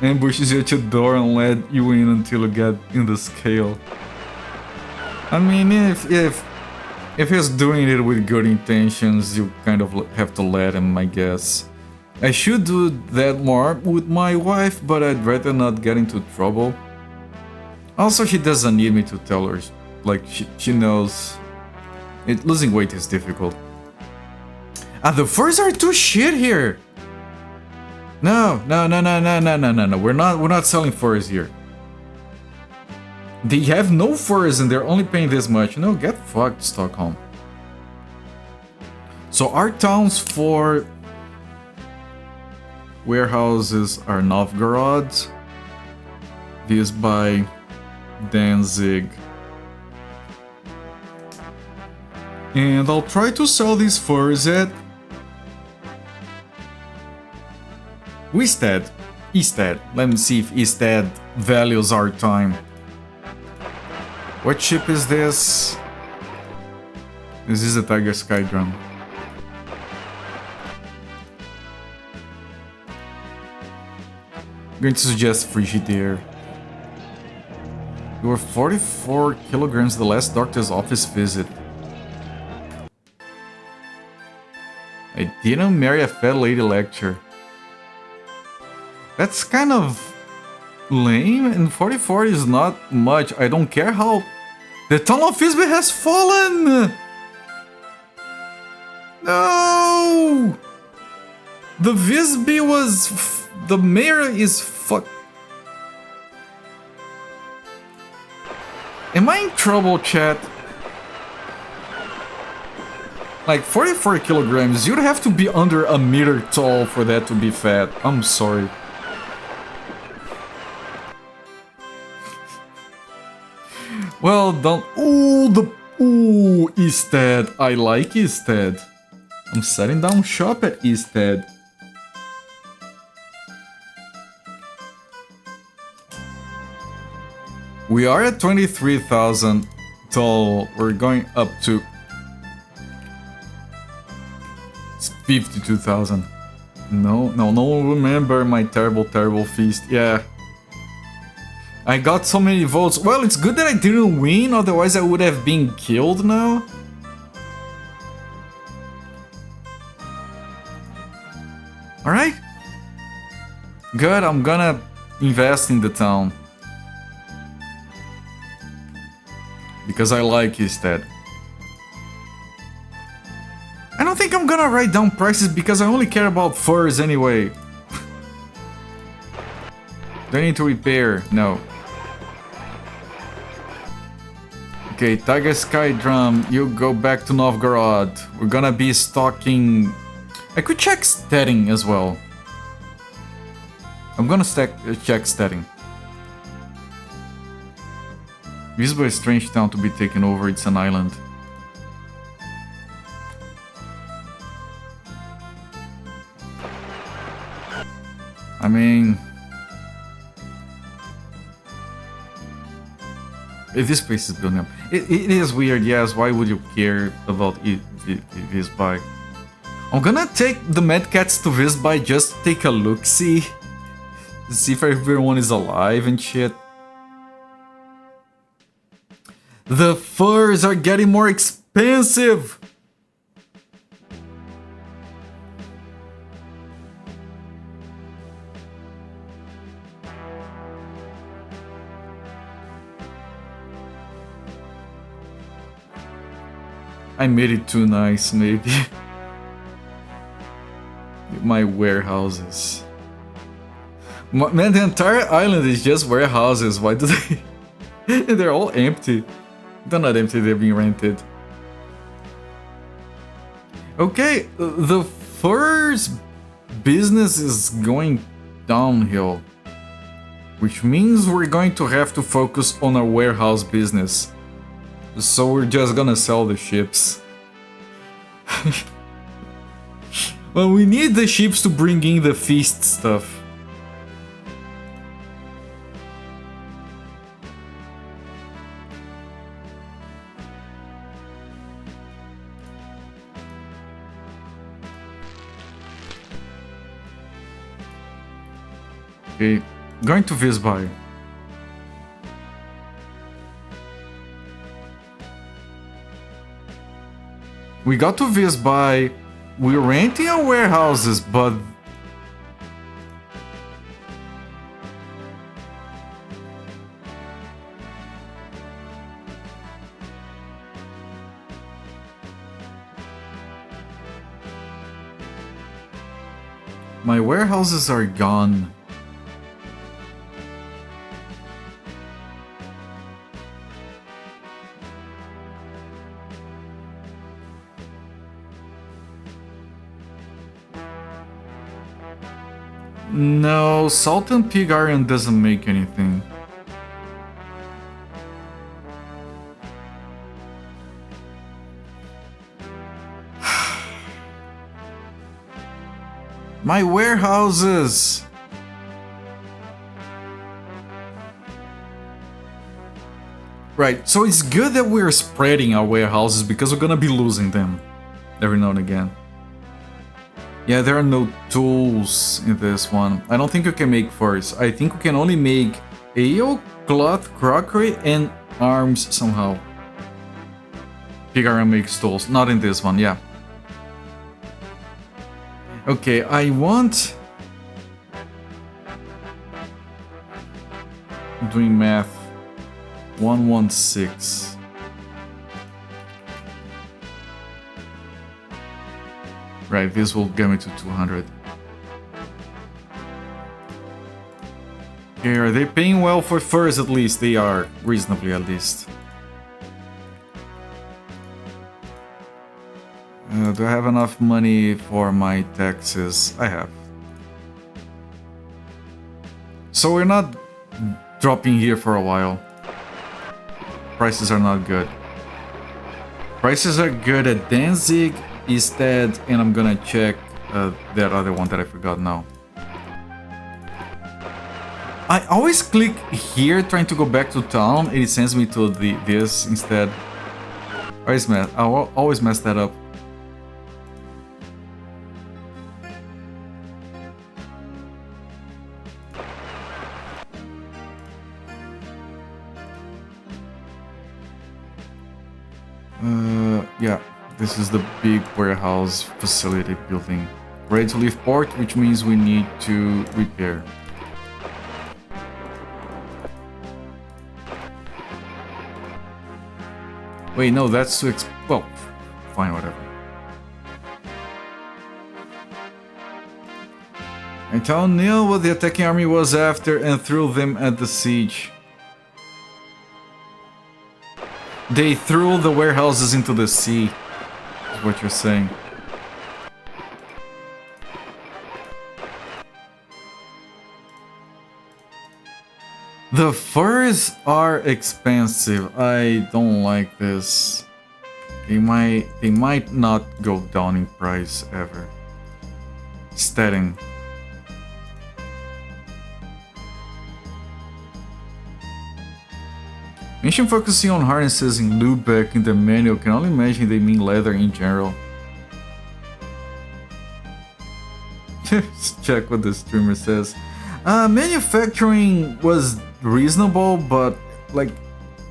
Ambushes you at your door and let you in until you get in the scale. I mean, if he's doing it with good intentions, you kind of have to let him, I guess. I should do that more with my wife, but I'd rather not get into trouble. Also, she doesn't need me to tell her. Like, she knows. Losing weight is difficult. Ah, the furs are too shit here! No. We're not selling furs here. They have no furs and they're only paying this much. No, get fucked, Stockholm. So our towns for warehouses are Novgorod. This by Danzig. And I'll try to sell these furs at Easted. Let me see if Easted values our time. What ship is this? This is a Tiger Sky Drum. I'm going to suggest Frigidaire. You were 44 kilograms the last doctor's office visit. I didn't marry a fat lady lecture. That's kind of lame, and 44 is not much. I don't care how... The town of Fisby has fallen! No! The Visby was... The mayor is fuck... Am I in trouble, chat? Like, 44 kilograms, you'd have to be under a meter tall for that to be fat. I'm sorry. Well, don't... Ooh, Easted. I like Easted. I'm setting down shop at Easted. We are at 23,000 tall. We're going up to... It's 52,000. No one remember my terrible feast. Yeah. I got so many votes. Well, it's good that I didn't win, otherwise I would have been killed now. Alright. Good, I'm gonna invest in the town. Because I like Easted. I don't think I'm gonna write down prices because I only care about furs anyway. Do I need to repair? No. Okay, Tiger Sky Drum, you go back to Novgorod. We're gonna be stocking... I could check steading as well. I'm gonna check steading. Visba is a strange town to be taken over, it's an island. I mean... This place is building up. It is weird, yes, why would you care about Visba? I'm gonna take the Mad Cats to this by just take a look-see. See if everyone is alive and shit. The furs are getting more expensive! I made it too nice, maybe. My warehouses. Man, the entire island is just warehouses. Why do they... They're all empty. They're not empty, they're being rented. Okay, the first business is going downhill. Which means we're going to have to focus on our warehouse business. So we're just gonna sell the ships. Well, we need the ships to bring in the feast stuff. Okay, going to Visby. We got to Visby. We're renting our warehouses, but my warehouses are gone. No, salt and pig iron doesn't make anything. My warehouses! Right, so it's good that we're spreading our warehouses because we're gonna be losing them every now and again. Yeah, there are no tools in this one. I don't think you can make furs. I think we can only make ale, cloth, crockery, and arms somehow. Pig iron makes tools. Not in this one, yeah. Okay, I want... doing math. 116. Right, this will get me to 200. Okay, are they paying well for furs at least? They are, reasonably at least. Do I have enough money for my taxes? I have. So we're not dropping here for a while. Prices are not good. Prices are good at Danzig, Istad, and I'm gonna check that other one that I forgot now. I always click here trying to go back to town and it sends me to this instead. I always mess that up. Yeah, this is the big warehouse facility building. Ready to leave port, which means we need to repair. Wait, no, that's too well, fine, whatever. I tell Neil what the attacking army was after and threw them at the siege. They threw the warehouses into the sea, is what you're saying. The furs are expensive. I don't like this. They might not go down in price ever. Steading. Mention focusing on harnesses in Lubeck in the manual. Can only imagine they mean leather in general. Let's check what the streamer says. Manufacturing was reasonable, but like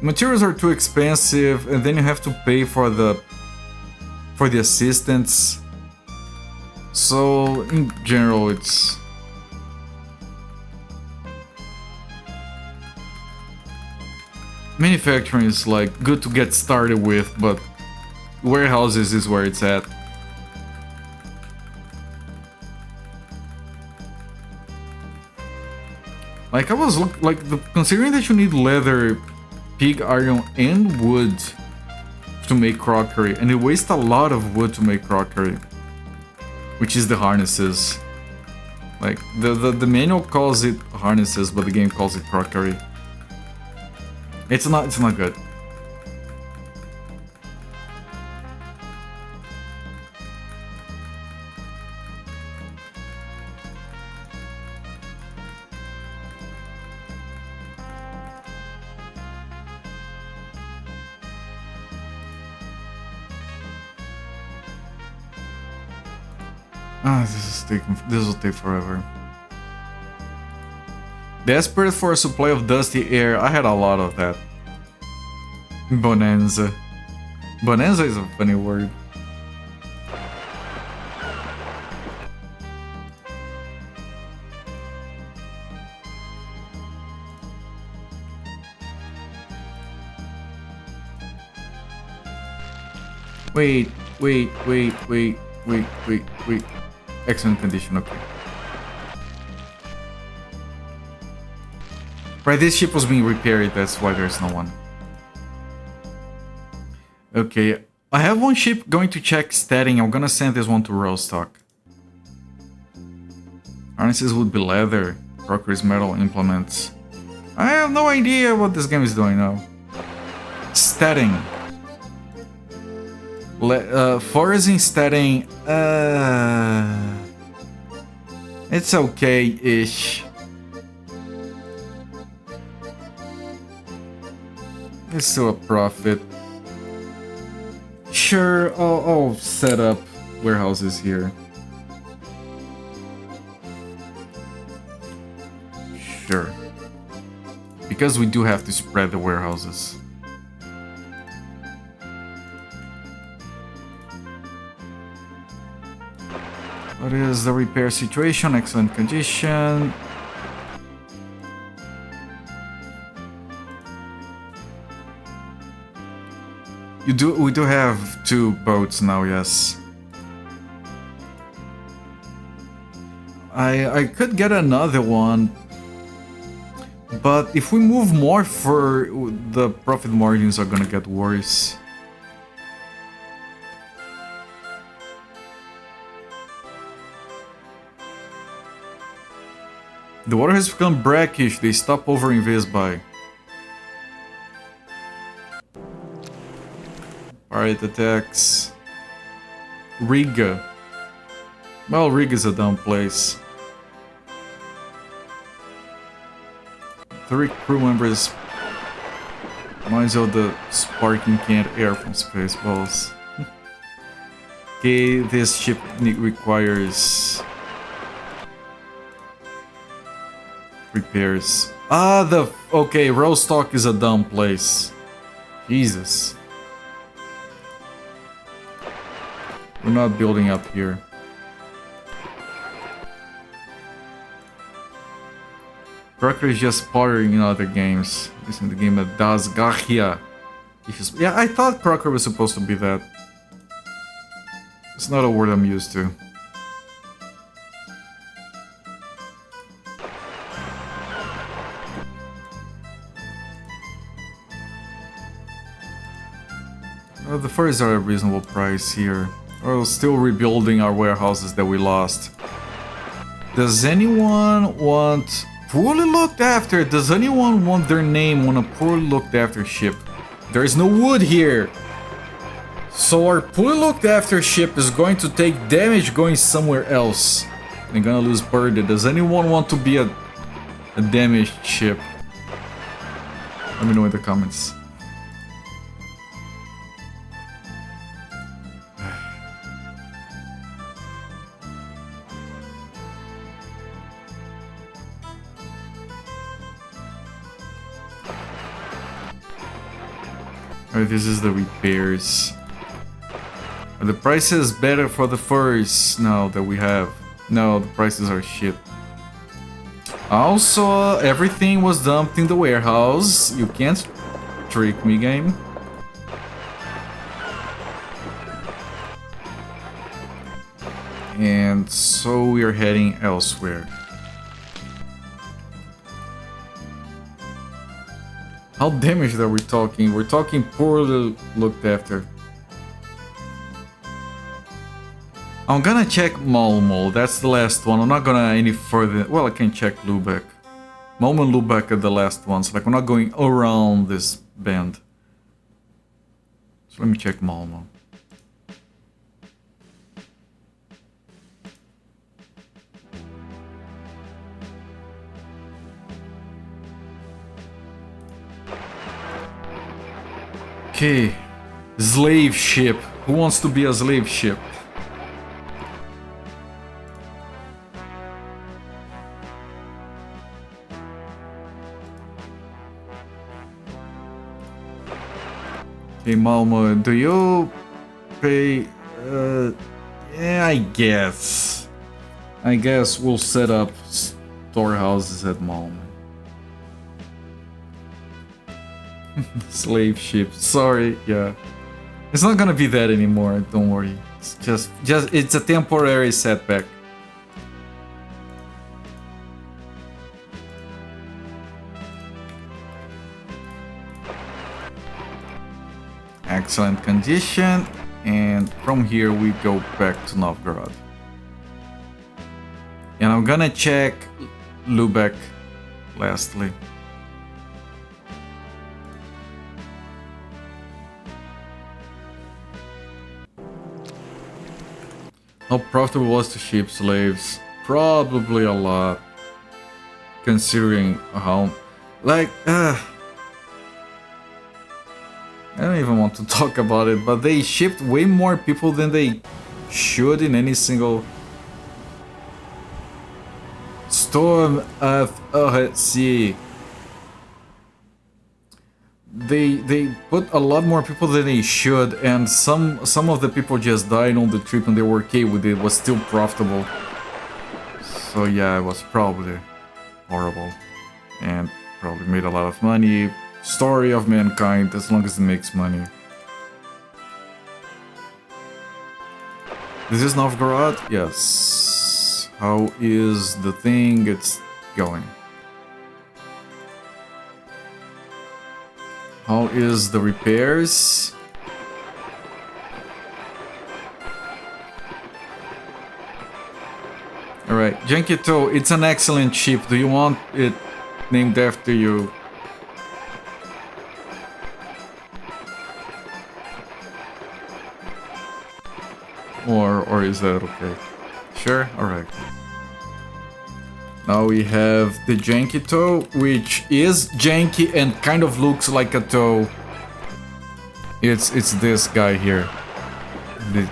materials are too expensive, and then you have to pay for the assistants. So in general, it's manufacturing is like good to get started with, but warehouses is where it's at. Like I was considering that you need leather, pig iron, and wood to make crockery, and it wastes a lot of wood to make crockery, which is the harnesses. Like the manual calls it harnesses, but the game calls it crockery. It's not good. This will take forever. Desperate for a supply of dusty air. I had a lot of that. Bonanza. Bonanza is a funny word. Wait. Excellent condition, okay. Right, this ship was being repaired, that's why there's no one. Okay, I have one ship going to check statting. I'm gonna send this one to Rostock. Harnesses would be leather, crockery's metal implements. I have no idea what this game is doing now. Statting. Foraging statting. It's okay-ish. It's still a profit. Sure, I'll set up warehouses here. Sure. Because we do have to spread the warehouses. What is the repair situation? Excellent condition. We do have 2 boats now, yes. I could get another one, but if we move more, the profit margins are gonna get worse. The water has become brackish, they stop over in Vesby. Alright, attacks. Riga. Well, Riga's a dumb place. 3 crew members. Reminds of the sparking canned air from Spaceballs. Okay, this ship requires repairs. Okay, Rostock is a dumb place. Jesus. We're not building up here. Crocker is just sputtering in other games. This is the game of Das Gachia. Yeah, I thought Crocker was supposed to be that. It's not a word I'm used to. The furs are a reasonable price here. We're still rebuilding our warehouses that we lost. Does anyone want poorly looked after? Does anyone want their name on a poorly looked after ship? There is no wood here. So our poorly looked after ship is going to take damage going somewhere else. They're gonna lose burden. Does anyone want to be a damaged ship? Let me know in the comments. Alright, this is the repairs. Are the prices better for the furs now that we have? No, the prices are shit. Also, everything was dumped in the warehouse. You can't trick me, game. And so we are heading elsewhere. How damaged are we talking? We're talking poorly looked after. I'm gonna check Malmo, that's the last one. I'm not gonna any further. Well, I can check Lubeck. Malmo and Lubeck are the last ones. Like, we're not going around this bend. So let me check Malmo. Okay, slave ship. Who wants to be a slave ship? Okay, Malmo, do you pay? Yeah, I guess. I guess we'll set up storehouses at Malmo. Slave ship. Sorry, yeah. It's not gonna be that anymore, don't worry. It's just it's a temporary setback. Excellent condition, and from here we go back to Novgorod. And I'm gonna check Lubeck lastly. How profitable was to ship slaves? Probably a lot. Considering how... Like, I don't even want to talk about it, but they shipped way more people than they should in any single... Storm of Sea. They put a lot more people than they should, and some of the people just died on the trip and they were okay with it. It was still profitable. So yeah, it was probably horrible and probably made a lot of money. Story of mankind, as long as it makes money. This is Novgorod? Yes. How is the thing? It's going. How is the repairs? Alright, Jankito, it's an excellent ship. Do you want it named after you? Or is that okay? Sure? Alright. Now we have the janky toe, which is janky and kind of looks like a toe. It's this guy here.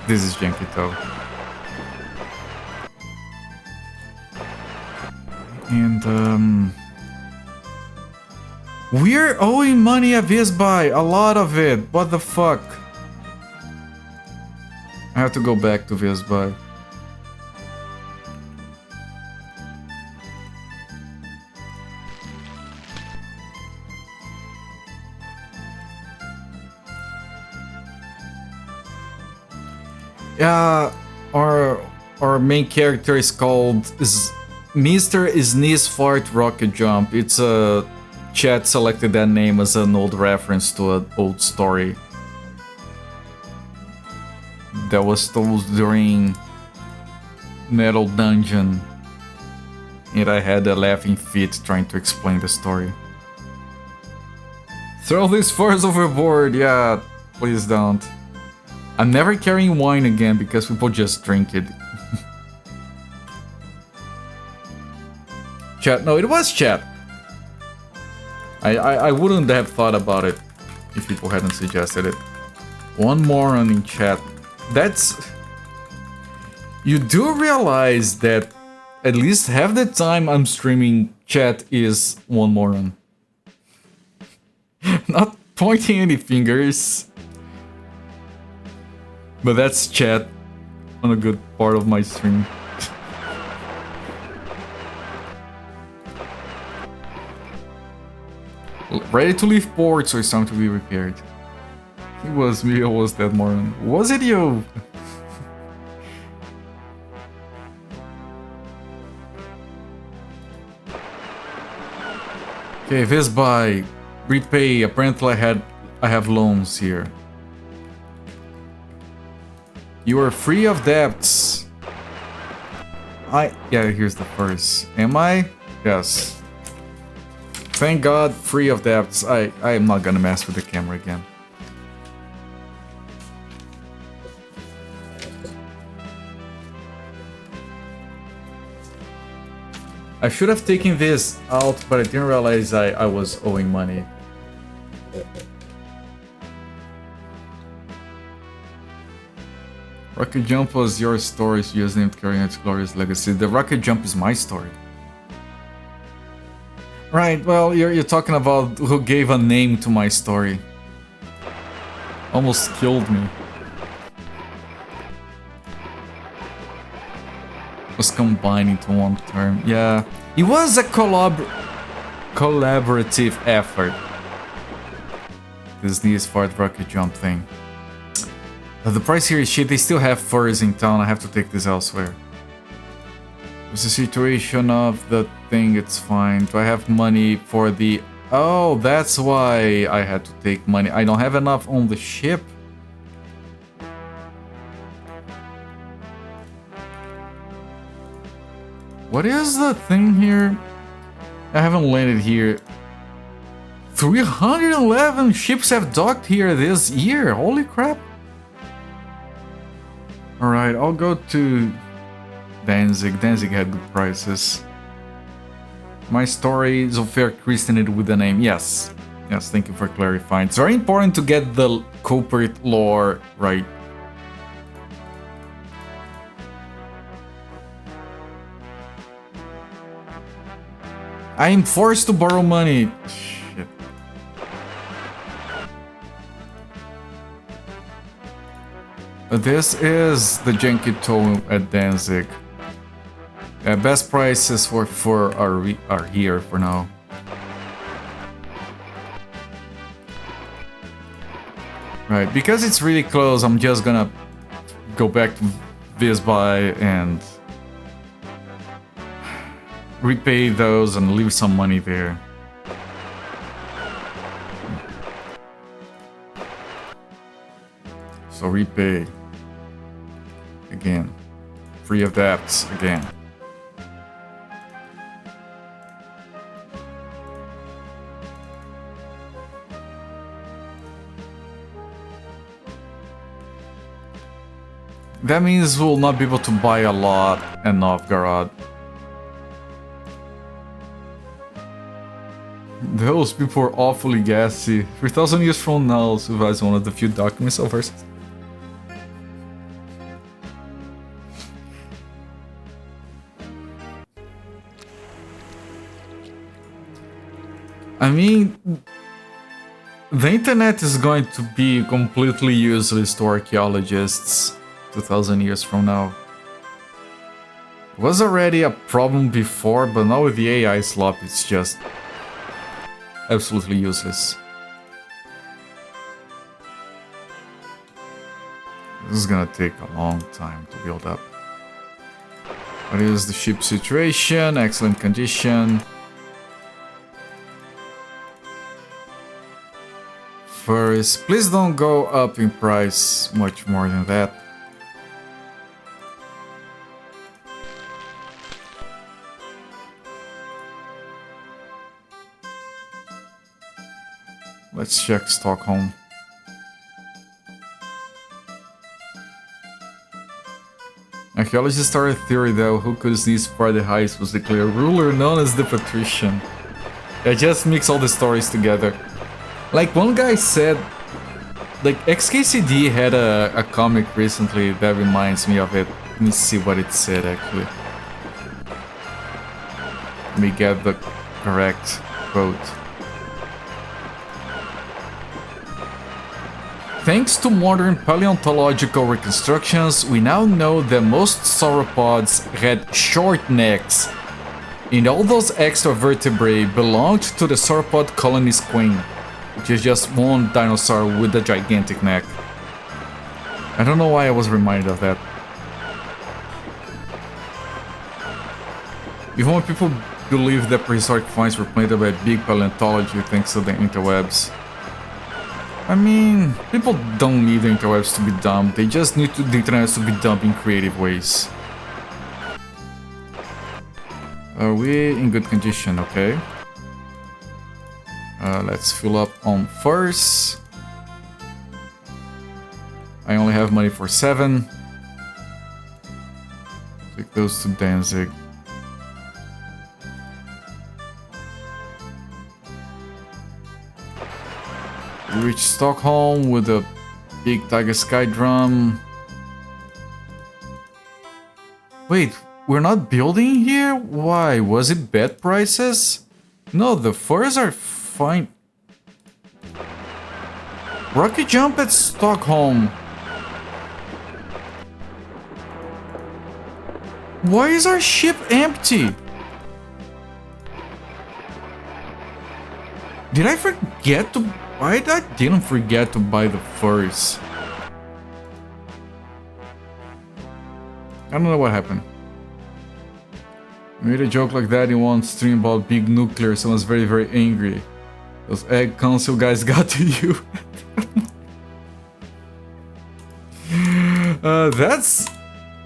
This is janky toe. And we're owing money at Visby, a lot of it. What the fuck? I have to go back to Visby. Our main character is called Mr. Sneeze Fart Rocket Jump. It's a chat selected that name as an old reference to an old story that was told during Metal Dungeon, and I had a laughing fit trying to explain the story. Throw these furs overboard, yeah, please don't. I'm never carrying wine again because people just drink it. Chat, no, it was chat. I wouldn't have thought about it if people hadn't suggested it. One moron in chat. That's... You do realize that at least half the time I'm streaming, chat is one moron. Not pointing any fingers. But that's chat on a good part of my stream. Ready to leave port, so it's time to be repaired. It was me, or was that Mormon? Was it you? Okay, this buy, repay. Apparently I have loans here. You are free of debts. Yeah, here's the first. Am I? Yes. Thank God, free of debts. I am not gonna mess with the camera again. I should have taken this out, but I didn't realize I was owing money. Rocket Jump was your story, so using it carrying its glorious legacy. The Rocket Jump is my story. Right, well, you're talking about who gave a name to my story. Almost killed me. Was combined into one term. Yeah, it was a collaborative effort. This needs for the Rocket Jump thing. The price here is shit. They still have furs in town. I have to take this elsewhere. What's the situation of the thing? It's fine. Do I have money for the... Oh, that's why I had to take money. I don't have enough on the ship. What is the thing here? I haven't landed here. 311 ships have docked here this year. Holy crap. Alright, I'll go to Danzig. Danzig had good prices. My story, Zofia christened it with the name. Yes. Yes, thank you for clarifying. It's very important to get the culprit lore right. I am forced to borrow money. Shit. This is the Genki Toll at Danzig. Best prices for are here for now. Right, because it's really close, I'm just gonna go back to Visby and repay those and leave some money there. So repay. Again. Free of debts again. That means we'll not be able to buy a lot in Novgorod. Those people are awfully gassy. 3,000 years from now, survives one of the few documents of ours. I mean, the internet is going to be completely useless to archaeologists 2,000 years from now. It was already a problem before, but now with the AI slop, it's just absolutely useless. This is gonna take a long time to build up. What is the ship situation? Excellent condition. First, please don't go up in price much more than that. Let's check Stockholm. Archaeologists started a theory that who could sneeze before the heist was declared ruler known as the Patrician. I just mix all the stories together. Like one guy said, like XKCD had a comic recently that reminds me of it. Let me see what it said actually. Let me get the correct quote. Thanks to modern paleontological reconstructions, we now know that most sauropods had short necks, and all those extra vertebrae belonged to the sauropod colony's queen, which is just one dinosaur with a gigantic neck. I don't know why I was reminded of that. Even when people believe that prehistoric finds were planted by big paleontology thanks to the interwebs. I mean, people don't need the interwebs to be dumb, they just need the internet to be dumb in creative ways. Are we in good condition? Okay. Let's fill up on furs. I only have money for 7. Take those to Danzig. We reach Stockholm with a big Tiger Sky drum. Wait, we're not building here? Why? Was it bad prices? No, the furs are fine. Rocket jump at Stockholm. Why is our ship empty? Did I forget to... Why did I didn't forget to buy the furs? I don't know what happened. I made a joke like that in one stream about big nuclear, someone's very, very angry. Those egg council guys got to you. That's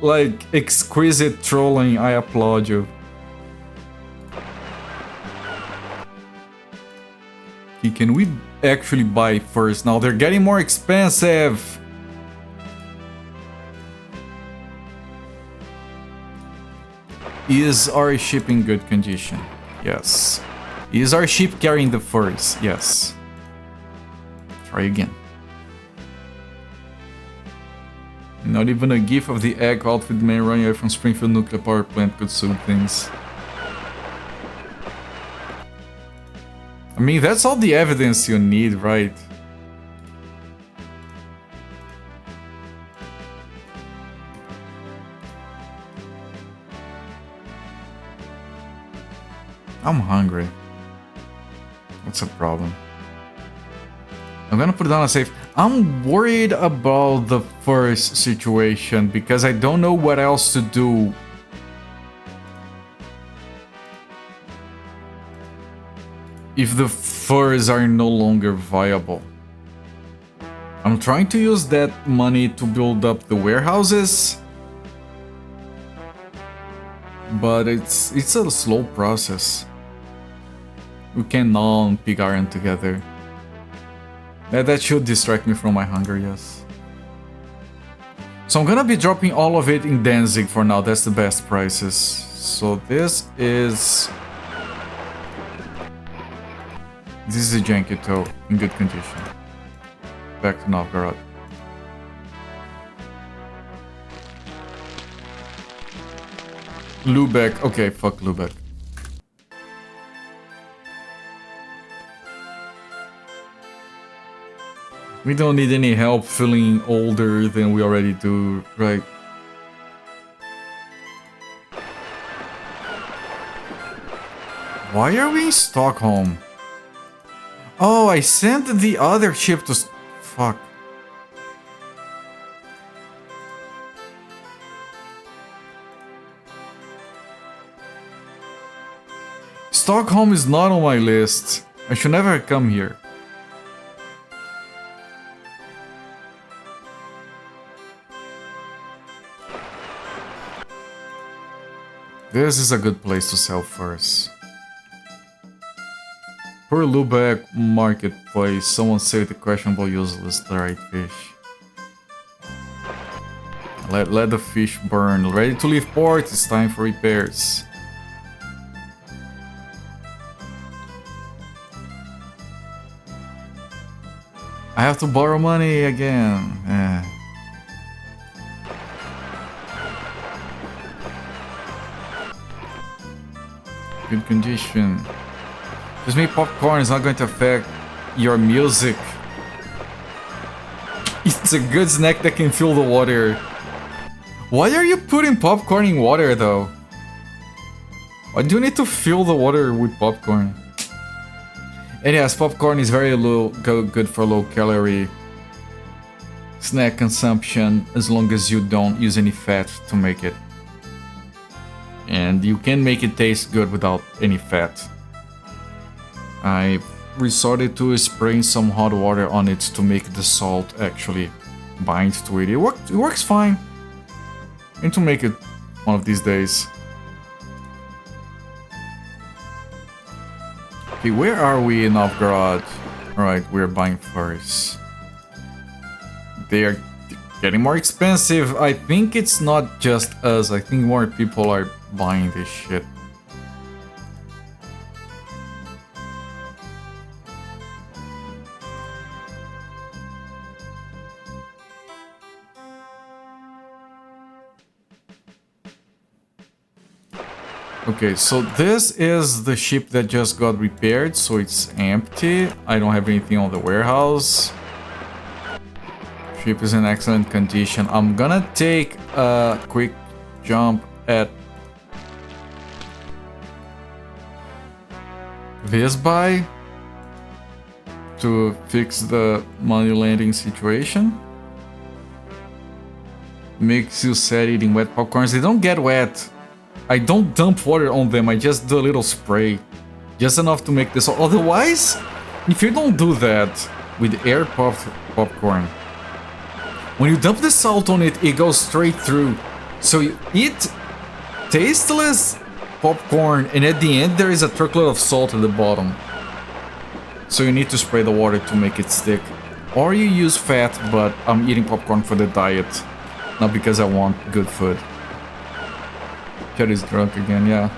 like exquisite trolling, I applaud you. Can we actually buy furs now? They're getting more expensive. Is our ship in good condition? Yes. Is our ship carrying the furs? Yes. Try again. Not even a gif of the egg outfit man running away from Springfield nuclear power plant could soothe things. I mean, that's all the evidence you need, right? I'm hungry. What's the problem? I'm gonna put it down a safe. I'm worried about the first situation because I don't know what else to do. If the furs are no longer viable. I'm trying to use that money to build up the warehouses. But it's a slow process. We can gnaw on pig iron together. That should distract me from my hunger, yes. So I'm gonna be dropping all of it in Danzig for now, that's the best prices. So this is a janky tow in good condition. Back to Novgorod. Lubeck, okay, fuck Lubeck. We don't need any help feeling older than we already do, right? Why are we in Stockholm? Oh, I sent the other ship to... Fuck. Stockholm is not on my list. I should never come here. This is a good place to sell furs. Poor Lubeck marketplace, someone said the questionable useless dried fish. Let the fish burn. Ready to leave port, it's time for repairs. I have to borrow money again. Good condition. Just make popcorn, it's not going to affect your music. It's a good snack that can fill the water. Why are you putting popcorn in water though? Why do you need to fill the water with popcorn? And yes, popcorn is very good for low calorie snack consumption as long as you don't use any fat to make it. And you can make it taste good without any fat. I resorted to spraying some hot water on it to make the salt actually bind to it. It works fine. I need to make it one of these days. Okay, where are we in Novgorod? Alright, we're buying furs. They are getting more expensive. I think it's not just us. I think more people are buying this shit. Okay, so this is the ship that just got repaired, so it's empty. I don't have anything on the warehouse. Ship is in excellent condition. I'm gonna take a quick jump at this buy to fix the money landing situation. Makes you sad eating wet popcorns. They don't get wet. I don't dump water on them, I just do a little spray. Just enough to make this. Otherwise, if you don't do that with air popped popcorn, when you dump the salt on it, it goes straight through. So you eat tasteless popcorn, and at the end there is a truckload of salt at the bottom. So you need to spray the water to make it stick. Or you use fat, but I'm eating popcorn for the diet, not because I want good food. Cat is drunk again, yeah.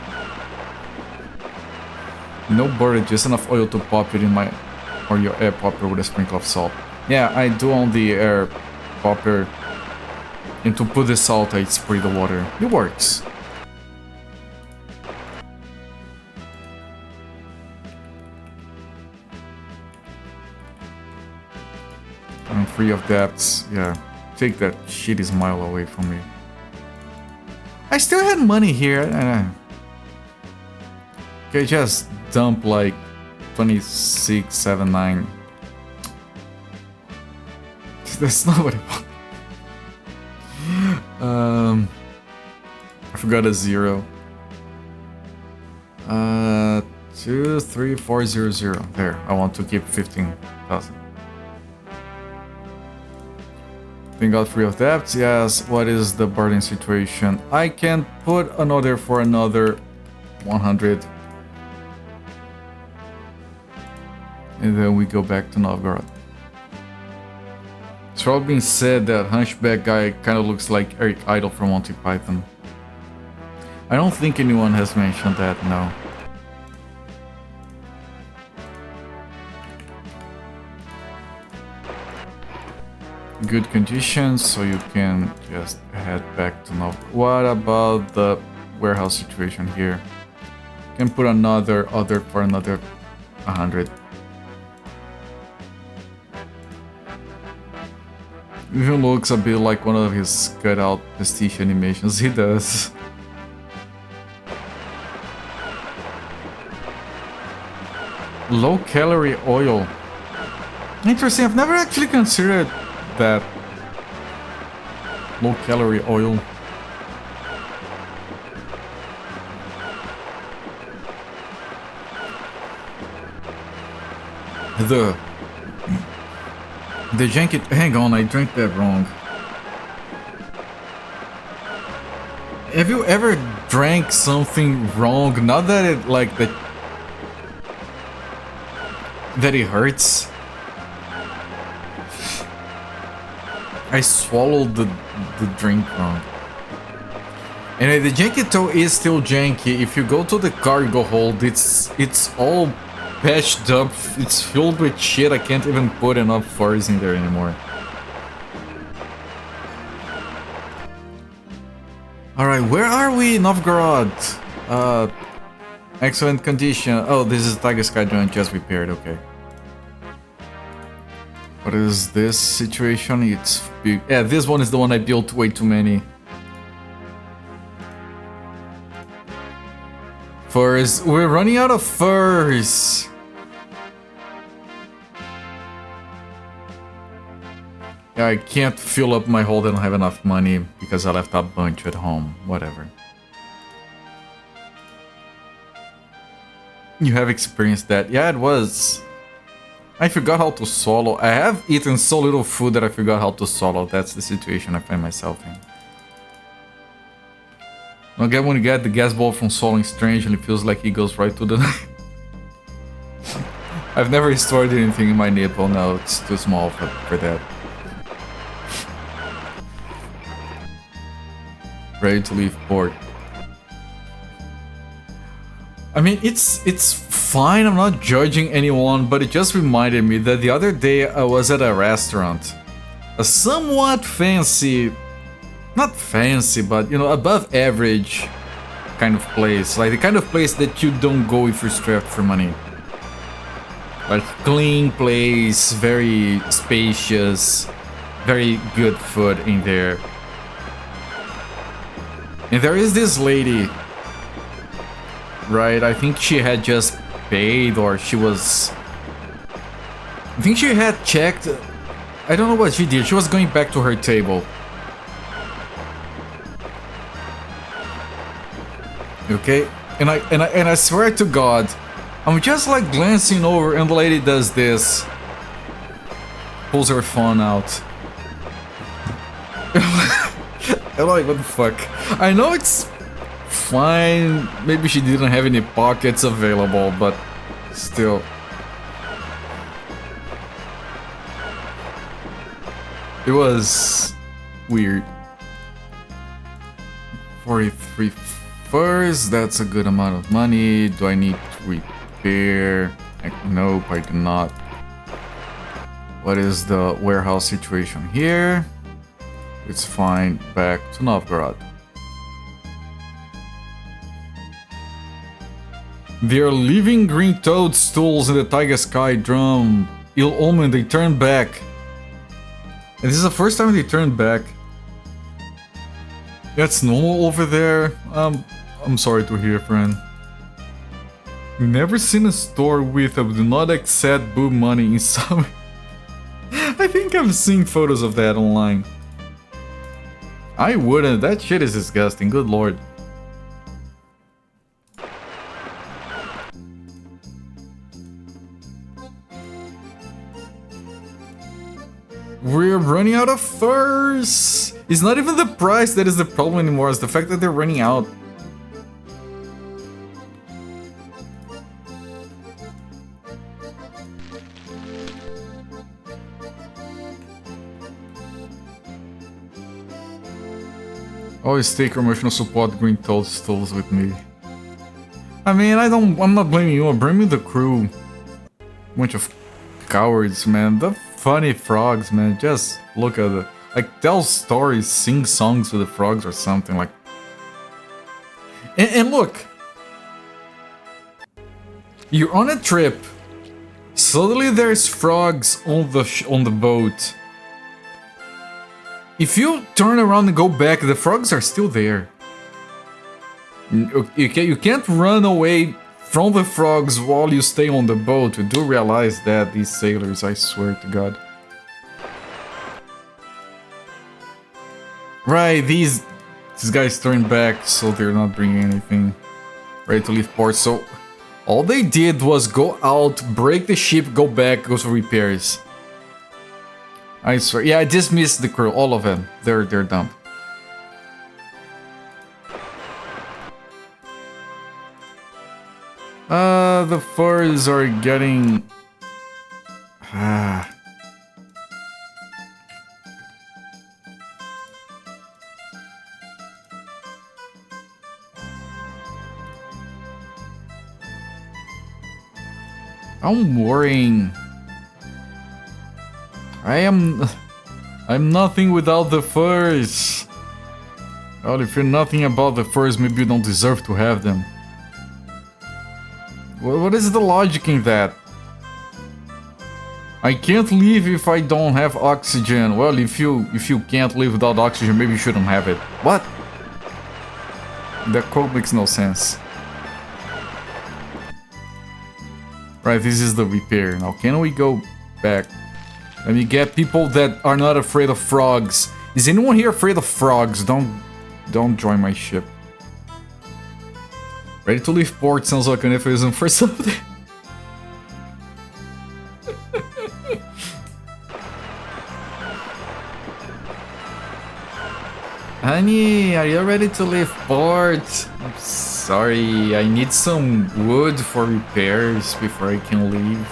No butter, just enough oil to pop it in my... or your air popper with a sprinkle of salt. Yeah, I do on the air popper. And to put the salt, I spray the water. It works. I'm free of debts, yeah. Take that shitty smile away from me. I still had money here. Okay, just dump like 2679. That's not what I want. I forgot a zero. 23400. There, I want to keep 15,000. Being got free of debts, yes. What is the burden situation? I can put an order for another 100. And then we go back to Novgorod. It's probably been said that Hunchback guy kind of looks like Eric Idle from Monty Python. I don't think anyone has mentioned that, no. Good conditions, so you can just head back to Nov. What about the warehouse situation here? Can put another order for another 100. Even looks a bit like one of his cut-out pastiche animations. He does. Low-calorie oil. Interesting. I've never actually considered that. Low-calorie oil. The janky... Hang on, I drank that wrong. Have you ever drank something wrong? Not that it, like, that it hurts? I swallowed the drink wrong. Anyway, the janky toe is still janky. If you go to the cargo hold, it's all patched up. It's filled with shit. I can't even put enough furs in there anymore. Alright, where are we? Novgorod. Excellent condition. Oh, this is Tiger Sky joint just repaired, okay. What is this situation? It's big. Yeah, this one is the one I built way too many. Furs. We're running out of furs. Yeah, I can't fill up my hold. I don't have enough money because I left a bunch at home. Whatever. You have experienced that. Yeah, it was. I forgot how to solo. I have eaten so little food that I forgot how to solo. That's the situation I find myself in. Again, when you get the gas ball from soloing strangely, it feels like he goes right to the... I've never stored anything in my nipple. No, it's too small for that. Ready to leave port. I mean, it's fine, I'm not judging anyone, but it just reminded me that the other day I was at a restaurant. A somewhat fancy, not fancy, but, you know, above average kind of place. Like the kind of place that you don't go if you're strapped for money. Like clean place, very spacious, very good food in there. And there is this lady, right? I think she had just paid, or she was... I think she had checked. I don't know what she did. She was going back to her table. Okay? And I swear to God, I'm just like glancing over and the lady does this. Pulls her phone out. I'm like, what the fuck? I know it's fine. Maybe she didn't have any pockets available, but still. It was weird. 43 furs, that's a good amount of money. Do I need to repair? Nope, I do not. What is the warehouse situation here? It's fine. Back to Novgorod. They are leaving green toadstools in the Tiger Sky drum. Ill omen, they turn back. And this is the first time they turned back. That's normal over there. I'm sorry to hear, friend. Never seen a store with a do not accept boob money in some... I think I've seen photos of that online. I wouldn't. That shit is disgusting. Good lord. We're running out of furs. It's not even the price that is the problem anymore. It's the fact that they're running out. Always take emotional support green toadstools with me. I mean, I'm not blaming you, I'm blaming the crew. Bunch of cowards, man. The funny frogs, man. Just look at it. Like, tell stories, sing songs with the frogs or something, like... And look! You're on a trip. Suddenly there's frogs on the boat. If you turn around and go back, the frogs are still there. You can't run away from the frogs while you stay on the boat. You do realize that, these sailors, I swear to God. Right, these guys turn back, so they're not bringing anything. Ready to leave port, so... All they did was go out, break the ship, go back, go for repairs. I swear. Yeah, I dismissed the crew, all of them. They're dumb. The furs are getting... I'm worrying. I'm nothing without the furs. Well, if you're nothing about the furs, maybe you don't deserve to have them. What is the logic in that? I can't live if I don't have oxygen. Well, if you can't live without oxygen, maybe you shouldn't have it. What? That quote makes no sense. Right, this is the repair. Now, can we go back? Let me get people that are not afraid of frogs. Is anyone here afraid of frogs? Don't join my ship. Ready to leave port sounds like an euphemism for something. Honey, are you ready to leave port? I'm sorry, I need some wood for repairs before I can leave.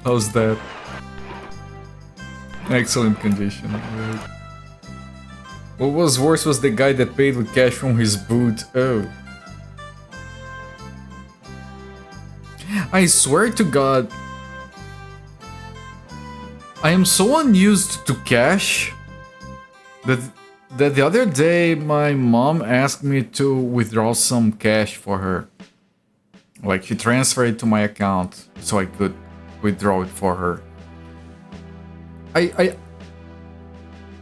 How's that? Excellent condition. Right. What was worse was the guy that paid with cash from his boot. Oh. I swear to God, I am so unused to cash that the other day my mom asked me to withdraw some cash for her. Like, she transferred it to my account so I could withdraw it for her.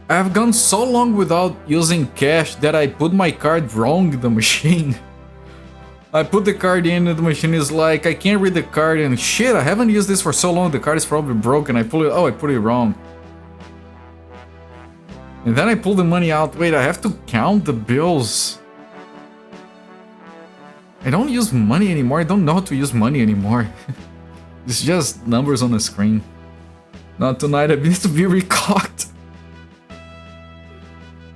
I've gone so long without using cash that I put my card wrong in the machine. I put the card in and the machine is like, I can't read the card and shit, I haven't used this for so long, the card is probably broken. I pull it, oh, I put it wrong. And then I pull the money out. Wait, I have to count the bills. I don't use money anymore. I don't know how to use money anymore. It's just numbers on the screen. Not tonight, I need to be recocked.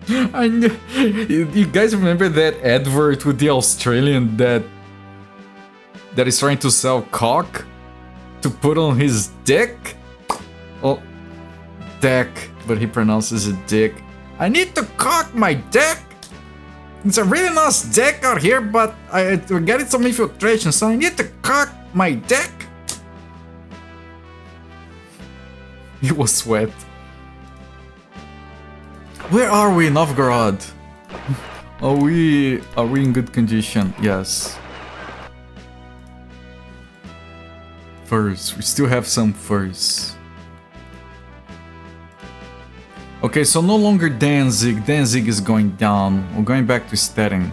You guys remember that advert with the Australian that is trying to sell cock to put on his dick? Oh, deck, but he pronounces it dick. I need to cock my dick. It's a really nice dick out here, but we're getting some infiltration, so I need to cock my dick. He was wet. Where are we, Novgorod? Are we in good condition? Yes. Furs. We still have some furs. Okay, so no longer Danzig. Danzig is going down. We're going back to Stettin.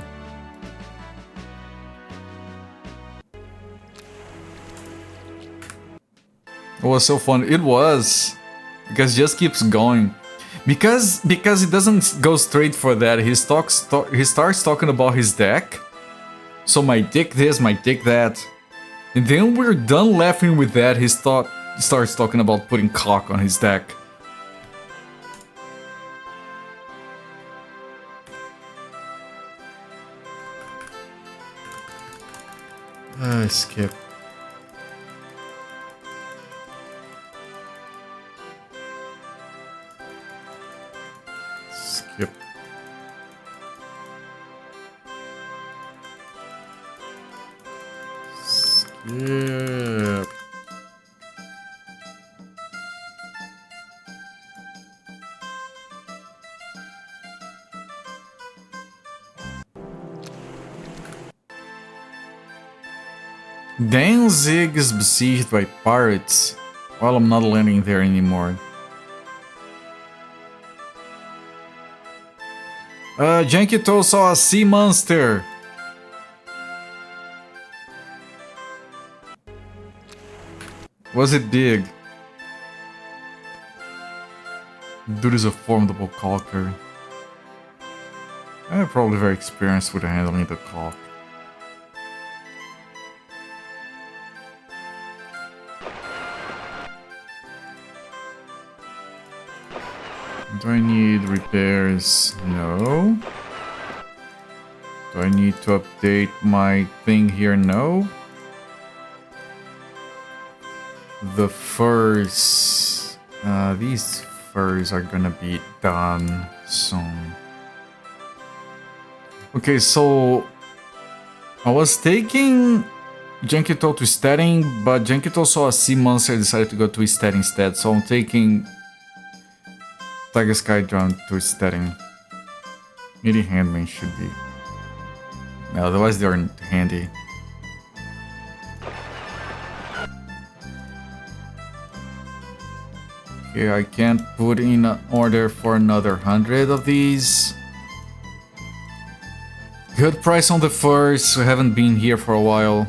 It was so fun. It was. Because it just keeps going. Because it doesn't go straight for that. He starts talking about his deck. So my dick this, my dick that. And then we're done laughing with that. He starts talking about putting cock on his deck. Skip. Skip. Skip. Danzig is besieged by pirates. Well, I'm not landing there anymore. Jankito saw a sea monster. Was it big? Dude is a formidable caulker. I'm probably very experienced with handling the caulk. Do I need repairs? No. Do I need to update my thing here? No. The furs. These furs are gonna be done soon. Okay, so I was taking Jankito to Stettin, but Jankito saw a sea monster and decided to go to Stettin instead, so I'm taking Tiger Sky down to Stettin. Maybe handmaid should be. Otherwise they aren't handy. Okay, I can't put in an order for another 100 of these. Good price on the furs. We haven't been here for a while.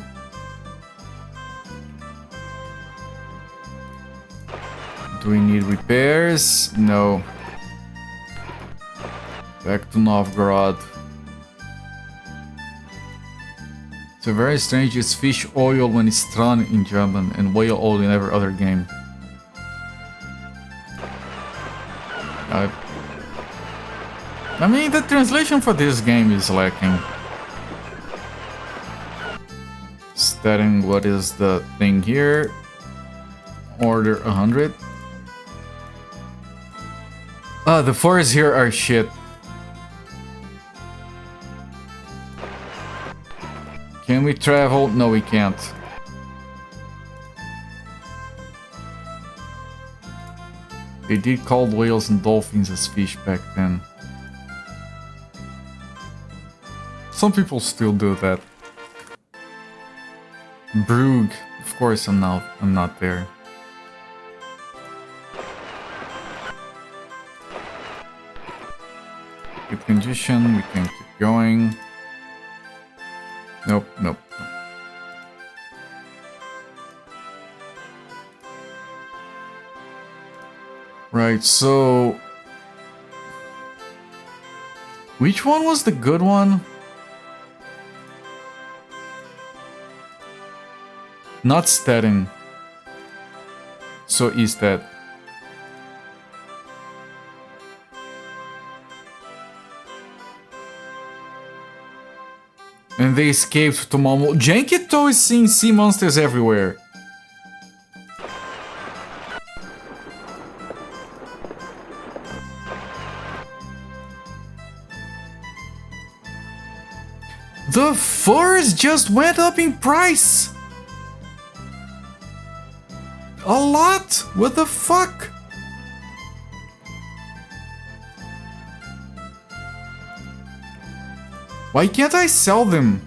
Do we need repairs? No. Back to Novgorod. It's a very strange. It's fish oil when it's Tran in German and whale oil in every other game. I mean, the translation for this game is lacking. Studying what is the thing here. Order 100. The forests here are shit. Can we travel? No, we can't. They did call whales and dolphins as fish back then. Some people still do that. Brugge, of course I'm not there. Good condition, we can keep going. Nope, nope. Right, so... Which one was the good one? Not Stettin. So is that. And they escaped to Malmo. Jankito is seeing sea monsters everywhere. The furs just went up in price. A lot. What the fuck? Why can't I sell them?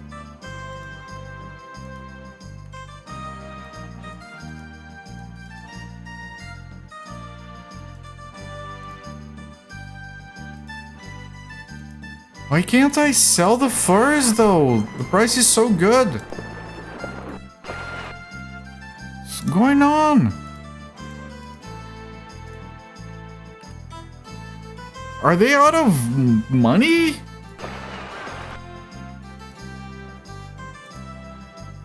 Why can't I sell the furs though? The price is so good. What's going on? Are they out of money?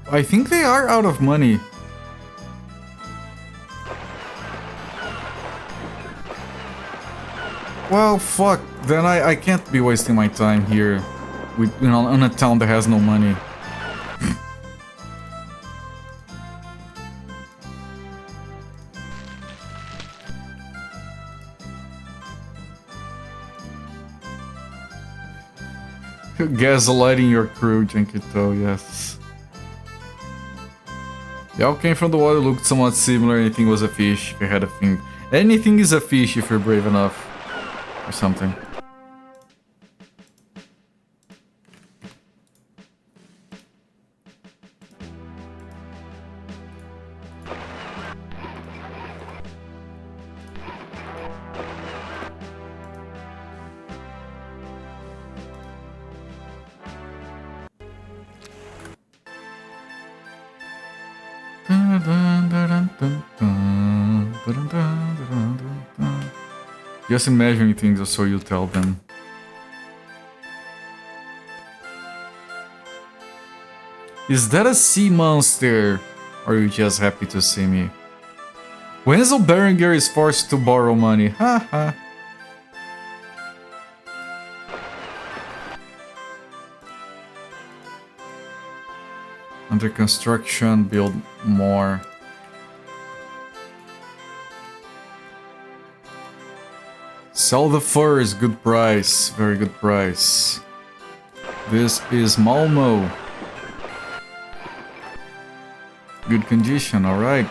I think they are out of money. Well, fuck. Then I can't be wasting my time here with, you know, in a town that has no money. Gaslighting your crew, Jankito, yes. They all came from the water, looked somewhat similar. Anything was a fish if you had a thing. Anything is a fish if you're brave enough. Or something. Just imagining things so you tell them. Is that a sea monster? Or are you just happy to see me? Wenzel Berenger is forced to borrow money. Haha. Under construction, build more. Sell the furs, good price, very good price. This is Malmo. Good condition, alright.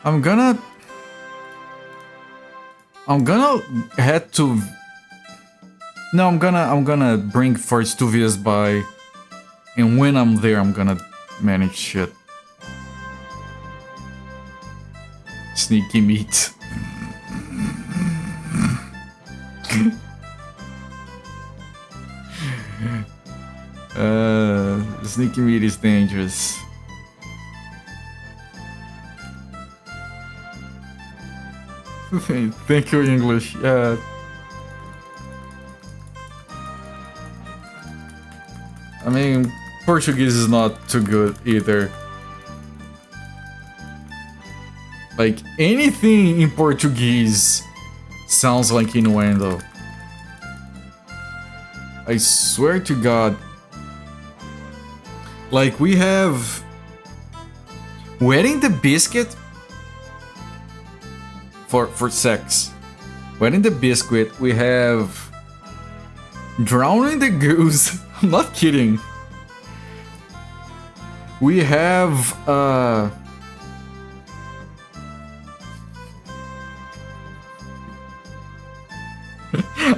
I'm gonna head to... No, I'm gonna bring first 2 vias by, and when I'm there, I'm gonna manage shit. Sneaky meat. Sneaky meat is dangerous. Thank you, English. Yeah. I mean, Portuguese is not too good either. Like, anything in Portuguese sounds like innuendo. I swear to God. Like, we have... Wetting the biscuit for sex. Wetting the biscuit, we have... Drowning the goose. I'm not kidding. We have,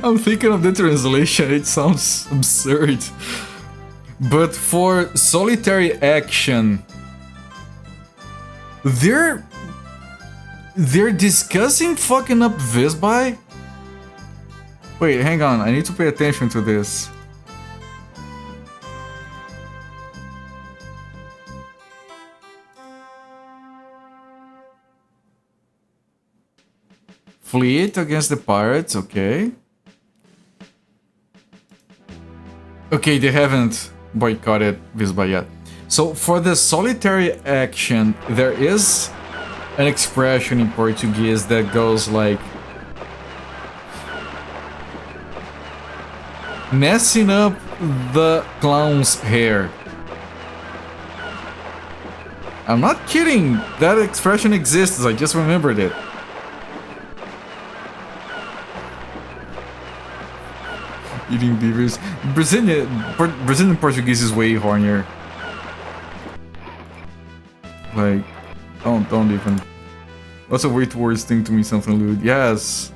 I'm thinking of the translation, it sounds absurd. But for solitary action, they're discussing fucking up Visby? Wait, hang on, I need to pay attention to this. Fleet against the pirates, okay. Okay, they haven't boycotted Visba yet. So for the solitary action, there is an expression in Portuguese that goes like messing up the clown's hair. I'm not kidding, that expression exists, I just remembered it. Eating beavers. Brazilian Portuguese is way hornier. Like, don't even. That's a way worse thing to mean something lewd. Yes.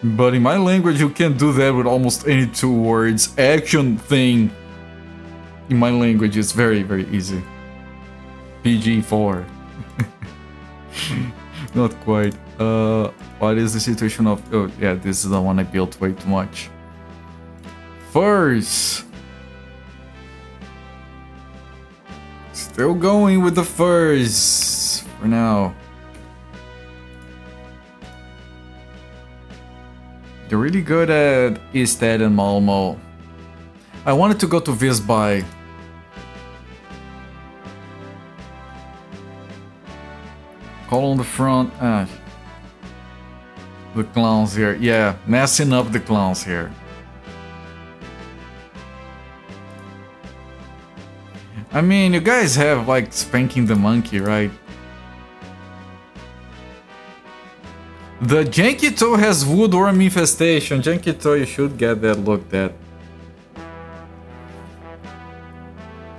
But in my language, you can do that with almost any 2 words. Action thing. In my language, it's very, very easy. PG-4. Not quite. What is the situation of... Oh, yeah, this is the one I built way too much. Furs! Still going with the furs for now. They're really good at Ystad and Malmo. I wanted to go to Visby. Call on the front. The clowns here. Yeah, messing up the clowns here. I mean, you guys have like spanking the monkey, right? The Janky Toe has woodworm infestation. Janky Toe, you should get that looked at.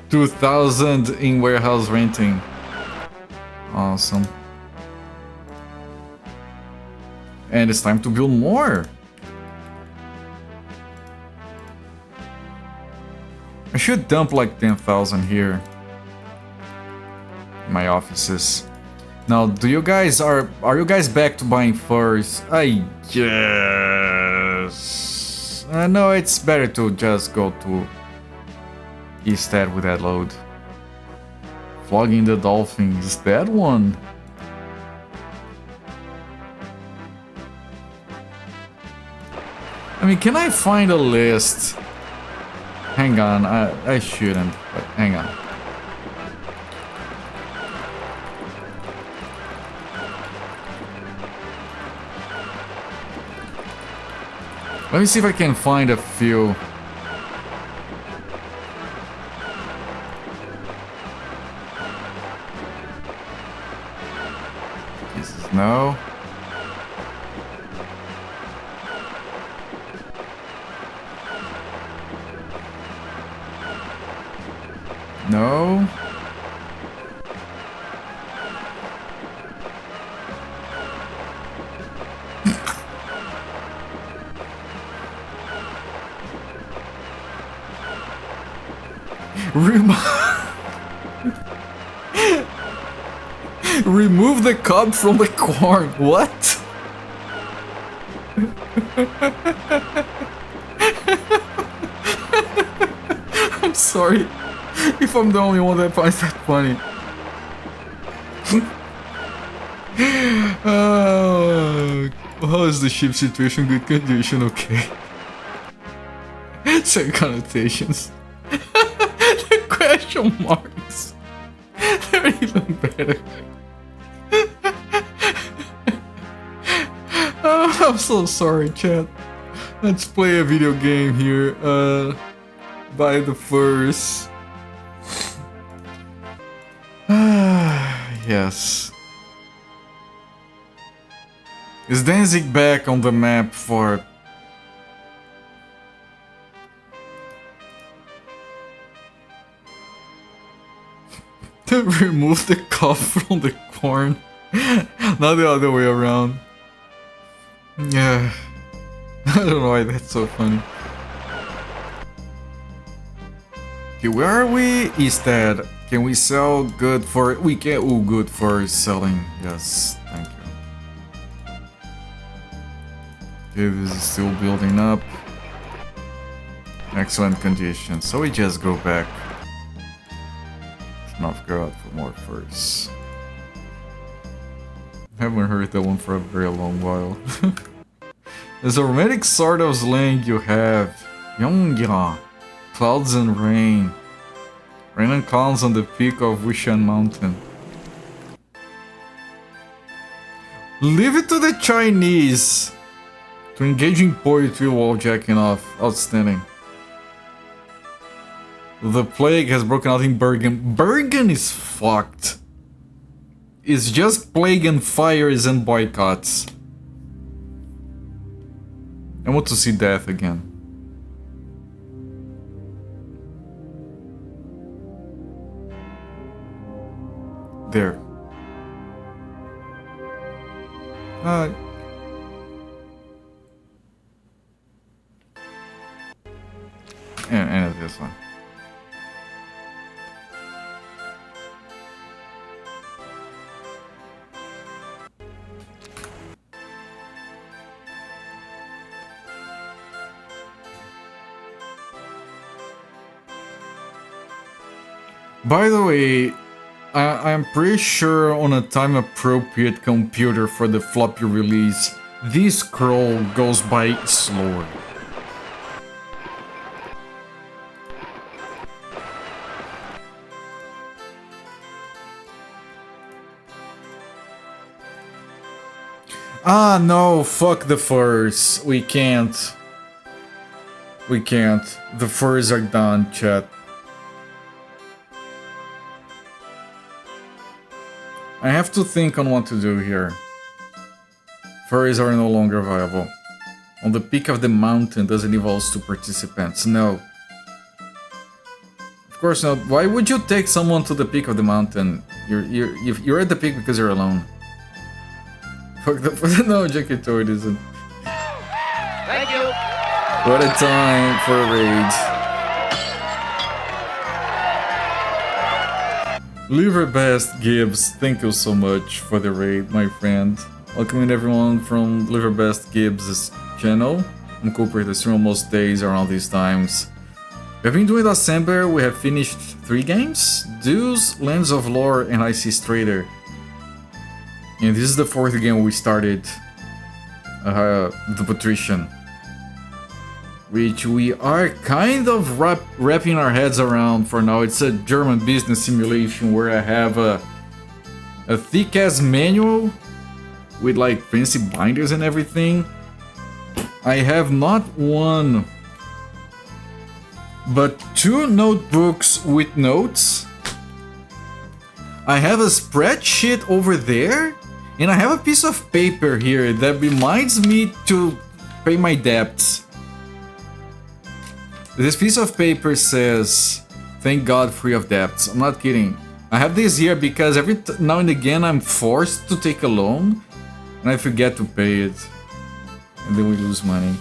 2,000 in warehouse renting. Awesome. And it's time to build more. I should dump like 10,000 here. In my offices. Now, do you guys are you guys back to buying furs? I guess. No, it's better to just go to Ystad with that load. Flogging the dolphins, that one. I mean, can I find a list? Hang on, I shouldn't, but hang on. Let me see if I can find a few. Jesus, no. No. Remove the cob from the corn. What? I'm sorry if I'm the only one that finds that funny. How is the ship situation? Good condition, okay. Same connotations. The question marks. They're even better. I'm so sorry, chat. Let's play a video game here. By the first. Yes. Is Danzig back on the map for... to remove the cob from the corn? Not the other way around. Yeah. I don't know why that's so funny. Okay, where are we? Easted. Can we sell good for... we can... ooh, good for selling. Yes, thank you. Okay, this is still building up. Excellent condition. So we just go back to Novgorod for more furs. Haven't heard that one for a very long while. There's a romantic sort of slang you have. Yongya. Clouds and rain. Rain and clouds on the peak of Wishan Mountain. Leave it to the Chinese to engage in poetry while jacking off. Outstanding. The plague has broken out in Bergen. Bergen is fucked. It's just plague and fires and boycotts. I want to see death again. There. And this one. By the way, I'm pretty sure on a time-appropriate computer for the floppy release, this scroll goes by slower. Ah, no, fuck the furs. We can't. We can't. The furs are done, chat. I have to think on what to do here. Furries are no longer viable. On the peak of the mountain doesn't involve two participants. No. Of course not. Why would you take someone to the peak of the mountain? You're at the peak because you're alone. Fuck the... no, Jackie Toad isn't. Thank you. What a time for a raid. Liverbest Gibbs, thank you so much for the raid, my friend. Welcoming everyone from Liverbest Gibbs' channel. I'm Cooper, the stream most days around these times. We've been doing December, we have finished 3 games? Deuce, Lands of Lore, and Icy Strader. And this is the 4th game we started. The Patrician. Which we are kind of wrapping our heads around for now. It's a German business simulation where I have a thick-ass manual with like fancy binders and everything. I have not one, but 2 notebooks with notes. I have a spreadsheet over there, and I have a piece of paper here that reminds me to pay my debts. This piece of paper says, "Thank God, free of debts." I'm not kidding. I have this here because every now and again I'm forced to take a loan and I forget to pay it. And then we lose money.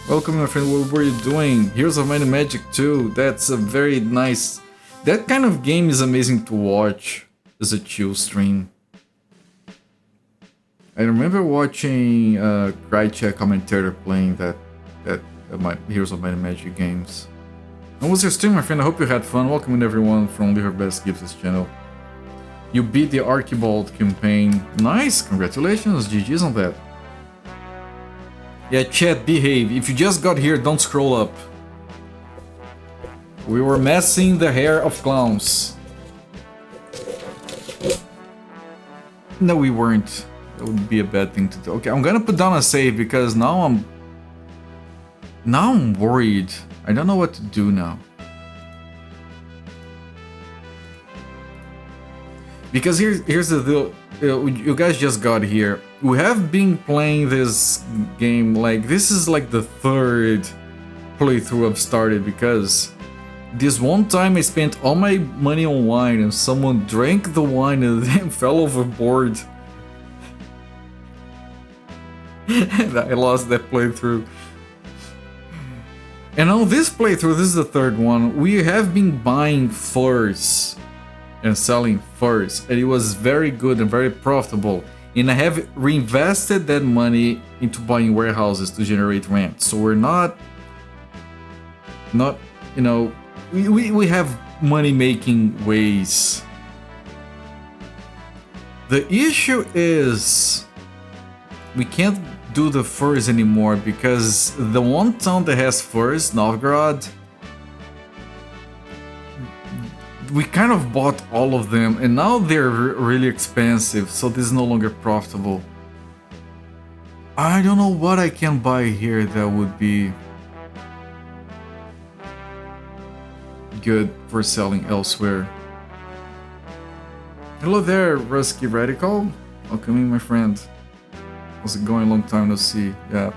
Welcome, my friend. What were you doing? Heroes of Might and Magic 2. That's a very nice... That kind of game is amazing to watch as a chill stream. I remember watching Crycheck commentator playing that my Heroes of Might and Magic games. How was your stream, my friend? I hope you had fun. Welcome in everyone from Live Your Best Gives channel. You beat the Archibald campaign. Nice, congratulations, GG's on that. Yeah, chat, behave. If you just got here, don't scroll up. We were messing the hair of clowns. No, we weren't. That would be a bad thing to do. Okay, I'm gonna put down a save because now I'm worried. I don't know what to do now. Because here's the deal. You guys just got here. We have been playing this game, like, this is like the third playthrough I've started, because this one time I spent all my money on wine and someone drank the wine and then fell overboard. And I lost that playthrough. And on this playthrough, this is the third one, we have been buying furs and selling furs, and it was very good and very profitable. And I have reinvested that money into buying warehouses to generate rent. So we're not you know, we have money making ways. The issue is we can't do the furs anymore because the one town that has furs, Novgorod, we kind of bought all of them and now they're really expensive, so this is no longer profitable. I don't know what I can buy here that would be good for selling elsewhere. Hello there, Rusky Radical. Welcome in, my friend. How's it going? Long time no see. Yeah.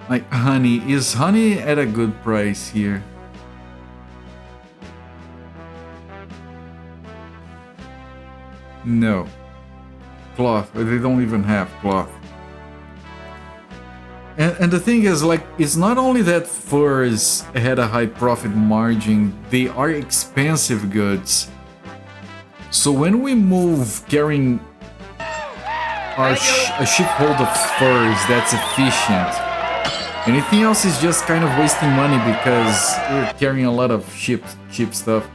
Like honey. Is honey at a good price here? No. Cloth. They don't even have cloth. And the thing is, like, it's not only that furs had a high profit margin, they are expensive goods. So when we move carrying a shipload of furs that's efficient, anything else is just kind of wasting money because we're carrying a lot of cheap stuff.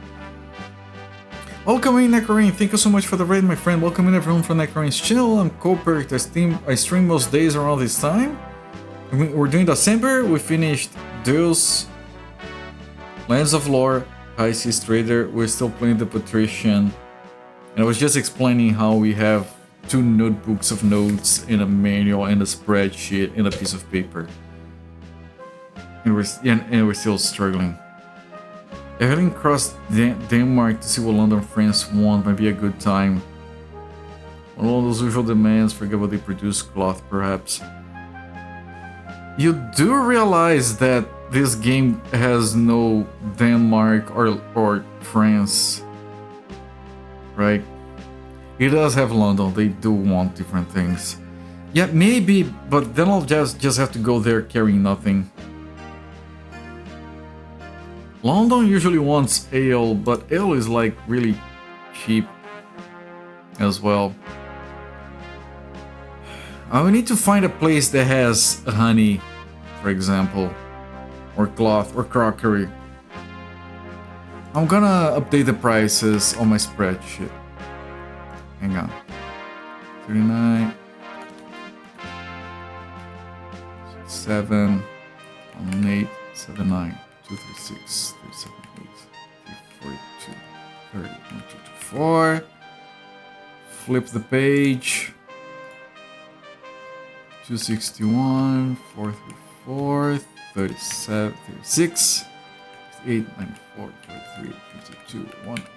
Welcome in, Necrorain. Thank you so much for the raid, my friend. Welcome in everyone from Necrorain's channel. I'm Coper. I stream most days around this time. We're doing December. We finished Deus, Lands of Lore, High Seas Trader. We're still playing the Patrician. And I was just explaining how we have 2 notebooks of notes and a manual and a spreadsheet and a piece of paper. And we're still struggling. Having crossed Denmark to see what London, France want might be a good time. All those usual demands, forget what they produce, cloth perhaps. You do realize that this game has no Denmark or France, right? It does have London, they do want different things. Yeah, maybe, but then I'll just have to go there carrying nothing. London usually wants ale, but ale is like really cheap as well. I will need to find a place that has honey, for example, or cloth, or crockery. I'm gonna update the prices on my spreadsheet. Hang on. 39, 7, 8, 7, 9, 2, 3, 6, 3, 7, 8, 3, 42, 30, 1, 2, 2, 4. Flip the page. 261, 434, 37, 36, 58, 94, 43, 52,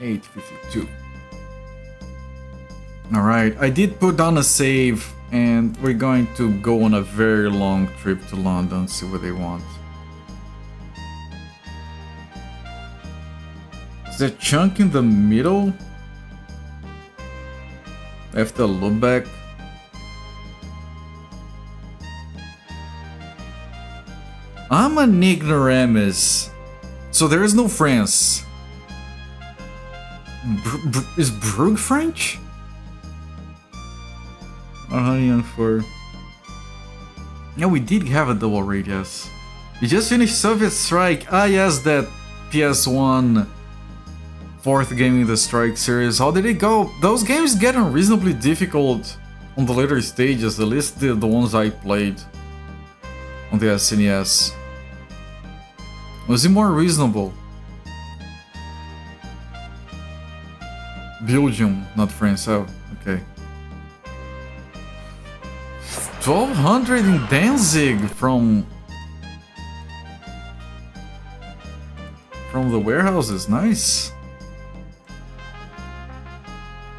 18, 52. Alright, I did put down a save, and we're going to go on a very long trip to London, see what they want. Is that chunk in the middle? After Lubeck? I'm an ignoramus, so there is no France. Is Brugge French? 104. Yeah, we did have a double raid, yes. We just finished Soviet Strike. Ah, yes, that PS1 fourth game in the Strike series. How did it go? Those games get unreasonably difficult on the later stages, at least the ones I played on the SNES. Was it more reasonable? Belgium, not France. Oh, okay. 1200 in Danzig from the warehouses. Nice.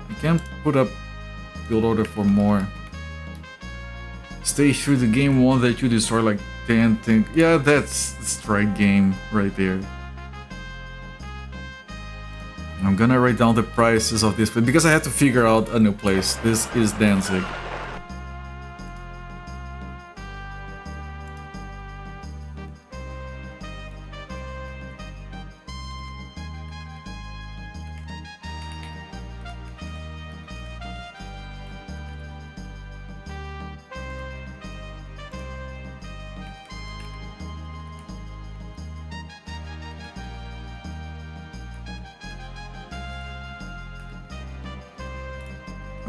I can put up build order for more. Stay through the game one that you destroy like 10 things. Yeah, that's the Strike game right there. I'm gonna write down the prices of this because I had to figure out a new place. This is Danzig.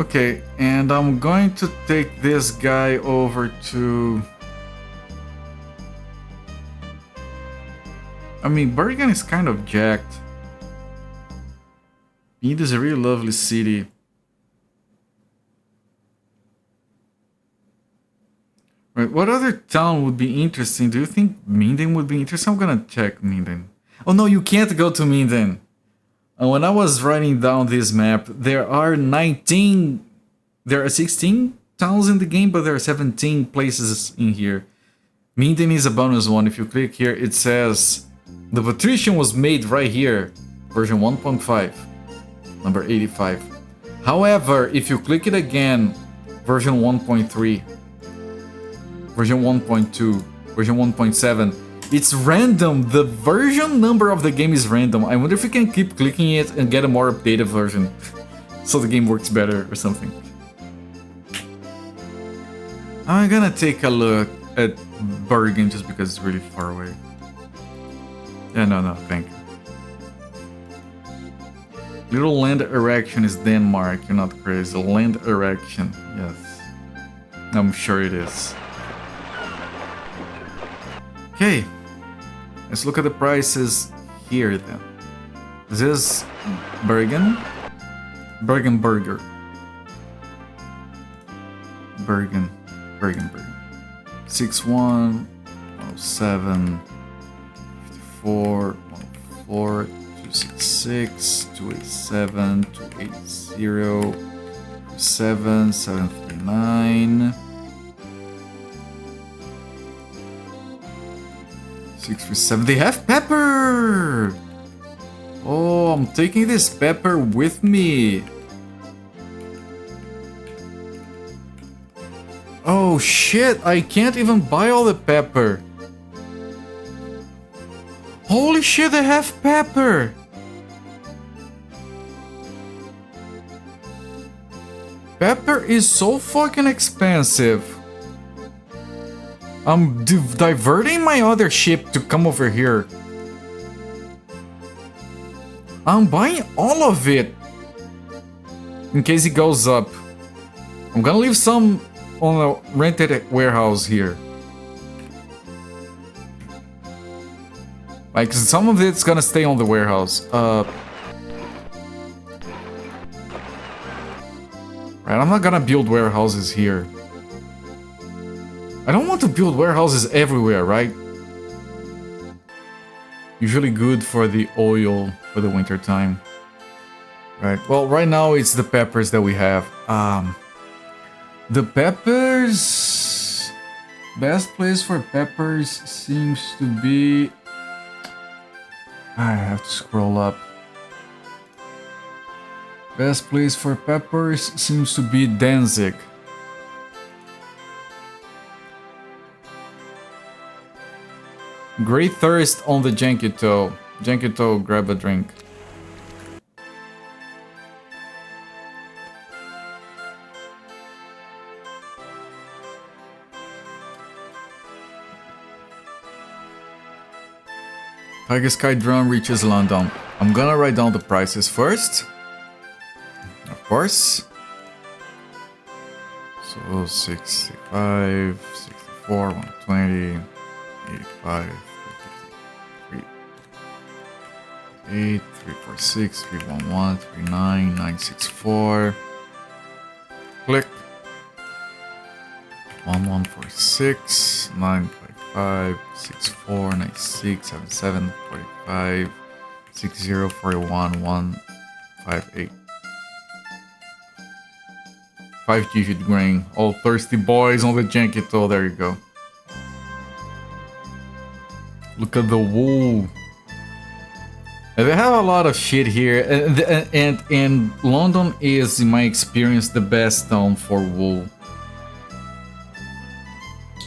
Okay, and I'm going to take this guy over to... I mean, Bergen is kind of jacked. Bede is a really lovely city. Right, what other town would be interesting? Do you think Minden would be interesting? I'm gonna check Minden. Oh no, you can't go to Minden. When I was writing down this map, there are 16 towns in the game, but there are 17 places in here. Minden is a bonus one. If you click here, it says the Patrician was made right here, version 1.5, number 85. However, if you click it again, version 1.3, version 1.2, version 1.7, it's random. The version number of the game is random. I wonder if you can keep clicking it and get a more updated version so the game works better or something. I'm gonna take a look at Bergen just because it's really far away. Yeah, no, thank you. Little land erection is Denmark. You're not crazy. Land erection, yes. I'm sure it is. Okay. Let's look at the prices here then. This is Bergen. Bergen Burger. Bergen. 61, 107, 54, 104, 266, 287, 280, 7, 739. 637. They have pepper! Oh, I'm taking this pepper with me. Oh shit, I can't even buy all the pepper. Holy shit, they have pepper! Pepper is so fucking expensive. I'm diverting my other ship to come over here. I'm buying all of it in case it goes up. I'm gonna leave some on a rented warehouse here. Like, some of it's gonna stay on the warehouse. Right, I'm not gonna build warehouses here. I don't want to build warehouses everywhere, right? Usually good for the oil for the winter time. Right, well, right now it's the peppers that we have. The peppers... Best place for peppers seems to be... I have to scroll up. Best place for peppers seems to be Danzig. Great thirst on the Jankito. Jankito, grab a drink. Tiger Sky Drum reaches London. I'm gonna write down the prices first. Of course. So 65, 64, 120, 85, 3, 8, 346, 311, 39, 964. Click. 1146, 955, 64, 96, 77, 45, 60, 41, 158. 5-digit grain. All thirsty boys on the janky toe. There you go. Look at the wool. And they have a lot of shit here, and London is, in my experience, the best town for wool.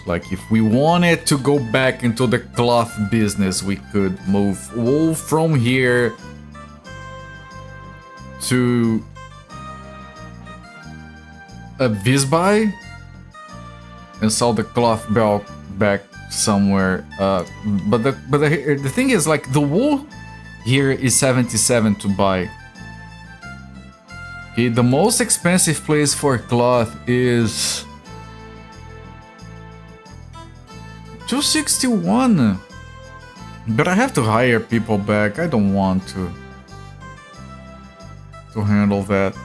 Like, if we wanted to go back into the cloth business, we could move wool from here to a Visby and sell the cloth belt back somewhere. But the thing is, like, the wool here is 77 to buy. Okay, the most expensive place for cloth is 261. But I have to hire people back. I don't want to handle that.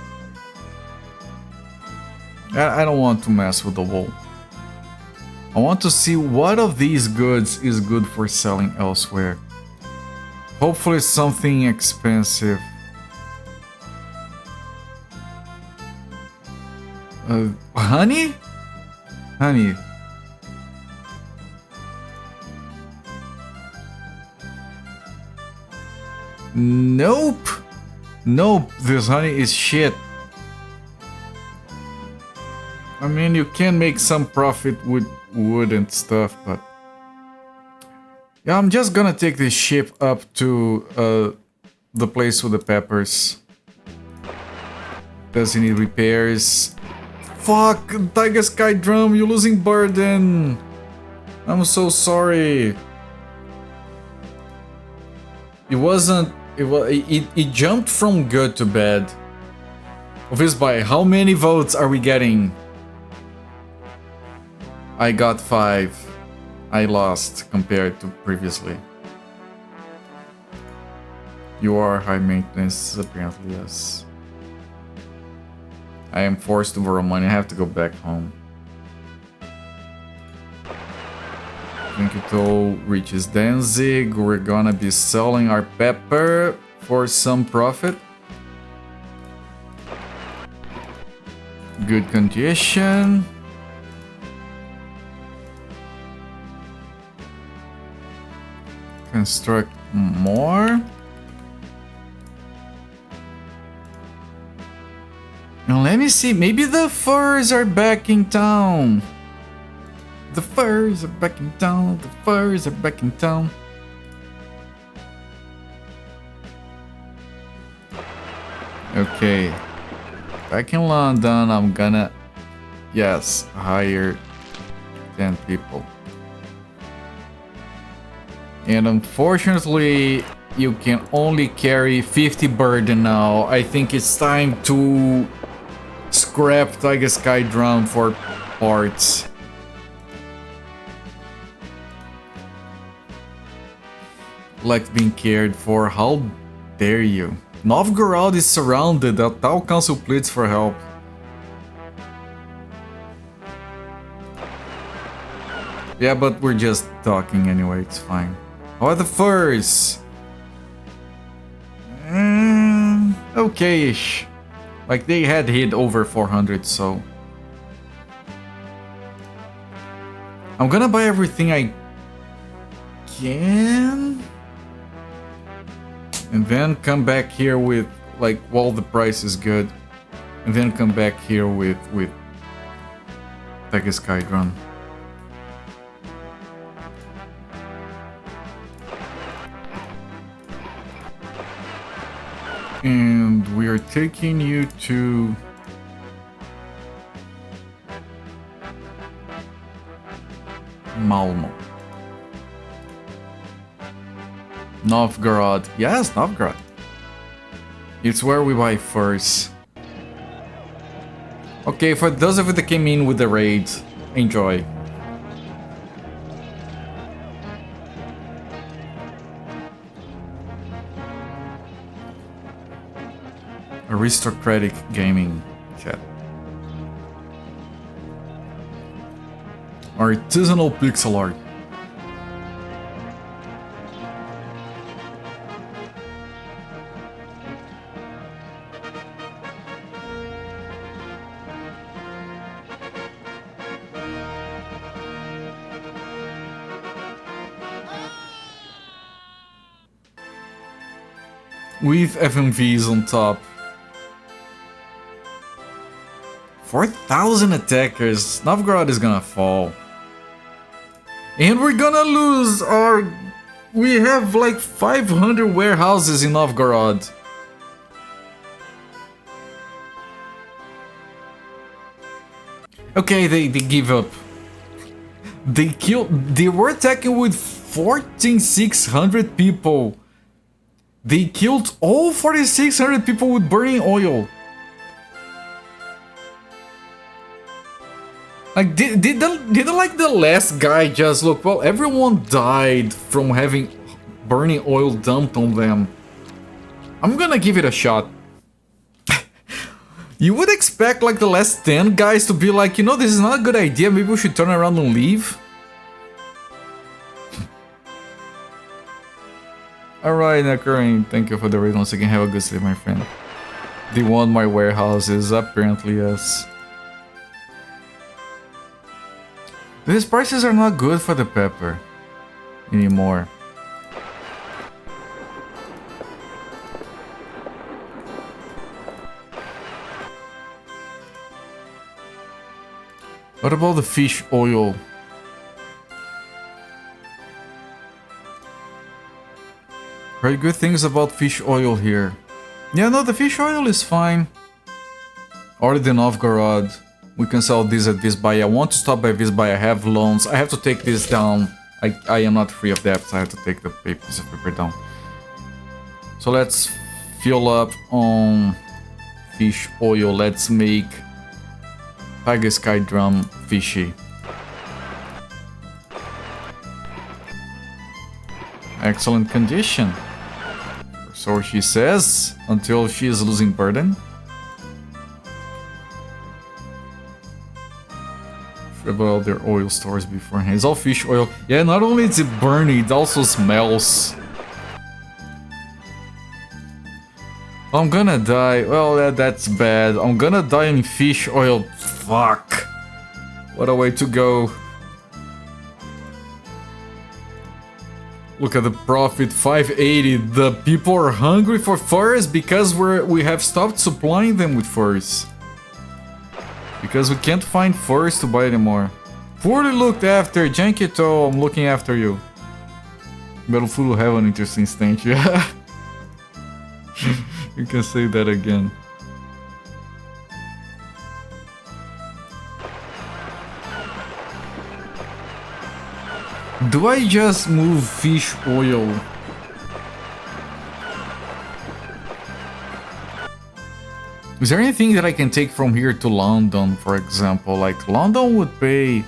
I don't want to mess with the wool. I want to see what of these goods is good for selling elsewhere. Hopefully something expensive. Honey? Honey. Nope. Nope, this honey is shit. I mean, you can make some profit with wood and stuff, but... yeah, I'm just gonna take this ship up to the place with the peppers. Does it need repairs? Fuck, Tiger Sky Drum, you're losing burden. I'm so sorry. It wasn't... It jumped from good to bad. Visby, how many votes are we getting? I got 5. I lost compared to previously. You are high maintenance, apparently, yes. I am forced to borrow money. I have to go back home. Kinkito reaches Danzig. We're gonna be selling our pepper for some profit. Good condition. Construct more. Now let me see, maybe the furs are back in town. The furs are back in town. The furs are back in town. Okay. Back in London, I'm gonna... yes, hire 10 people. And unfortunately, you can only carry 50 burden now. I think it's time to scrap Tiger Sky Drum for parts. Like being cared for, how dare you? Novgorod is surrounded, the town council pleads for help. Yeah, but we're just talking anyway, it's fine. How are the furs? Okay-ish. Like, they had hit over 400, so... I'm gonna buy everything I can... and then come back here with, like, while the price is good. And then come back here with Tiger Sky Drum. And we are taking you to... Malmo. Novgorod. Yes, Novgorod. It's where we buy furs. Okay, for those of you that came in with the raid, enjoy. Aristocratic gaming chat. Artisanal pixel art. With FMVs on top. 4,000 attackers. Novgorod is gonna fall. And we're gonna lose our... We have like 500 warehouses in Novgorod. Okay, they give up. They were attacking with 14,600 people. They killed all 4,600 people with burning oil. Like, did like the last guy just look, well, everyone died from having burning oil dumped on them. I'm gonna give it a shot. You would expect like the last 10 guys to be like, you know, this is not a good idea, maybe we should turn around and leave. Alright, Nakarin, thank you for the raid once again. Have a good sleep, my friend. They want my warehouses, apparently, yes. These prices are not good for the pepper anymore. What about the fish oil? Very good things about fish oil here. Yeah, no, the fish oil is fine. Or the Novgorod. We can sell this at this buy. I want to stop by this buy. I have loans. I have to take this down. I am not free of debt, so I have to take the piece of paper down. So let's fill up on fish oil. Let's make Tiger Sky Drum fishy. Excellent condition. So she says, until she is losing burden. About their oil stores beforehand. It's all fish oil. Yeah, not only is it burning, it also smells. I'm gonna die. Well, that's bad. I'm gonna die in fish oil. Fuck. What a way to go. Look at the profit, 580. The people are hungry for furs because we have stopped supplying them with furs. Because we can't find furs to buy anymore. Poorly looked after, Jankito, I'm looking after you. Battlefield will have an interesting stench, yeah. You can say that again. Do I just move fish oil? Is there anything that I can take from here to London, for example? Like, London would pay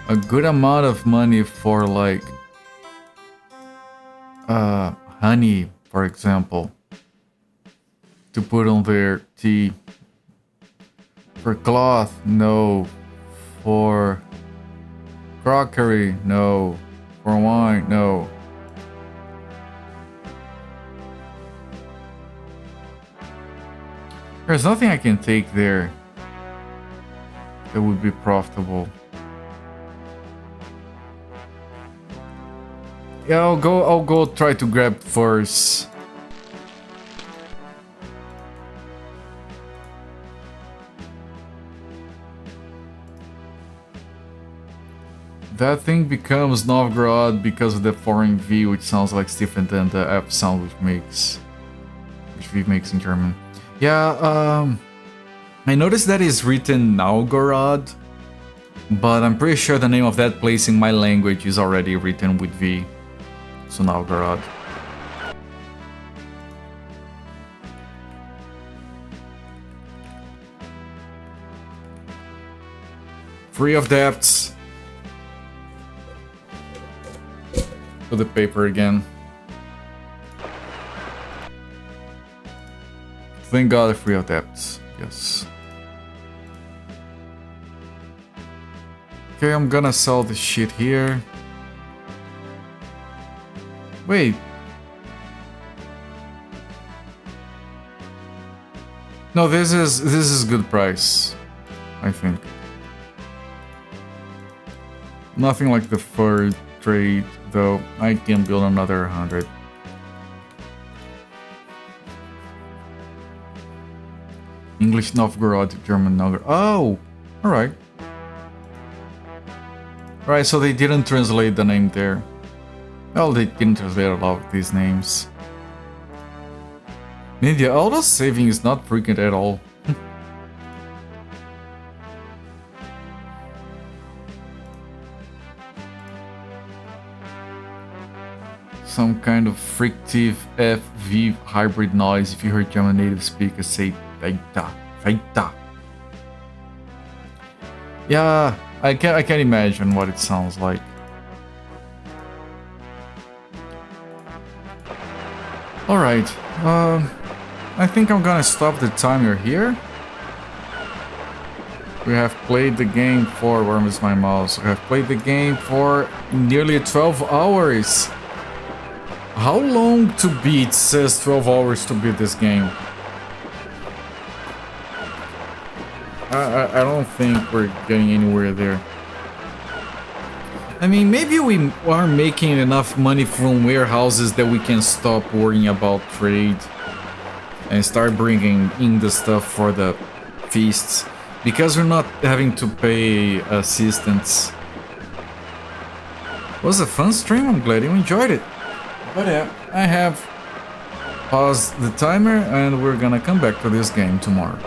a good amount of money for, like, honey, for example, to put on their tea. For cloth, no. For crockery, no. For wine, no. There's nothing I can take there that would be profitable. Yeah, I'll go try to grab furs. That thing becomes Novgorod because of the foreign V, which sounds like different than the F sound which V makes in German. Yeah, I noticed that it's written Novgorod, but I'm pretty sure the name of that place in my language is already written with V. to Novgorod. Free of debts. For the paper again. Thank God, free of debts. Yes. Okay, I'm gonna sell this shit here. Wait. No, this is good price, I think. Nothing like the fur trade, though. I can build another 100. English Novgorod, German Novgorod. Oh! Alright. Alright, so they didn't translate the name there. Well, they didn't translate a lot of these names. In India, all the saving is not frequent at all. Some kind of frictive FV hybrid noise if you heard German native speakers say Feita, Feita. Yeah, I can imagine what it sounds like. Alright, I think I'm gonna stop the timer here. We have played the game for, where is my mouse? We have played the game for nearly 12 hours. How long to beat? It says 12 hours to beat this game. I don't think we're getting anywhere there. I mean, maybe we are making enough money from warehouses that we can stop worrying about trade and start bringing in the stuff for the feasts, because we're not having to pay assistants. It was a fun stream. I'm glad you enjoyed it. But yeah, I have paused the timer and we're gonna come back to this game tomorrow.